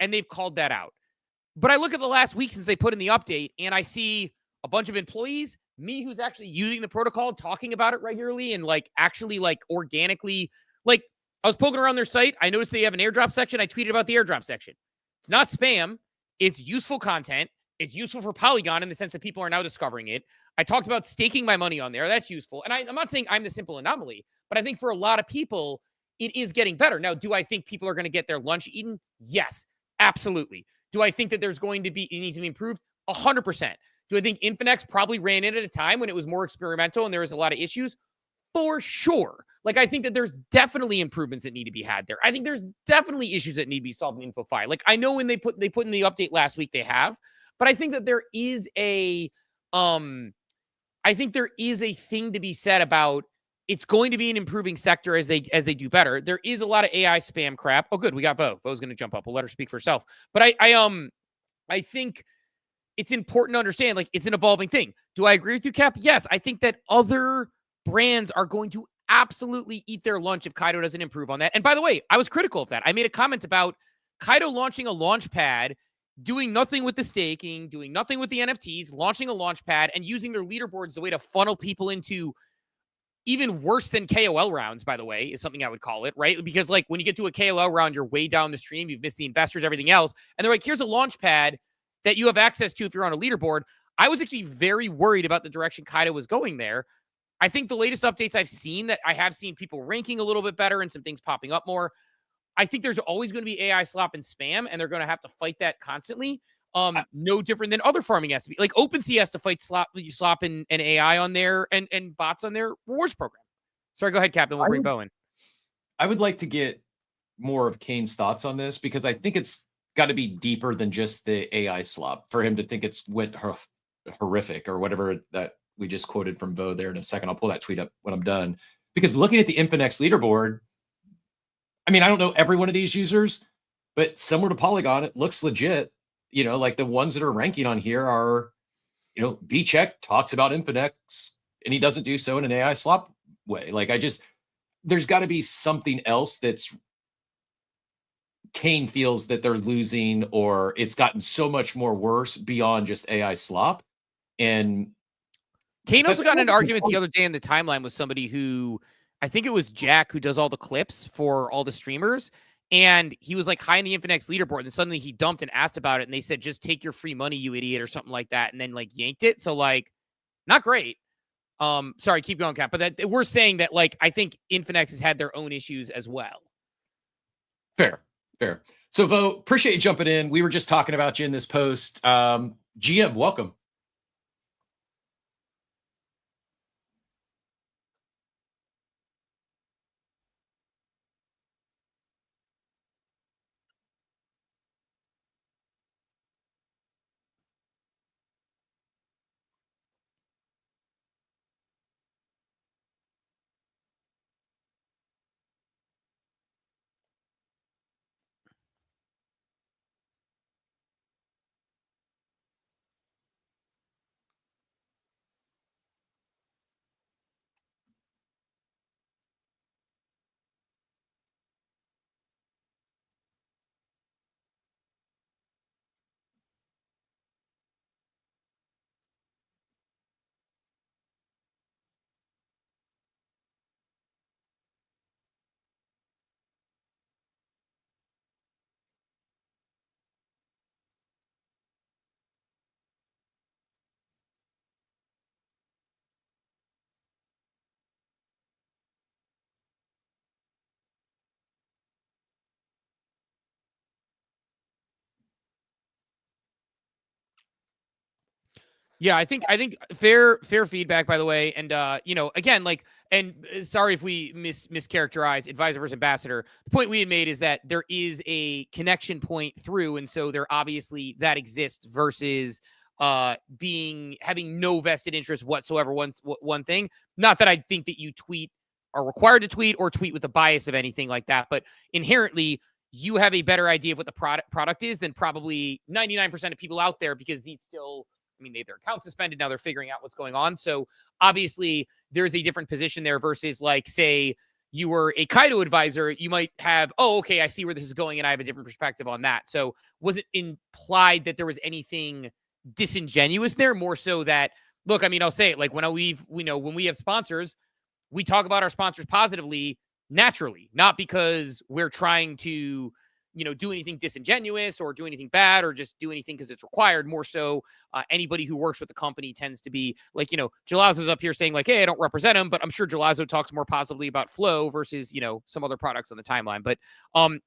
And they've called that out. But I look at the last week since they put in the update and I see a bunch of employees, me who's actually using the protocol, talking about it regularly and actually organically, I was poking around their site. I noticed they have an airdrop section. I tweeted about the airdrop section. It's not spam. It's useful content. It's useful for Polygon in the sense that people are now discovering it. I talked about staking my money on there. That's useful. And I'm not saying I'm the simple anomaly, but I think for a lot of people, it is getting better. Now, do I think people are going to get their lunch eaten? Yes, absolutely. Do I think that it needs to be improved? 100%. Do I think Infinex probably ran in at a time when it was more experimental and there was a lot of issues? For sure. I think that there's definitely improvements that need to be had there. I think there's definitely issues that need to be solved in InfoFi. I know when they put in the update last week, they have. But I think that there is a thing to be said about it's going to be an improving sector as they do better. There is a lot of AI spam crap. Oh, good, we got Vo. Vo's going to jump up. We'll let her speak for herself. But I think it's important to understand it's an evolving thing. Do I agree with you, Cap? Yes, I think that other brands are going to absolutely eat their lunch if Kaito doesn't improve on that. And by the way, I was critical of that. I made a comment about Kaito launching a launch pad, doing nothing with the staking, doing nothing with the NFTs, launching a launch pad, and using their leaderboards as a way to funnel people into even worse than KOL rounds, by the way, is something I would call it, right? Because when you get to a KOL round, you're way down the stream, you've missed the investors, everything else. And they're here's a launch pad that you have access to if you're on a leaderboard. I was actually very worried about the direction Kaito was going there. I think the latest updates I've seen, that I have seen people ranking a little bit better and some things popping up more. I think there's always going to be AI slop and spam, and they're going to have to fight that constantly. No different than other farming has to be. Like OpenSea has to fight slop and AI on their and bots on their rewards program. Sorry, go ahead, Captain. We'll bring Bo in. I would like to get more of Kane's thoughts on this, because I think it's got to be deeper than just the AI slop for him to think it's went horrific or whatever that we just quoted from Bo there in a second. I'll pull that tweet up when I'm done, because looking at the Infinex leaderboard, I mean, I don't know every one of these users, but similar to Polygon, it looks legit. You know, like the ones that are ranking on here are, you know, B-Check talks about Infinex and he doesn't do so in an AI slop way. Like there's got to be something else that's Kane feels that they're losing, or it's gotten so much more worse beyond just AI slop. And Kane also got in an argument the other day in the timeline with somebody who, I think it was Jack, who does all the clips for all the streamers. And he was like high in the Infinex leaderboard, and suddenly he dumped and asked about it. And they said, just take your free money, you idiot, or something like that. And then like yanked it. So like, not great. Sorry, keep going, Cap. But that we're saying that, like, I think Infinex has had their own issues as well. Fair. So Vo, appreciate you jumping in. We were just talking about you in this post. GM, welcome. Yeah, I think fair feedback, by the way. And you know, again, like, and sorry if we mischaracterize advisor versus ambassador. The point we had made is that there is a connection point through, and so there obviously that exists versus having no vested interest whatsoever. One thing, not that I think that you are required to tweet or tweet with a bias of anything like that, but inherently you have a better idea of what the product is than probably 99% of people out there, because these still, I mean, they have their account suspended. Now they're figuring out what's going on. So obviously there's a different position there versus, like, say you were a Kaito advisor, you might have, oh, okay, I see where this is going and I have a different perspective on that. So was it implied that there was anything disingenuous there? More so that, look, I mean, I'll say it, like, when we have sponsors, we talk about our sponsors positively, naturally, not because we're trying to, you know, do anything disingenuous or do anything bad or just do anything because it's required. More so, anybody who works with the company tends to be like, you know, Gelazzo's up here saying like, hey, I don't represent him, but I'm sure Gelazzo talks more positively about Flow versus, you know, some other products on the timeline. But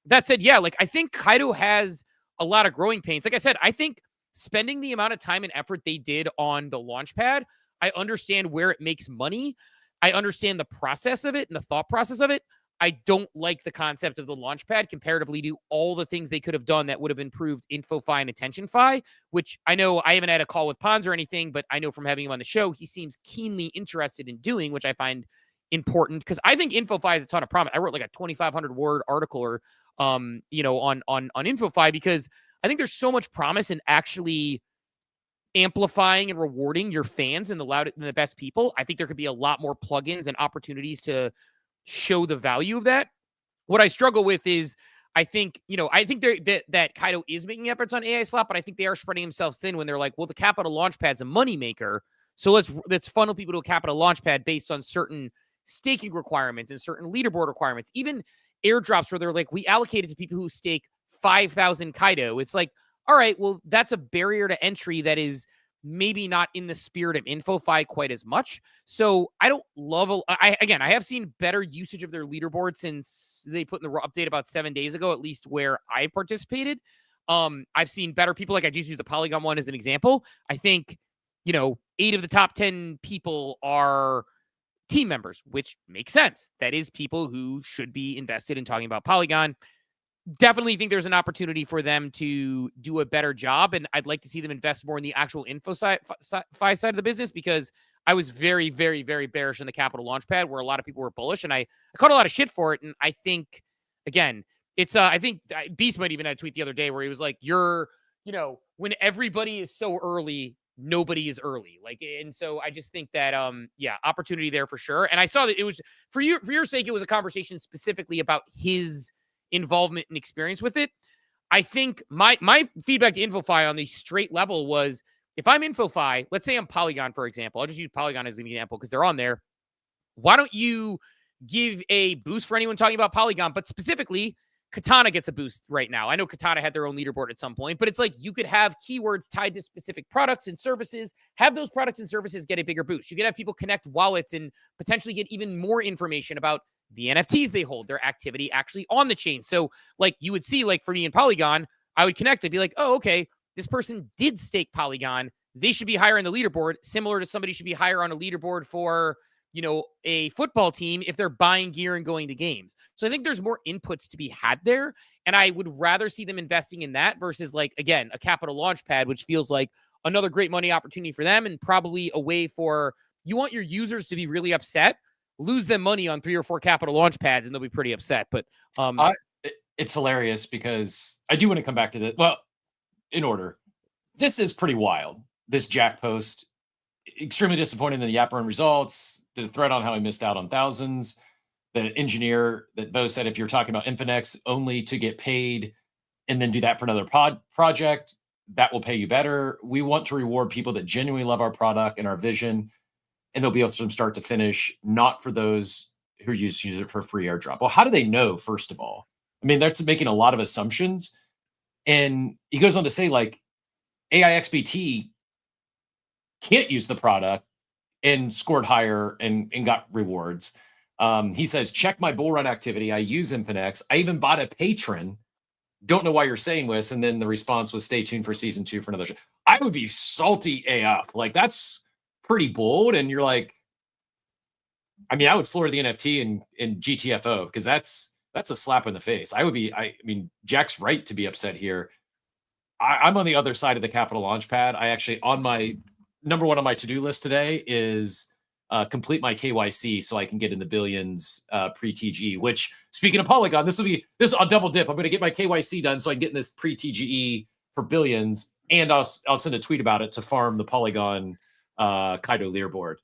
that said, yeah, like, I think Kaito has a lot of growing pains. Like I said, I think spending the amount of time and effort they did on the Launchpad, I understand where it makes money. I understand the process of it and the thought process of it. I don't like the concept of the Launchpad comparatively to all the things they could have done that would have improved InfoFi and AttentionFi, which I know I haven't had a call with Pons or anything, but I know from having him on the show, he seems keenly interested in doing, which I find important, because I think InfoFi has a ton of promise. I wrote like a 2,500 word article or, you know, on InfoFi, because I think there's so much promise in actually amplifying and rewarding your fans and the best people. I think there could be a lot more plugins and opportunities to show the value of that. What I struggle with is, I think that Kaito is making efforts on AI slot, but I think they are spreading themselves thin when they're like, well, the Capital Launchpad's a moneymaker, so let's funnel people to a Capital Launchpad based on certain staking requirements and certain leaderboard requirements, even airdrops where they're like, we allocate it to people who stake 5,000 Kaito. It's like, all right, well, that's a barrier to entry that is maybe not in the spirit of InfoFi quite as much. So I don't love, I have seen better usage of their leaderboard since they put in the update about 7 days ago, at least where I participated. I've seen better people. Like I just use the Polygon one as an example. I think, 8 of the top 10 people are team members, which makes sense. That is people who should be invested in talking about Polygon. Definitely think there's an opportunity for them to do a better job. And I'd like to see them invest more in the actual info side of the business, because I was very, very, very bearish in the Capital Launchpad where a lot of people were bullish, and I caught a lot of shit for it. And I think, again, it's, I think Beast might even had a tweet the other day where he was like, when everybody is so early, nobody is early. And so I just think that, opportunity there for sure. And I saw that it was, for your sake, it was a conversation specifically about his involvement and experience with it. I think my feedback to InfoFi on the straight level was, if I'm InfoFi, let's say I'm Polygon, for example, I'll just use Polygon as an example because they're on there. Why don't you give a boost for anyone talking about Polygon? But specifically, Katana gets a boost right now. I know Katana had their own leaderboard at some point, but it's like you could have keywords tied to specific products and services, have those products and services get a bigger boost. You could have people connect wallets and potentially get even more information about the NFTs they hold, their activity actually on the chain. So like you would see, like for me in Polygon, I would connect. They'd be like, oh, okay, this person did stake Polygon. They should be higher on the leaderboard, similar to somebody should be higher on a leaderboard for, a football team if they're buying gear and going to games. So I think there's more inputs to be had there. And I would rather see them investing in that versus, like, again, a Capital Launchpad, which feels like another great money opportunity for them and probably a way for, you want your users to be really upset, lose them money on 3 or 4 Capital Launchpads and they'll be pretty upset. But it's hilarious because I do want to come back to this. Well, in order, this is pretty wild. This Jack post, extremely disappointing in the Yapper results, the thread on how he missed out on thousands, the engineer that Bo said, if you're talking about Infinex only to get paid and then do that for another project, that will pay you better. We want to reward people that genuinely love our product and our vision, and they'll be able to from start to finish, not for those who use it for free airdrop. Well, how do they know, first of all? I mean, that's making a lot of assumptions. And he goes on to say, like, AIXBT can't use the product and scored higher and got rewards. He says, check my bull run activity. I use Infinex. I even bought a patron. Don't know why you're saying this. And then the response was, stay tuned for season 2 for another show. I would be salty AF. Like, that's pretty bold. And you're like, I mean, I would floor the NFT in GTFO because that's a slap in the face. I mean, Jack's right to be upset here. I'm on the other side of the Capital Launchpad. I actually, on my number 1 on my to-do list today is complete my KYC so I can get in the billions pre-TGE, which, speaking of Polygon, I'll double dip. I'm going to get my KYC done so I can get in this pre-TGE for billions, and I'll send a tweet about it to farm the Polygon Kaito leaderboard.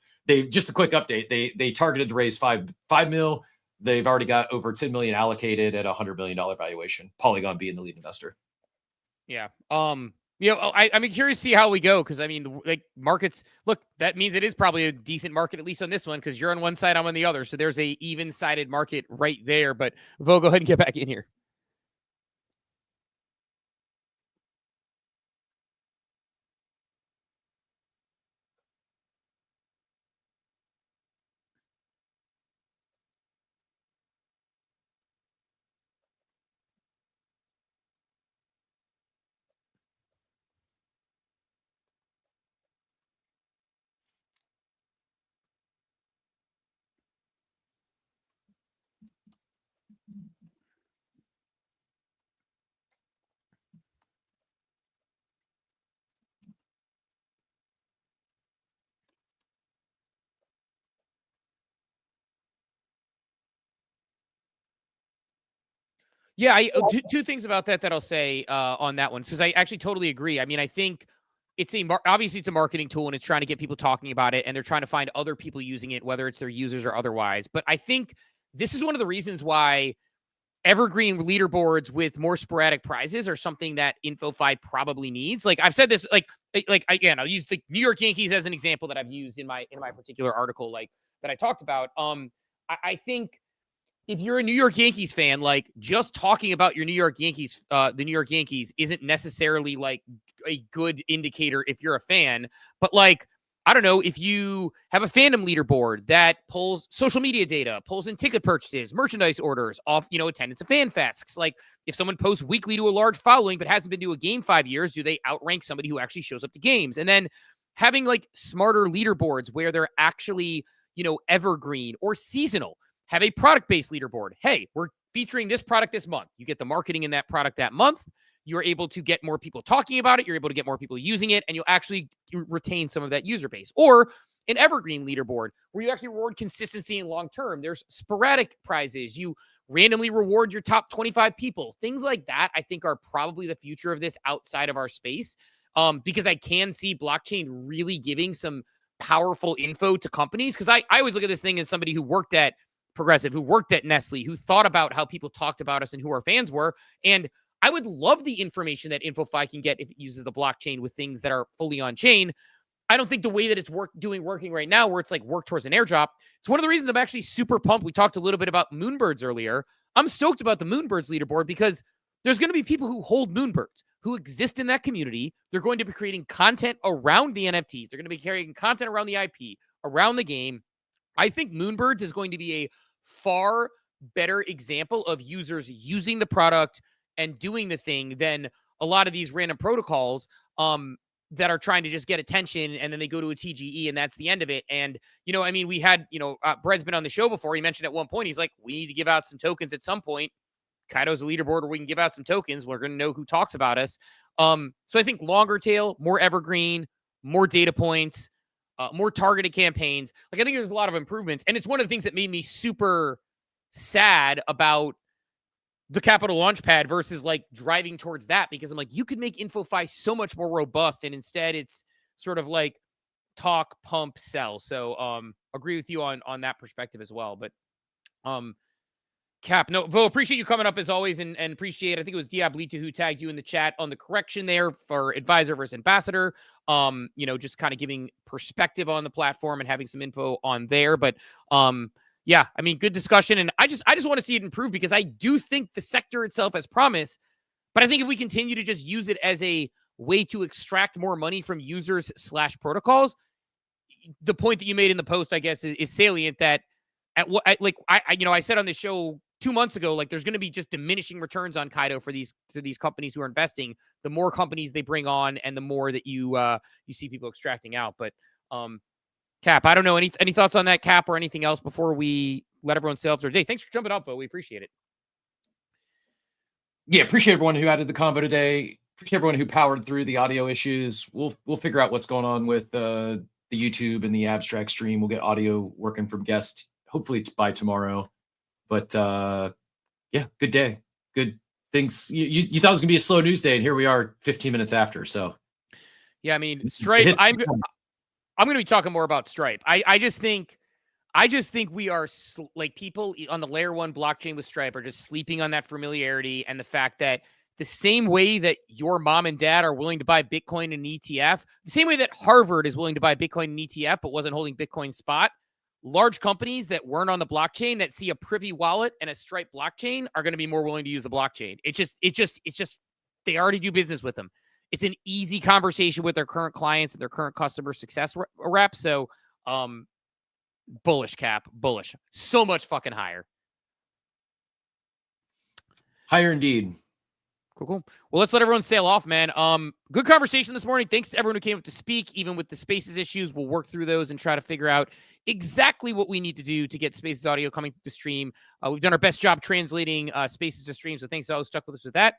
Just a quick update. They targeted to raise 5 mil. They've already got over 10 million allocated at $100 million valuation. Polygon being the lead investor. Yeah. I'm curious to see how we go. Cause I mean, like, markets, look, that means it is probably a decent market, at least on this one, because you're on one side, I'm on the other. So there's a even sided market right there, but Vo, go ahead and get back in here. Yeah, two things about that I'll say on that one, because I actually totally agree. I mean, I think it's obviously it's a marketing tool and it's trying to get people talking about it, and they're trying to find other people using it, whether it's their users or otherwise. But I think this is one of the reasons why evergreen leaderboards with more sporadic prizes are something that InfoFi probably needs. Like I've said this, like again, I'll use the New York Yankees as an example that I've used in my particular article, like that I talked about. I think if you're a New York Yankees fan, like just talking about your New York Yankees, the New York Yankees isn't necessarily like a good indicator if you're a fan, but like, I don't know, if you have a fandom leaderboard that pulls social media data, pulls in ticket purchases, merchandise orders, off, attendance of fan fests. Like if someone posts weekly to a large following, but hasn't been to a game 5 years, do they outrank somebody who actually shows up to games? And then having like smarter leaderboards where they're actually, evergreen or seasonal. Have a product-based leaderboard. Hey, we're featuring this product this month. You get the marketing in that product that month. You're able to get more people talking about it. You're able to get more people using it, and you'll actually retain some of that user base. Or an evergreen leaderboard where you actually reward consistency and long-term. There's sporadic prizes. You randomly reward your top 25 people. Things like that, I think, are probably the future of this outside of our space, because I can see blockchain really giving some powerful info to companies. Because I always look at this thing as somebody who worked at Progressive, who worked at Nestle, who thought about how people talked about us and who our fans were. And I would love the information that InfoFi can get if it uses the blockchain with things that are fully on chain. I don't think the way that it's working right now, where it's like work towards an airdrop, it's one of the reasons I'm actually super pumped. We talked a little bit about Moonbirds earlier. I'm stoked about the Moonbirds leaderboard because there's going to be people who hold Moonbirds, who exist in that community. They're going to be creating content around the NFTs. They're going to be creating content around the IP, around the game. I think Moonbirds is going to be a far better example of users using the product and doing the thing than a lot of these random protocols that are trying to just get attention, and then they go to a TGE and that's the end of it. And, we had, Brett's been on the show before. He mentioned at one point, he's like, we need to give out some tokens at some point. Kaito's a leaderboard where we can give out some tokens. We're going to know who talks about us. So I think longer tail, more evergreen, more data points, more targeted campaigns. Like, I think there's a lot of improvements. And it's one of the things that made me super sad about the Capital Launchpad versus like driving towards that, because I'm like, you could make InfoFi so much more robust, and instead it's sort of like talk, pump, sell. So agree with you on that perspective as well. But Cap, no, Vo, appreciate you coming up as always, and appreciate, I think it was Diablito who tagged you in the chat on the correction there for advisor versus ambassador. Just kind of giving perspective on the platform and having some info on there. But yeah, good discussion. And I just want to see it improve, because I do think the sector itself has promise. But I think if we continue to just use it as a way to extract more money from users / protocols, the point that you made in the post, I guess, is salient, that I said on the show 2 months ago, like, there's going to be just diminishing returns on Kaito for these companies who are investing. The more companies they bring on, and the more that you see people extracting out. But Cap, I don't know, any thoughts on that, Cap, or anything else before we let everyone say up their day? Thanks for jumping up, Bo. We appreciate it. Yeah, appreciate everyone who added the convo today. Appreciate everyone who powered through the audio issues. We'll figure out what's going on with the YouTube and the abstract stream. We'll get audio working from guests. Hopefully it's by tomorrow. But yeah, good day. Good things. You thought it was gonna be a slow news day, and here we are 15 minutes after. So yeah, Stripe. I'm going to be talking more about Stripe. I just think we are like, people on the layer 1 blockchain with Stripe are just sleeping on that familiarity, and the fact that the same way that your mom and dad are willing to buy Bitcoin and ETF, the same way that Harvard is willing to buy Bitcoin and ETF but wasn't holding Bitcoin spot, large companies that weren't on the blockchain that see a Privy wallet and a Stripe blockchain are going to be more willing to use the blockchain. It's just they already do business with them. It's an easy conversation with their current clients and their current customer success rep. So, bullish, Cap, bullish. So much fucking higher. Higher indeed. Cool. Well, let's let everyone sail off, man. Good conversation this morning. Thanks to everyone who came up to speak. Even with the Spaces issues, we'll work through those and try to figure out exactly what we need to do to get Spaces audio coming to the stream. We've done our best job translating Spaces to stream, so thanks to all who stuck with us with that.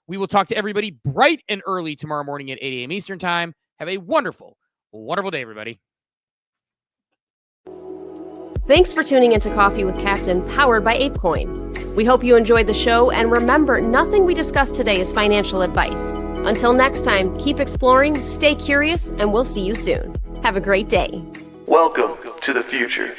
We will talk to everybody bright and early tomorrow morning at 8 a.m. Eastern time. Have a wonderful, wonderful day, everybody. Thanks for tuning into Coffee with Captain, powered by ApeCoin. We hope you enjoyed the show, and remember, nothing we discussed today is financial advice. Until next time, keep exploring, stay curious, and we'll see you soon. Have a great day. Welcome to the future.